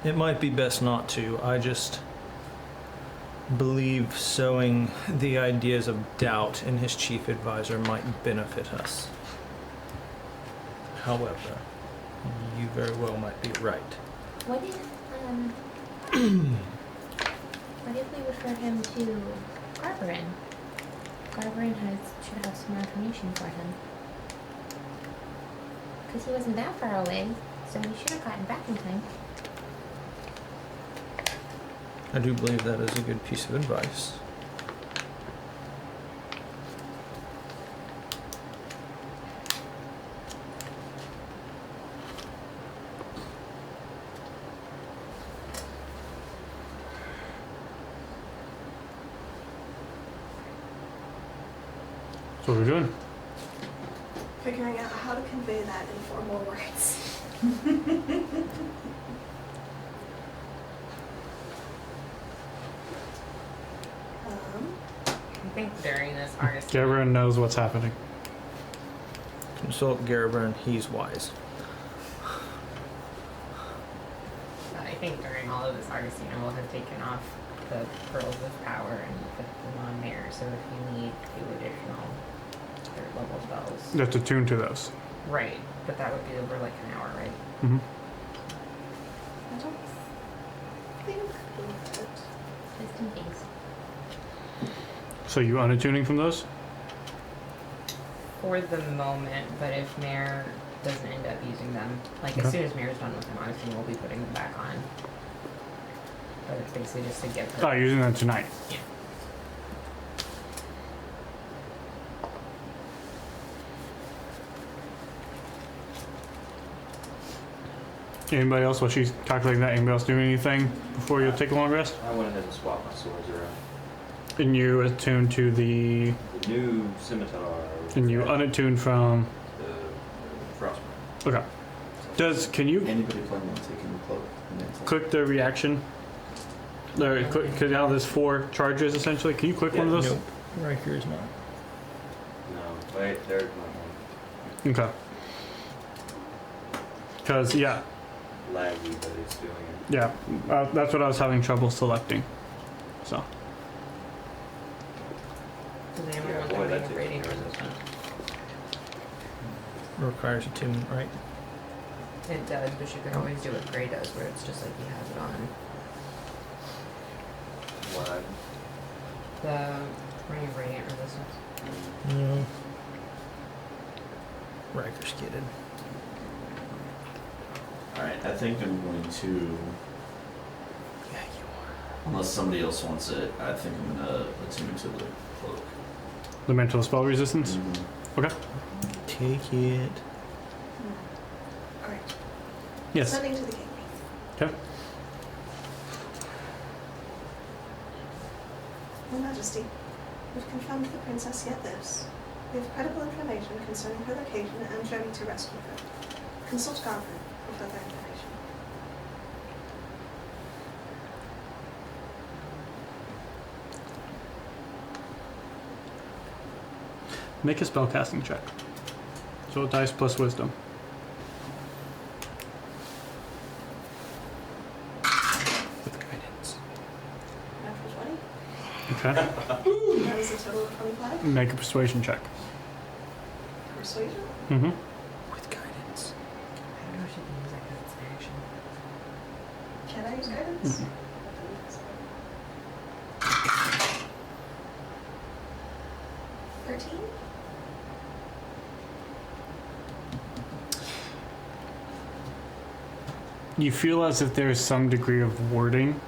it might be best not to. I just believe sowing the ideas of doubt in his chief advisor might benefit us. However, you very well might be right. What if, what if we refer him to Garberin? Garberin should have some more information for him. Because he wasn't that far away, so he should have gotten back in time. I do believe that is a good piece of advice. That's what we're doing. Figuring out how to convey that in 4 more words. I think during this artist. Everyone knows what's happening. Consult Garberin, he's wise. I think during all of this, Augustina will have taken off the pearls of power and put them on there. So if you need 2 additional 3rd level spells, You have to tune to those. right? But that would be over like an hour, right? Mm-hmm. I don't think we did. Just in case. So you unattuning from those? For the moment, but if Mare doesn't end up using them, like Okay. as soon as Mare's done with them, Augustine will be putting them back on. But it's basically just to give her. Oh, you're using them tonight. Yeah. Anybody else, while she's calculating that, anybody else doing anything before you take a long rest? I went ahead and swapped my swords around. And you attune to the... The new scimitar. And you unattuned from... The frostburn. Okay. Can you Anybody planning on taking the cloak? And then click the reaction? Because now there's 4 charges, essentially. Can you click one of those? Nope. Riker is not. No, wait, there's my one. Okay. Because, yeah. Laggy, but it's doing it. Yeah. That's what I was having trouble selecting. So. Does anyone Yeah, want boy, them that being takes radiant care of it. resistant? Requires attunement, right? It does, but you can always do what Gray does, where it's just like he has it on. Lag. The ring of radiant resistance. No. Riker skidded. Alright, I think I'm going to, Yeah, you are. unless somebody else wants it, I think I'm gonna attune to the cloak. The mental spell resistance? Okay. Take it. Alright. Yes. Sending to the king. Okay. Your Majesty, we've confirmed the princess yet lives. We have credible information concerning her location and journey to rescue her. Consult Garvin for further information. Make a spellcasting check. So dice plus wisdom. With guidance. Natural 20. Okay. That is a total of 25. Make a persuasion check. persuasion? Mm-hmm. With guidance. I don't know if she can use that because it's an action. Can I use guidance? Mhm. 13? You feel as if there is some degree of wording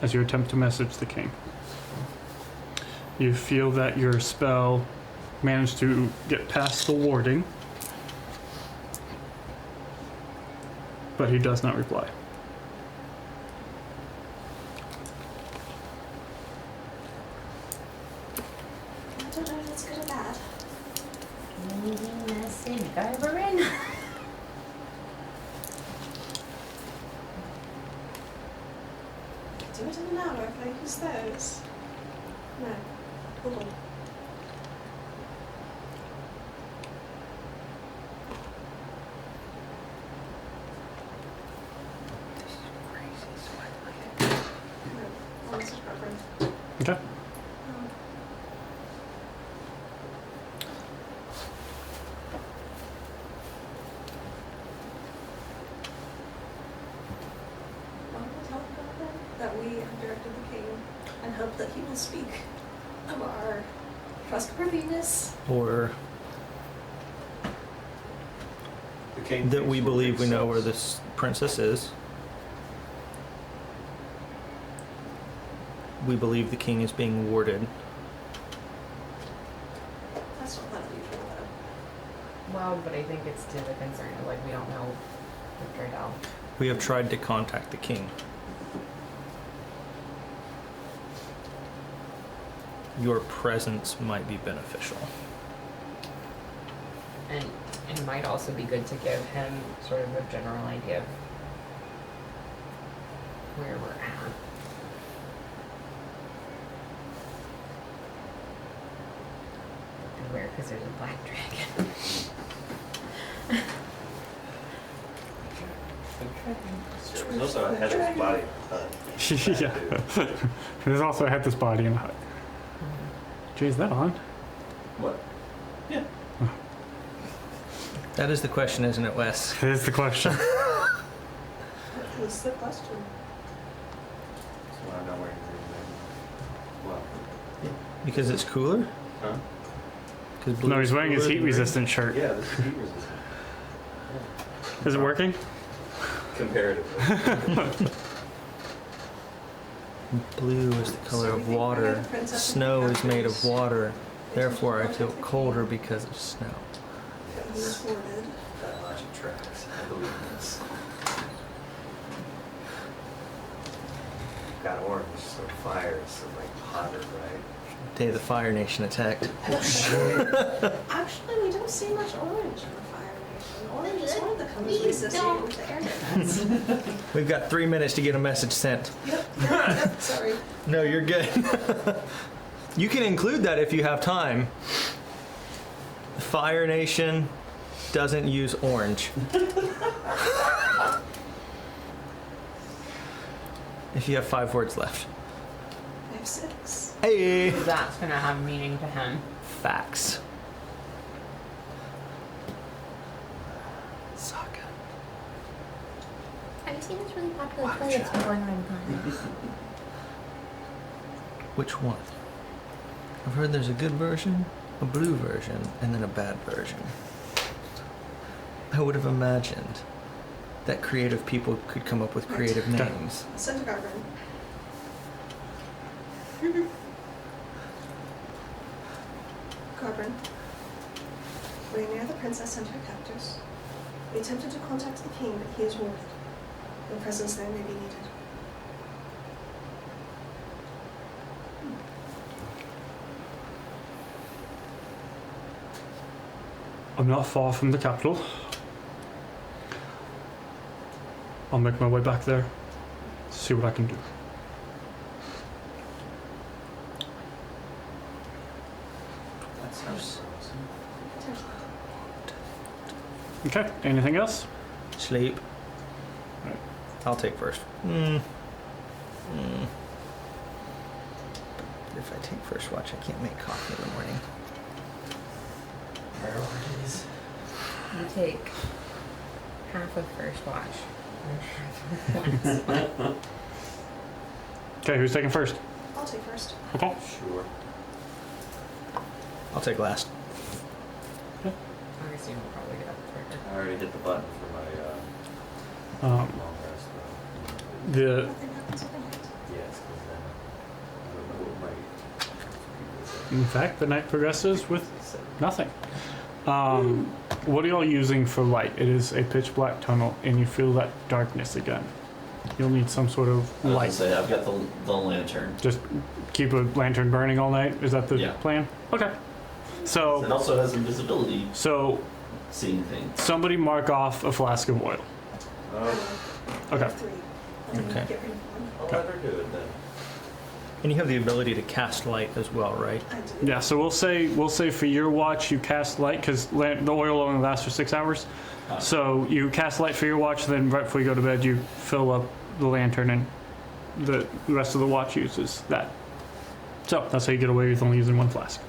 as you attempt to message the king. You feel that your spell managed to get past the warding, but he does not reply. I don't know if it's good or bad. Maybe message Garberin. Do it in an hour if I use those. No. Hold on. No. I'll message Garberin. Okay. Well, we'll tell Garberin that we have directed the king and hope that he will speak of our trustworthiness. Or The king that we thinks we're believe we big know where sus. this princess is. We believe the king is being warded. That's not that unusual though. Well, but I think it's to the concern of like we don't know the straight out. We have tried to contact the king. Your presence might be beneficial. And it might also be good to give him sort of a general idea of where we're at. Beware, because there's a black dragon. There's also a headless body. Yeah. There's also a headless body in the hut. Jay, is that on? What? Yeah. That is the question, isn't it, Wes? That is the question. What is the question? So I know where you're moving. Well, Because it's cooler? huh? 'Cause blue No, he's is wearing his cooler heat than green? resistant shirt. Yeah, this is heat resistant. Is it working? Comparatively. Blue is the color of water. Snow is made of water. Therefore, I feel colder because of snow. He was warded. That logic tracks. I believe in this. Got orange, so fire is so like hotter, right? Day the Fire Nation attacked. Actually, we don't see much orange in the Fire Nation. Orange is one of the colors we associate with the air defense. We've got 3 minutes to get a message sent. Yep, sorry. No, you're good. You can include that if you have time. The Fire Nation doesn't use orange. If you have 5 words left. I have 6. Hey! That's gonna have meaning to him. Facts. Saga. Have you seen this really popular play that's been going on in Congress? Which one? I've heard there's a good version, a blue version, and then a bad version. I would have imagined that creative people could come up with creative names. Send to Garberin. Garberin. We are near the princess and her captors. We attempted to contact the king, but he is warded. Your presence there may be needed. I'm not far from the capital. I'll make my way back there, see what I can do. That sounds Okay, anything else? Sleep. Right. I'll take first. If I take first watch, I can't make coffee in the morning. take half of first watch and half of last. Okay, who's taking first? I'll take first. Okay. Sure. I'll take last. I assume we'll probably get up quicker. I already hit the button for my Um, long rest though. the Nothing happens overnight. Yes, because then I don't know what my. in fact, the night progresses with nothing. What are y'all using for light? It is a pitch black tunnel, and you feel that darkness again. You'll need some sort of I was light. gonna say, I've got the lantern. Just keep a lantern burning all night. Is that the Yeah. plan? Okay. It So, also has invisibility, so seeing things. somebody mark off a flask of oil. Oh, Okay. 3. Let me Okay. get rid of one. I'll let her do it then. And you have the ability to cast light as well, right? I do. Yeah. So we'll say for your watch you cast light because the oil only lasts for 6 hours. So you cast light for your watch, then right before you go to bed you fill up the lantern, and the rest of the watch uses that. So that's how you get away with only using one flask.